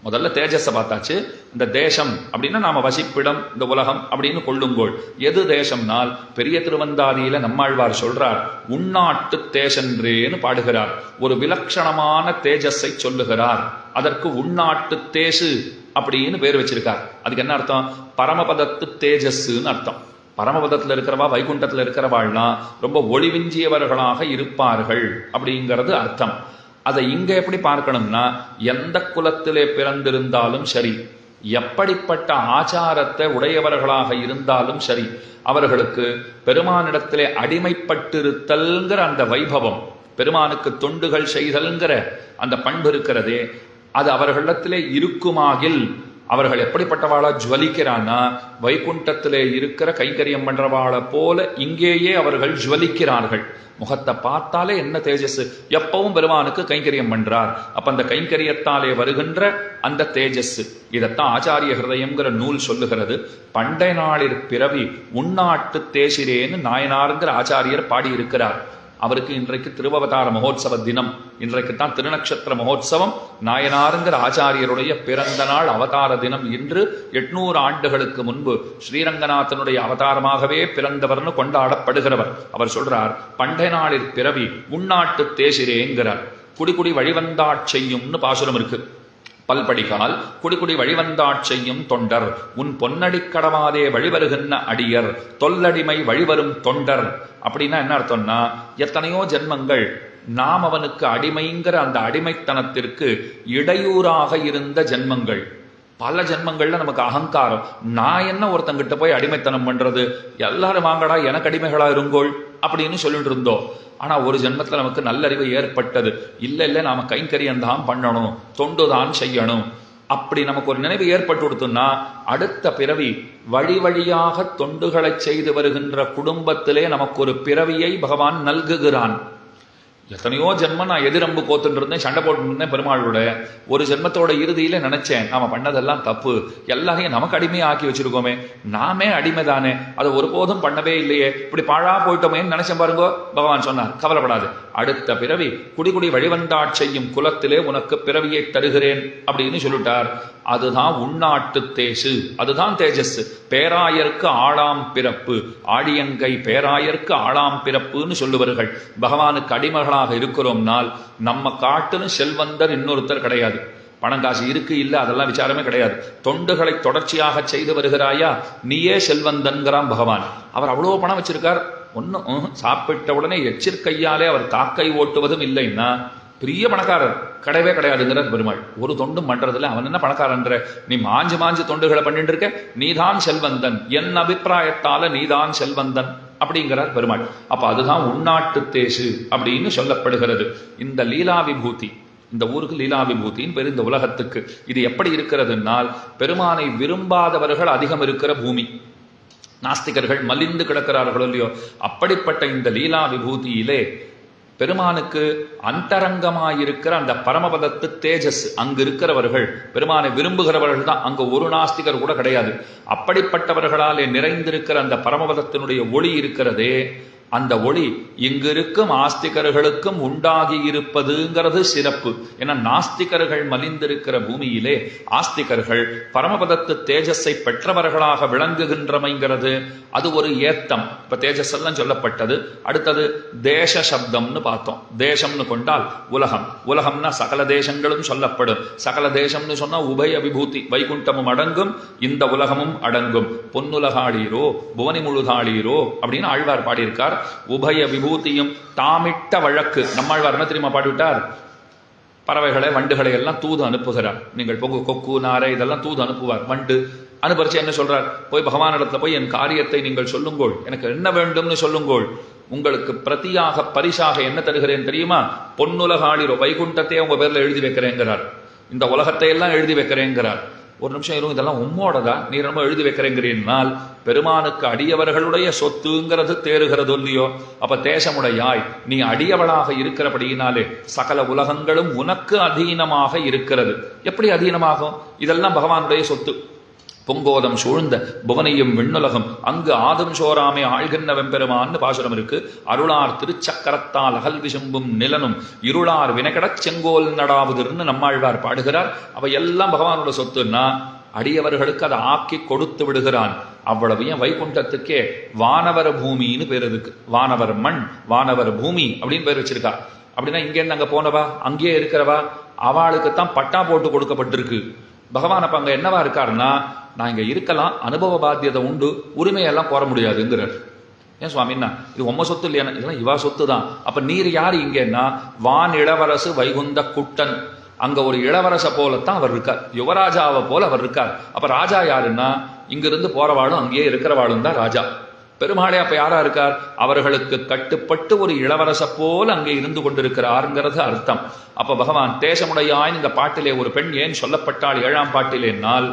முதல்ல தேஜஸை பார்த்தாச்சு. இந்த தேசம் அப்படின்னா நாம வசிப்பிடம், இந்த உலகம் அப்படின்னு கொள்ளுங்கோள். எது தேசம்னால் பெரிய திருவந்தாதியில நம்மாழ்வார் சொல்றார், உள்நாட்டு தேசன்றேன்னு பாடுகிறார். ஒரு விலட்சணமான தேஜஸை சொல்லுகிறார். அதற்கு உள்நாட்டு தேசு அப்படின்னு பேர் வச்சிருக்கார். அதுக்கு என்ன அர்த்தம்? பரமபதத்து தேஜஸ்ன்னு அர்த்தம். பரமபதத்தில் இருக்கிறவா, வைகுண்டத்தில் இருக்கிறவாள்னா ரொம்ப ஒளிவிஞ்சியவர்களாக இருப்பார்கள் அப்படிங்கிறது அர்த்தம். அதை இங்க எப்படி பார்க்கணும்னா, எந்த குலத்திலே பிறந்திருந்தாலும் சரி, எப்படிப்பட்ட ஆச்சாரத்தை உடையவர்களாக இருந்தாலும் சரி, அவர்களுக்கு பெருமானிடத்திலே அடிமைப்பட்டிருத்தல்ங்கிற அந்த வைபவம், பெருமானுக்கு தொண்டுகள் செய்தல்ங்கிற அந்த பண்பு இருக்கிறதே, அது அவர்களிடத்திலே இருக்குமாகில் அவர்கள் எப்படிப்பட்டவாளா ஜுவலிக்கிறான்னா, வைகுண்டத்திலே இருக்கிற கைங்கரியம் பண்றவாளை போல இங்கேயே அவர்கள் ஜுவலிக்கிறார்கள். முகத்தை பார்த்தாலே என்ன தேஜஸ், எப்பவும் பெருமானுக்கு கைங்கரியம் பண்றார். அப்ப அந்த கைங்கரியத்தாலே வருகின்ற அந்த தேஜஸ், இதைத்தான் ஆச்சாரிய ஹிருதயம்ங்கிற நூல் சொல்லுகிறது. பண்டை நாளிற் பிறவி உள்நாட்டு தேசிரேன்னு நாயனாருங்கிற ஆச்சாரியர் பாடியிருக்கிறார். அவருக்கு இன்றைக்கு திருவவதார மகோத்சவ தினம். இன்றைக்கு தான் திருநக்ஷத்திர மகோத்சவம். நாயனாருங்கிற ஆச்சாரியருடைய பிறந்த நாள், அவதார தினம். இன்று 800 ஆண்டுகளுக்கு முன்பு ஸ்ரீரங்கநாதனுடைய அவதாரமாகவே பிறந்தவர்னு கொண்டாடப்படுகிறவர். அவர் சொல்றார், பண்டை நாளில் பிறவி உள்நாட்டு தேசிரேங்கிறார். குடிக்குடி வழிவந்தாட் செய்யும்னு பாசுரம் இருக்கு. பல்படிகால் குடிக்குடி வழிவந்தாட் செய்யும் தொண்டர், உன் பொன்னடி கடவாதே வழிவருகின்ற அடியர், தொல்லடிமை வழிவரும் தொண்டர். அப்படின்னா என்ன அர்த்தம்னா, எத்தனையோ ஜென்மங்கள் நாம் அவனுக்கு அடிமைங்கிற அந்த அடிமைத்தனத்திற்கு இடையூறாக இருந்த ஜென்மங்கள். பல ஜென்மங்கள்ல நமக்கு அகங்காரம், நான் என்ன ஒருத்தங்கிட்ட போய் அடிமைத்தனம் பண்றது, எல்லாரும் வாங்கடா எனக்கு அடிமைகளா இருங்கோள் அப்படின்னு சொல்லிட்டு இருந்தோம். ஆனா ஒரு ஜென்மத்துல நமக்கு நல்லறிவு ஏற்பட்டது, இல்ல நாம கைங்கரியம் தான் பண்ணணும், தொண்டு தான் செய்யணும். அப்படி நமக்கு ஒரு நினைவு ஏற்பட்டு கொடுத்தோம்னா, அடுத்த பிறவி வழி வழியாக தொண்டுகளை செய்து வருகின்ற குடும்பத்திலே நமக்கு ஒரு பிறவியை பகவான் நல்குகிறான். எத்தனையோ ஜென்மம் நான் எதிரம்பு கோத்துட்டு இருந்தேன், சண்டை போட்டு இருந்தேன் பெருமாளோட. ஒரு ஜென்மத்தோட இறுதியில நினைச்சேன், நாம பண்ணதெல்லாம் தப்பு, எல்லாரையும் நமக்கு அடிமையை ஆக்கி வச்சிருக்கோமே, நாமே அடிமை தானே, அதை ஒருபோதும் பண்ணவே இல்லையே, இப்படி பாழா போயிட்டோமேன்னு நினைச்சேன் பாருங்கோ. பகவான் சொன்னார், கவலைப்படாது, அடுத்த பிறவி குடிக்குடி வழிவந்தாட் செய்யும் குலத்திலே உனக்கு பிறவியை தருகிறேன் அப்படின்னு சொல்லிட்டார். அதுதான் உள்நாட்டு தேசு, அதுதான் தேஜஸ். பேராயருக்கு ஆளாம் பிறப்பு, ஆழியங்கை பேராயருக்கு ஆளாம் பிறப்புன்னு சொல்லுவார்கள். பகவானுக்கு அடிமகளா இருக்கிறோம்னால் நம்ம காட்டிலும் செல்வந்தர் இன்னொருத்தர் கிடையாது. பணம் காசு இருக்கு இல்ல அதெல்லாம் விசாரமே கிடையாது. தொண்டுகளை தொடர்ச்சியாக செய்து வருகிறாயா, நீயே செல்வந்தன்கிறான் பகவான். அவர் அவ்வளவு பணம் வச்சிருக்கார், ஒன்னும் சாப்பிட்ட உடனே எச்சிற்கையாலே அவர் காக்கை ஓட்டுவதும் இல்லைன்னா பெரிய பணக்காரர் கிடையவே கிடையாதுங்கிறார் பெருமாள். ஒரு தொண்டும் பண்றதுல அவன் என்ன பணக்காரன்ற, நீ மாஞ்சு மாஞ்சு தொண்டுகளை பண்ணிட்டு இருக்க, நீதான் செல்வந்தன், என் அபிப்பிராயத்தால நீதான் செல்வந்தன் அப்படிங்கிறார் பெருமாள். அப்ப அதுதான் உள்நாட்டு தேசு அப்படின்னு சொல்லப்படுகிறது. இந்த லீலா விபூதி, இந்த ஊருக்கு லீலா விபூதின்னு பேர், இந்த உலகத்துக்கு. இது எப்படி இருக்கிறதுனால், பெருமானை விரும்பாதவர்கள் அதிகம் இருக்கிற பூமி. நாஸ்திகர்கள் மலிந்து கிடக்கிறார்களோ இல்லையோ, அப்படிப்பட்ட இந்த லீலா விபூதியிலே பெருமானுக்கு அந்தரங்கமாயிருக்கிற அந்த பரமபதத்து தேஜஸ் அங்கு இருக்கிறவர்கள், பெருமானை விரும்புகிறவர்கள் தான். அங்க ஒரு நாஸ்திகர் கூட கிடையாது. அப்படிப்பட்டவர்களாலே நிறைந்திருக்கிற அந்த பரமபதத்தினுடைய ஒளி இருக்கிறதே, அந்த ஒளி இங்கு இருக்கும் ஆஸ்திகர்களுக்கும் உண்டாகி இருப்பதுங்கிறது சிறப்பு. ஏன்னா நாஸ்திகர்கள் மலிந்திருக்கிற பூமியிலே ஆஸ்திகர்கள் பரமபதத்து தேஜஸை பெற்றவர்களாக விளங்குகின்றமைங்கிறது அது ஒரு ஏத்தம். இப்ப தேஜஸ் எல்லாம் சொல்லப்பட்டது. அடுத்தது தேச சப்தம்னு பார்த்தோம். தேசம்னு கொண்டால் உலகம், உலகம்னா சகல தேசங்களும் சொல்லப்படும். சகல தேசம்னு சொன்னா உபய விபூதி, வைகுண்டமும் அடங்கும், இந்த உலகமும் அடங்கும். பொன்னுலகாளீரோ புவனி முழுதாளீரோ அப்படின்னு ஆழ்வார் பாடியிருக்கார். உபய விபூதியும் தாமிட்ட வழக்கு. நம்மாழ்வார் என்ன தெரியுமா பாடிவிட்டார்? பறவைகளை வண்டுகளை எல்லாம் தூது அனுப்புகிறார். நீங்கள் கொக்கு நாரை இதெல்லாம் தூது அனுப்புவார். வண்டு அனுபரிச்சு என்ன சொல்றார்? போய் பகவானிடத்துல போய் என் காரியத்தை நீங்கள் சொல்லுங்கோள், எனக்கு என்ன வேண்டும்னு சொல்லுங்கோள், உங்களுக்கு பிரதியாக பரிசாக என்ன தருகிறேன் தெரியுமா? பொன்னுலகாளிரோ வைகுண்டத்தையே உங்க பேர்ல எழுதி வைக்கிறேங்கிறார். இந்த உலகத்தை எல்லாம் எழுதி வைக்கிறேங்கிறார். ஒரு நிமிஷம் இருக்கும், இதெல்லாம் உம்மோடதா? நீ ரொம்ப எழுதி வைக்கிறேங்கிறீனால் பெருமானுக்கு அடியவர்களுடைய சொத்துங்கிறது தேறுகிறதோ இல்லையோ? அப்ப தேசமுடையாய் நீ அடியவளாக இருக்கிறபடியினாலே சகல உலகங்களும் உனக்கு அதீனமாக இருக்கிறது. எப்படி அதீனமாகும்? இதெல்லாம் பகவானுடைய சொத்து. பொங்கோதம் சூழ்ந்த புவனையும் விண்ணுலகம் அங்கு ஆதும் சோராமே ஆழ்கின்ற வெம்பெருமான்னு பாசுரம் இருக்கு. அருளார் திருச்சக்கரத்தால் அகல் விசும்பும் நிலனும் இருளார் வினகடச் செங்கோல் நடாவுதிர்னு நம்மாழ்வார் பாடுகிறார். அவ எல்லாம் பகவானோட சொத்துன்னா அடியவர்களுக்கு அதை ஆக்கி கொடுத்து விடுகிறான். அவ்வளவு ஏன் வைகுண்டத்துக்கே வானவர் பூமின்னு பேர் இருக்கு. வானவர் மண், வானவர் பூமி அப்படின்னு பேர் வச்சிருக்கா. அப்படின்னா இங்கேருந்து அங்க போனவா, அங்கேயே இருக்கிறவா, அவளுக்குத்தான் பட்டா போட்டு கொடுக்கப்பட்டிருக்கு. பகவான் அப்ப அங்க என்னவா இருக்காருன்னா, நான் இங்க இருக்கலாம், அனுபவ பாத்தியதை உண்டு, உரிமையெல்லாம் கோர முடியாதுங்கிறார். ஏன் சுவாமின்னா இது உம்ம சொத்து இல்லையா? இதெல்லாம் இவா சொத்து தான். அப்ப நீர் யாரு இங்கன்னா? வான் இளவரசு வைகுந்த குட்டன். அங்க ஒரு இளவரச போலத்தான் அவர் இருக்கார், யுவராஜாவை போல அவர் இருக்கார். அப்ப ராஜா யாருன்னா இங்கிருந்து போறவாளும் அங்கேயே இருக்கிறவாளும் தான் ராஜா. பெருமாளே அப்ப யாரா இருக்கார்? அவர்களுக்கு கட்டுப்பட்டு ஒரு இளவரச போல அங்கே இருந்து கொண்டிருக்கிறாருங்கிறது அர்த்தம். அப்ப பகவான் தேசமுடையாய் இந்த பாட்டிலே ஒரு பெண் ஏன் சொல்லப்பட்டால் 7ஆம் பாட்டிலேனால்,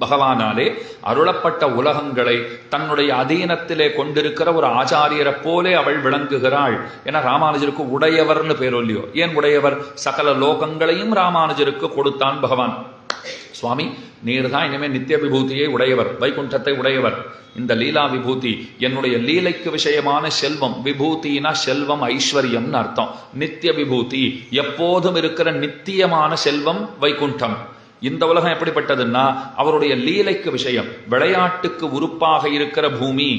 பகவானாலே அருளப்பட்ட உலகங்களை தன்னுடைய அதீனத்திலே கொண்டிருக்கிற ஒரு ஆச்சாரியரை போலே அவள் விளங்குகிறாள். ஏன்னா ராமானுஜருக்கு உடையவர்னு பேர் இல்லையோ? ஏன் உடையவர்? சகல லோகங்களையும் ராமானுஜருக்கு கொடுத்தான் பகவான். சுவாமி நீர் தான் இனிமே நித்திய விபூதியை உடையவர், வைகுண்டத்தை உடையவர். இந்த லீலா விபூதி என்னுடைய லீலைக்கு விஷயமான செல்வம். விபூதினா செல்வம், ஐஸ்வர்யம்னு அர்த்தம். நித்திய விபூதி எப்போதும் இருக்கிற நித்தியமான செல்வம் வைகுண்டம். இந்த உலகம் எப்படிப்பட்டதுன்னா அவருடைய லீலைக்கு விஷயம், விளையாட்டுக்கு உறுப்பாக இருக்கிற பூமி.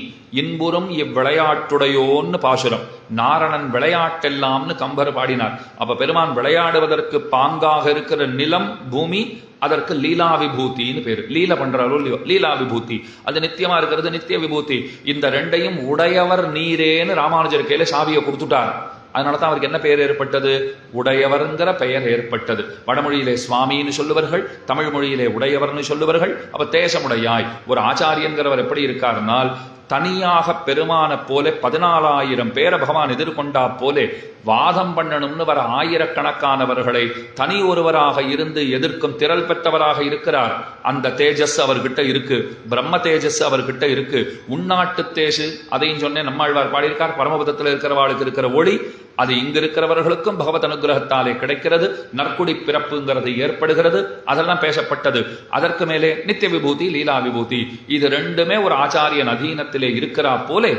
இன்புறும் இவ்விளையாட்டுடையோன்னு பாசுரம். நாரணன் விளையாட்டெல்லாம்னு கம்பர் பாடினார். அப்ப பெருமான் விளையாடுவதற்கு பாங்காக இருக்கிற நிலம் பூமி, அதற்கு லீலா விபூதின்னு பேரு. லீல பண்றாரோ இல்லையோ, லீலா விபூதி அது நித்தியமா இருக்கிறது நித்திய விபூதி. இந்த ரெண்டையும் உடையவர் நீரேன்னு ராமானுஜர் கையில சாவியை கொடுத்துட்டார். அதனாலதான் அவருக்கு என்ன பெயர் ஏற்பட்டது? உடையவர்ங்கிற பெயர் ஏற்பட்டது. வடமொழியிலே சுவாமின்னு சொல்லுவார்கள், தமிழ் மொழியிலே உடையவர்னு சொல்லுவார்கள். அப்ப தேசமுடையாய் ஒரு ஆச்சாரியன்கிறவர் எப்படி இருக்காருனால், தனியாக பெருமான போல 14,000 பேரை பகவான் எதிர்கொண்டா போலே வாதம் பண்ணணும்னு வர ஆயிரக்கணக்கானவர்களை தனி ஒருவராக இருந்து எதிர்க்கும் திரள் பெற்றவராக இருக்கிறார். அந்த தேஜஸ் அவர்கிட்ட இருக்கு, பிரம்ம தேஜஸ் அவர்கிட்ட இருக்கு. உள்நாட்டு தேசு அதையும் சொன்னேன், நம்மாழ்வார் பாடியிருக்கார். பரமபதத்தில் இருக்கிறவாளுக்கு இருக்கிற ஒளி அது இங்கு இருக்கிறவர்களுக்கும் பகவத் அனுகிரகத்தாலே கிடைக்கிறது. நற்குடி பிறப்புங்கிறது ஏற்படுகிறது. அதெல்லாம் பேசப்பட்டது. அதற்கு மேலே நித்திய விபூதி, லீலா விபூதி, இது ரெண்டுமே ஒரு ஆச்சாரியன் அதீனத்திலே இருக்கிறா போலே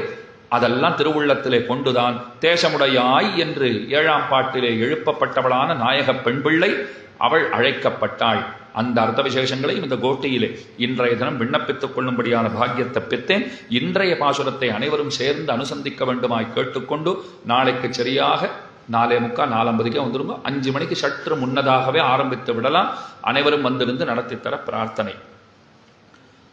அதெல்லாம் திருவுள்ளத்திலே கொண்டுதான் தேசமுடையாய் என்று 7ஆம் பாட்டிலே எழுப்பப்பட்டவளான நாயக பெண் பிள்ளை அவள் அழைக்கப்பட்டாள். அந்த அர்த்த விசேஷங்களையும் இந்த கோஷ்டியிலே இன்றைய தினம் விண்ணப்பித்துக் கொள்ளும்படியான பாக்கியத்தை பெற்றேன். இன்றைய பாசுரத்தை அனைவரும் சேர்ந்து அனுசந்திக்க வேண்டுமாய் கேட்டுக்கொண்டு, நாளைக்கு சரியாக 4:45 4:50 வந்துருங்க. 5 மணிக்கு சற்று முன்னதாகவே ஆரம்பித்து விடலாம். அனைவரும் வந்திருந்து நடத்தித்தர பிரார்த்தனை.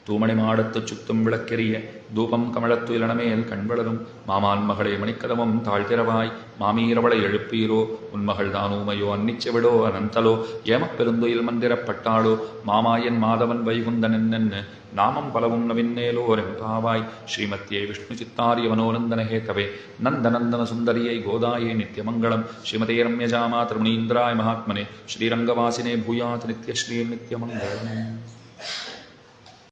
தூமணி மாடத்து சுத்தும் விளக்கெரிய தூபம் கமலத்து இளனமேல் கண்வளரும் மாமான் மகளே மணிக்கதமும் தாழ்த்திரவாய் மாமீரவளை எழுப்பீரோ உன்மகள் தானூமையோ அன்னிச்செவிடோ அனந்தலோ ஏமப்பெருந்துயில் மந்திரப்பட்டாளோ மாமாயன் மாதவன் வைகுந்தன் என்னென்னு நாமம் பலவும் நவின்னேலோ ரெம்பாவாய் ஸ்ரீமத்தியை விஷ்ணு சித்தாரிய மனோநந்தனஹேதவே நந்தநந்தன சுந்தரியை கோதாயே நித்யமங்கலம் ஸ்ரீமதே ரம்யஜாமா திருமுனீந்திராய மகாத்மனே ஸ்ரீரங்கவாசினே பூயாத் நித்யஸ்ரீ நித்யமங்கலம்.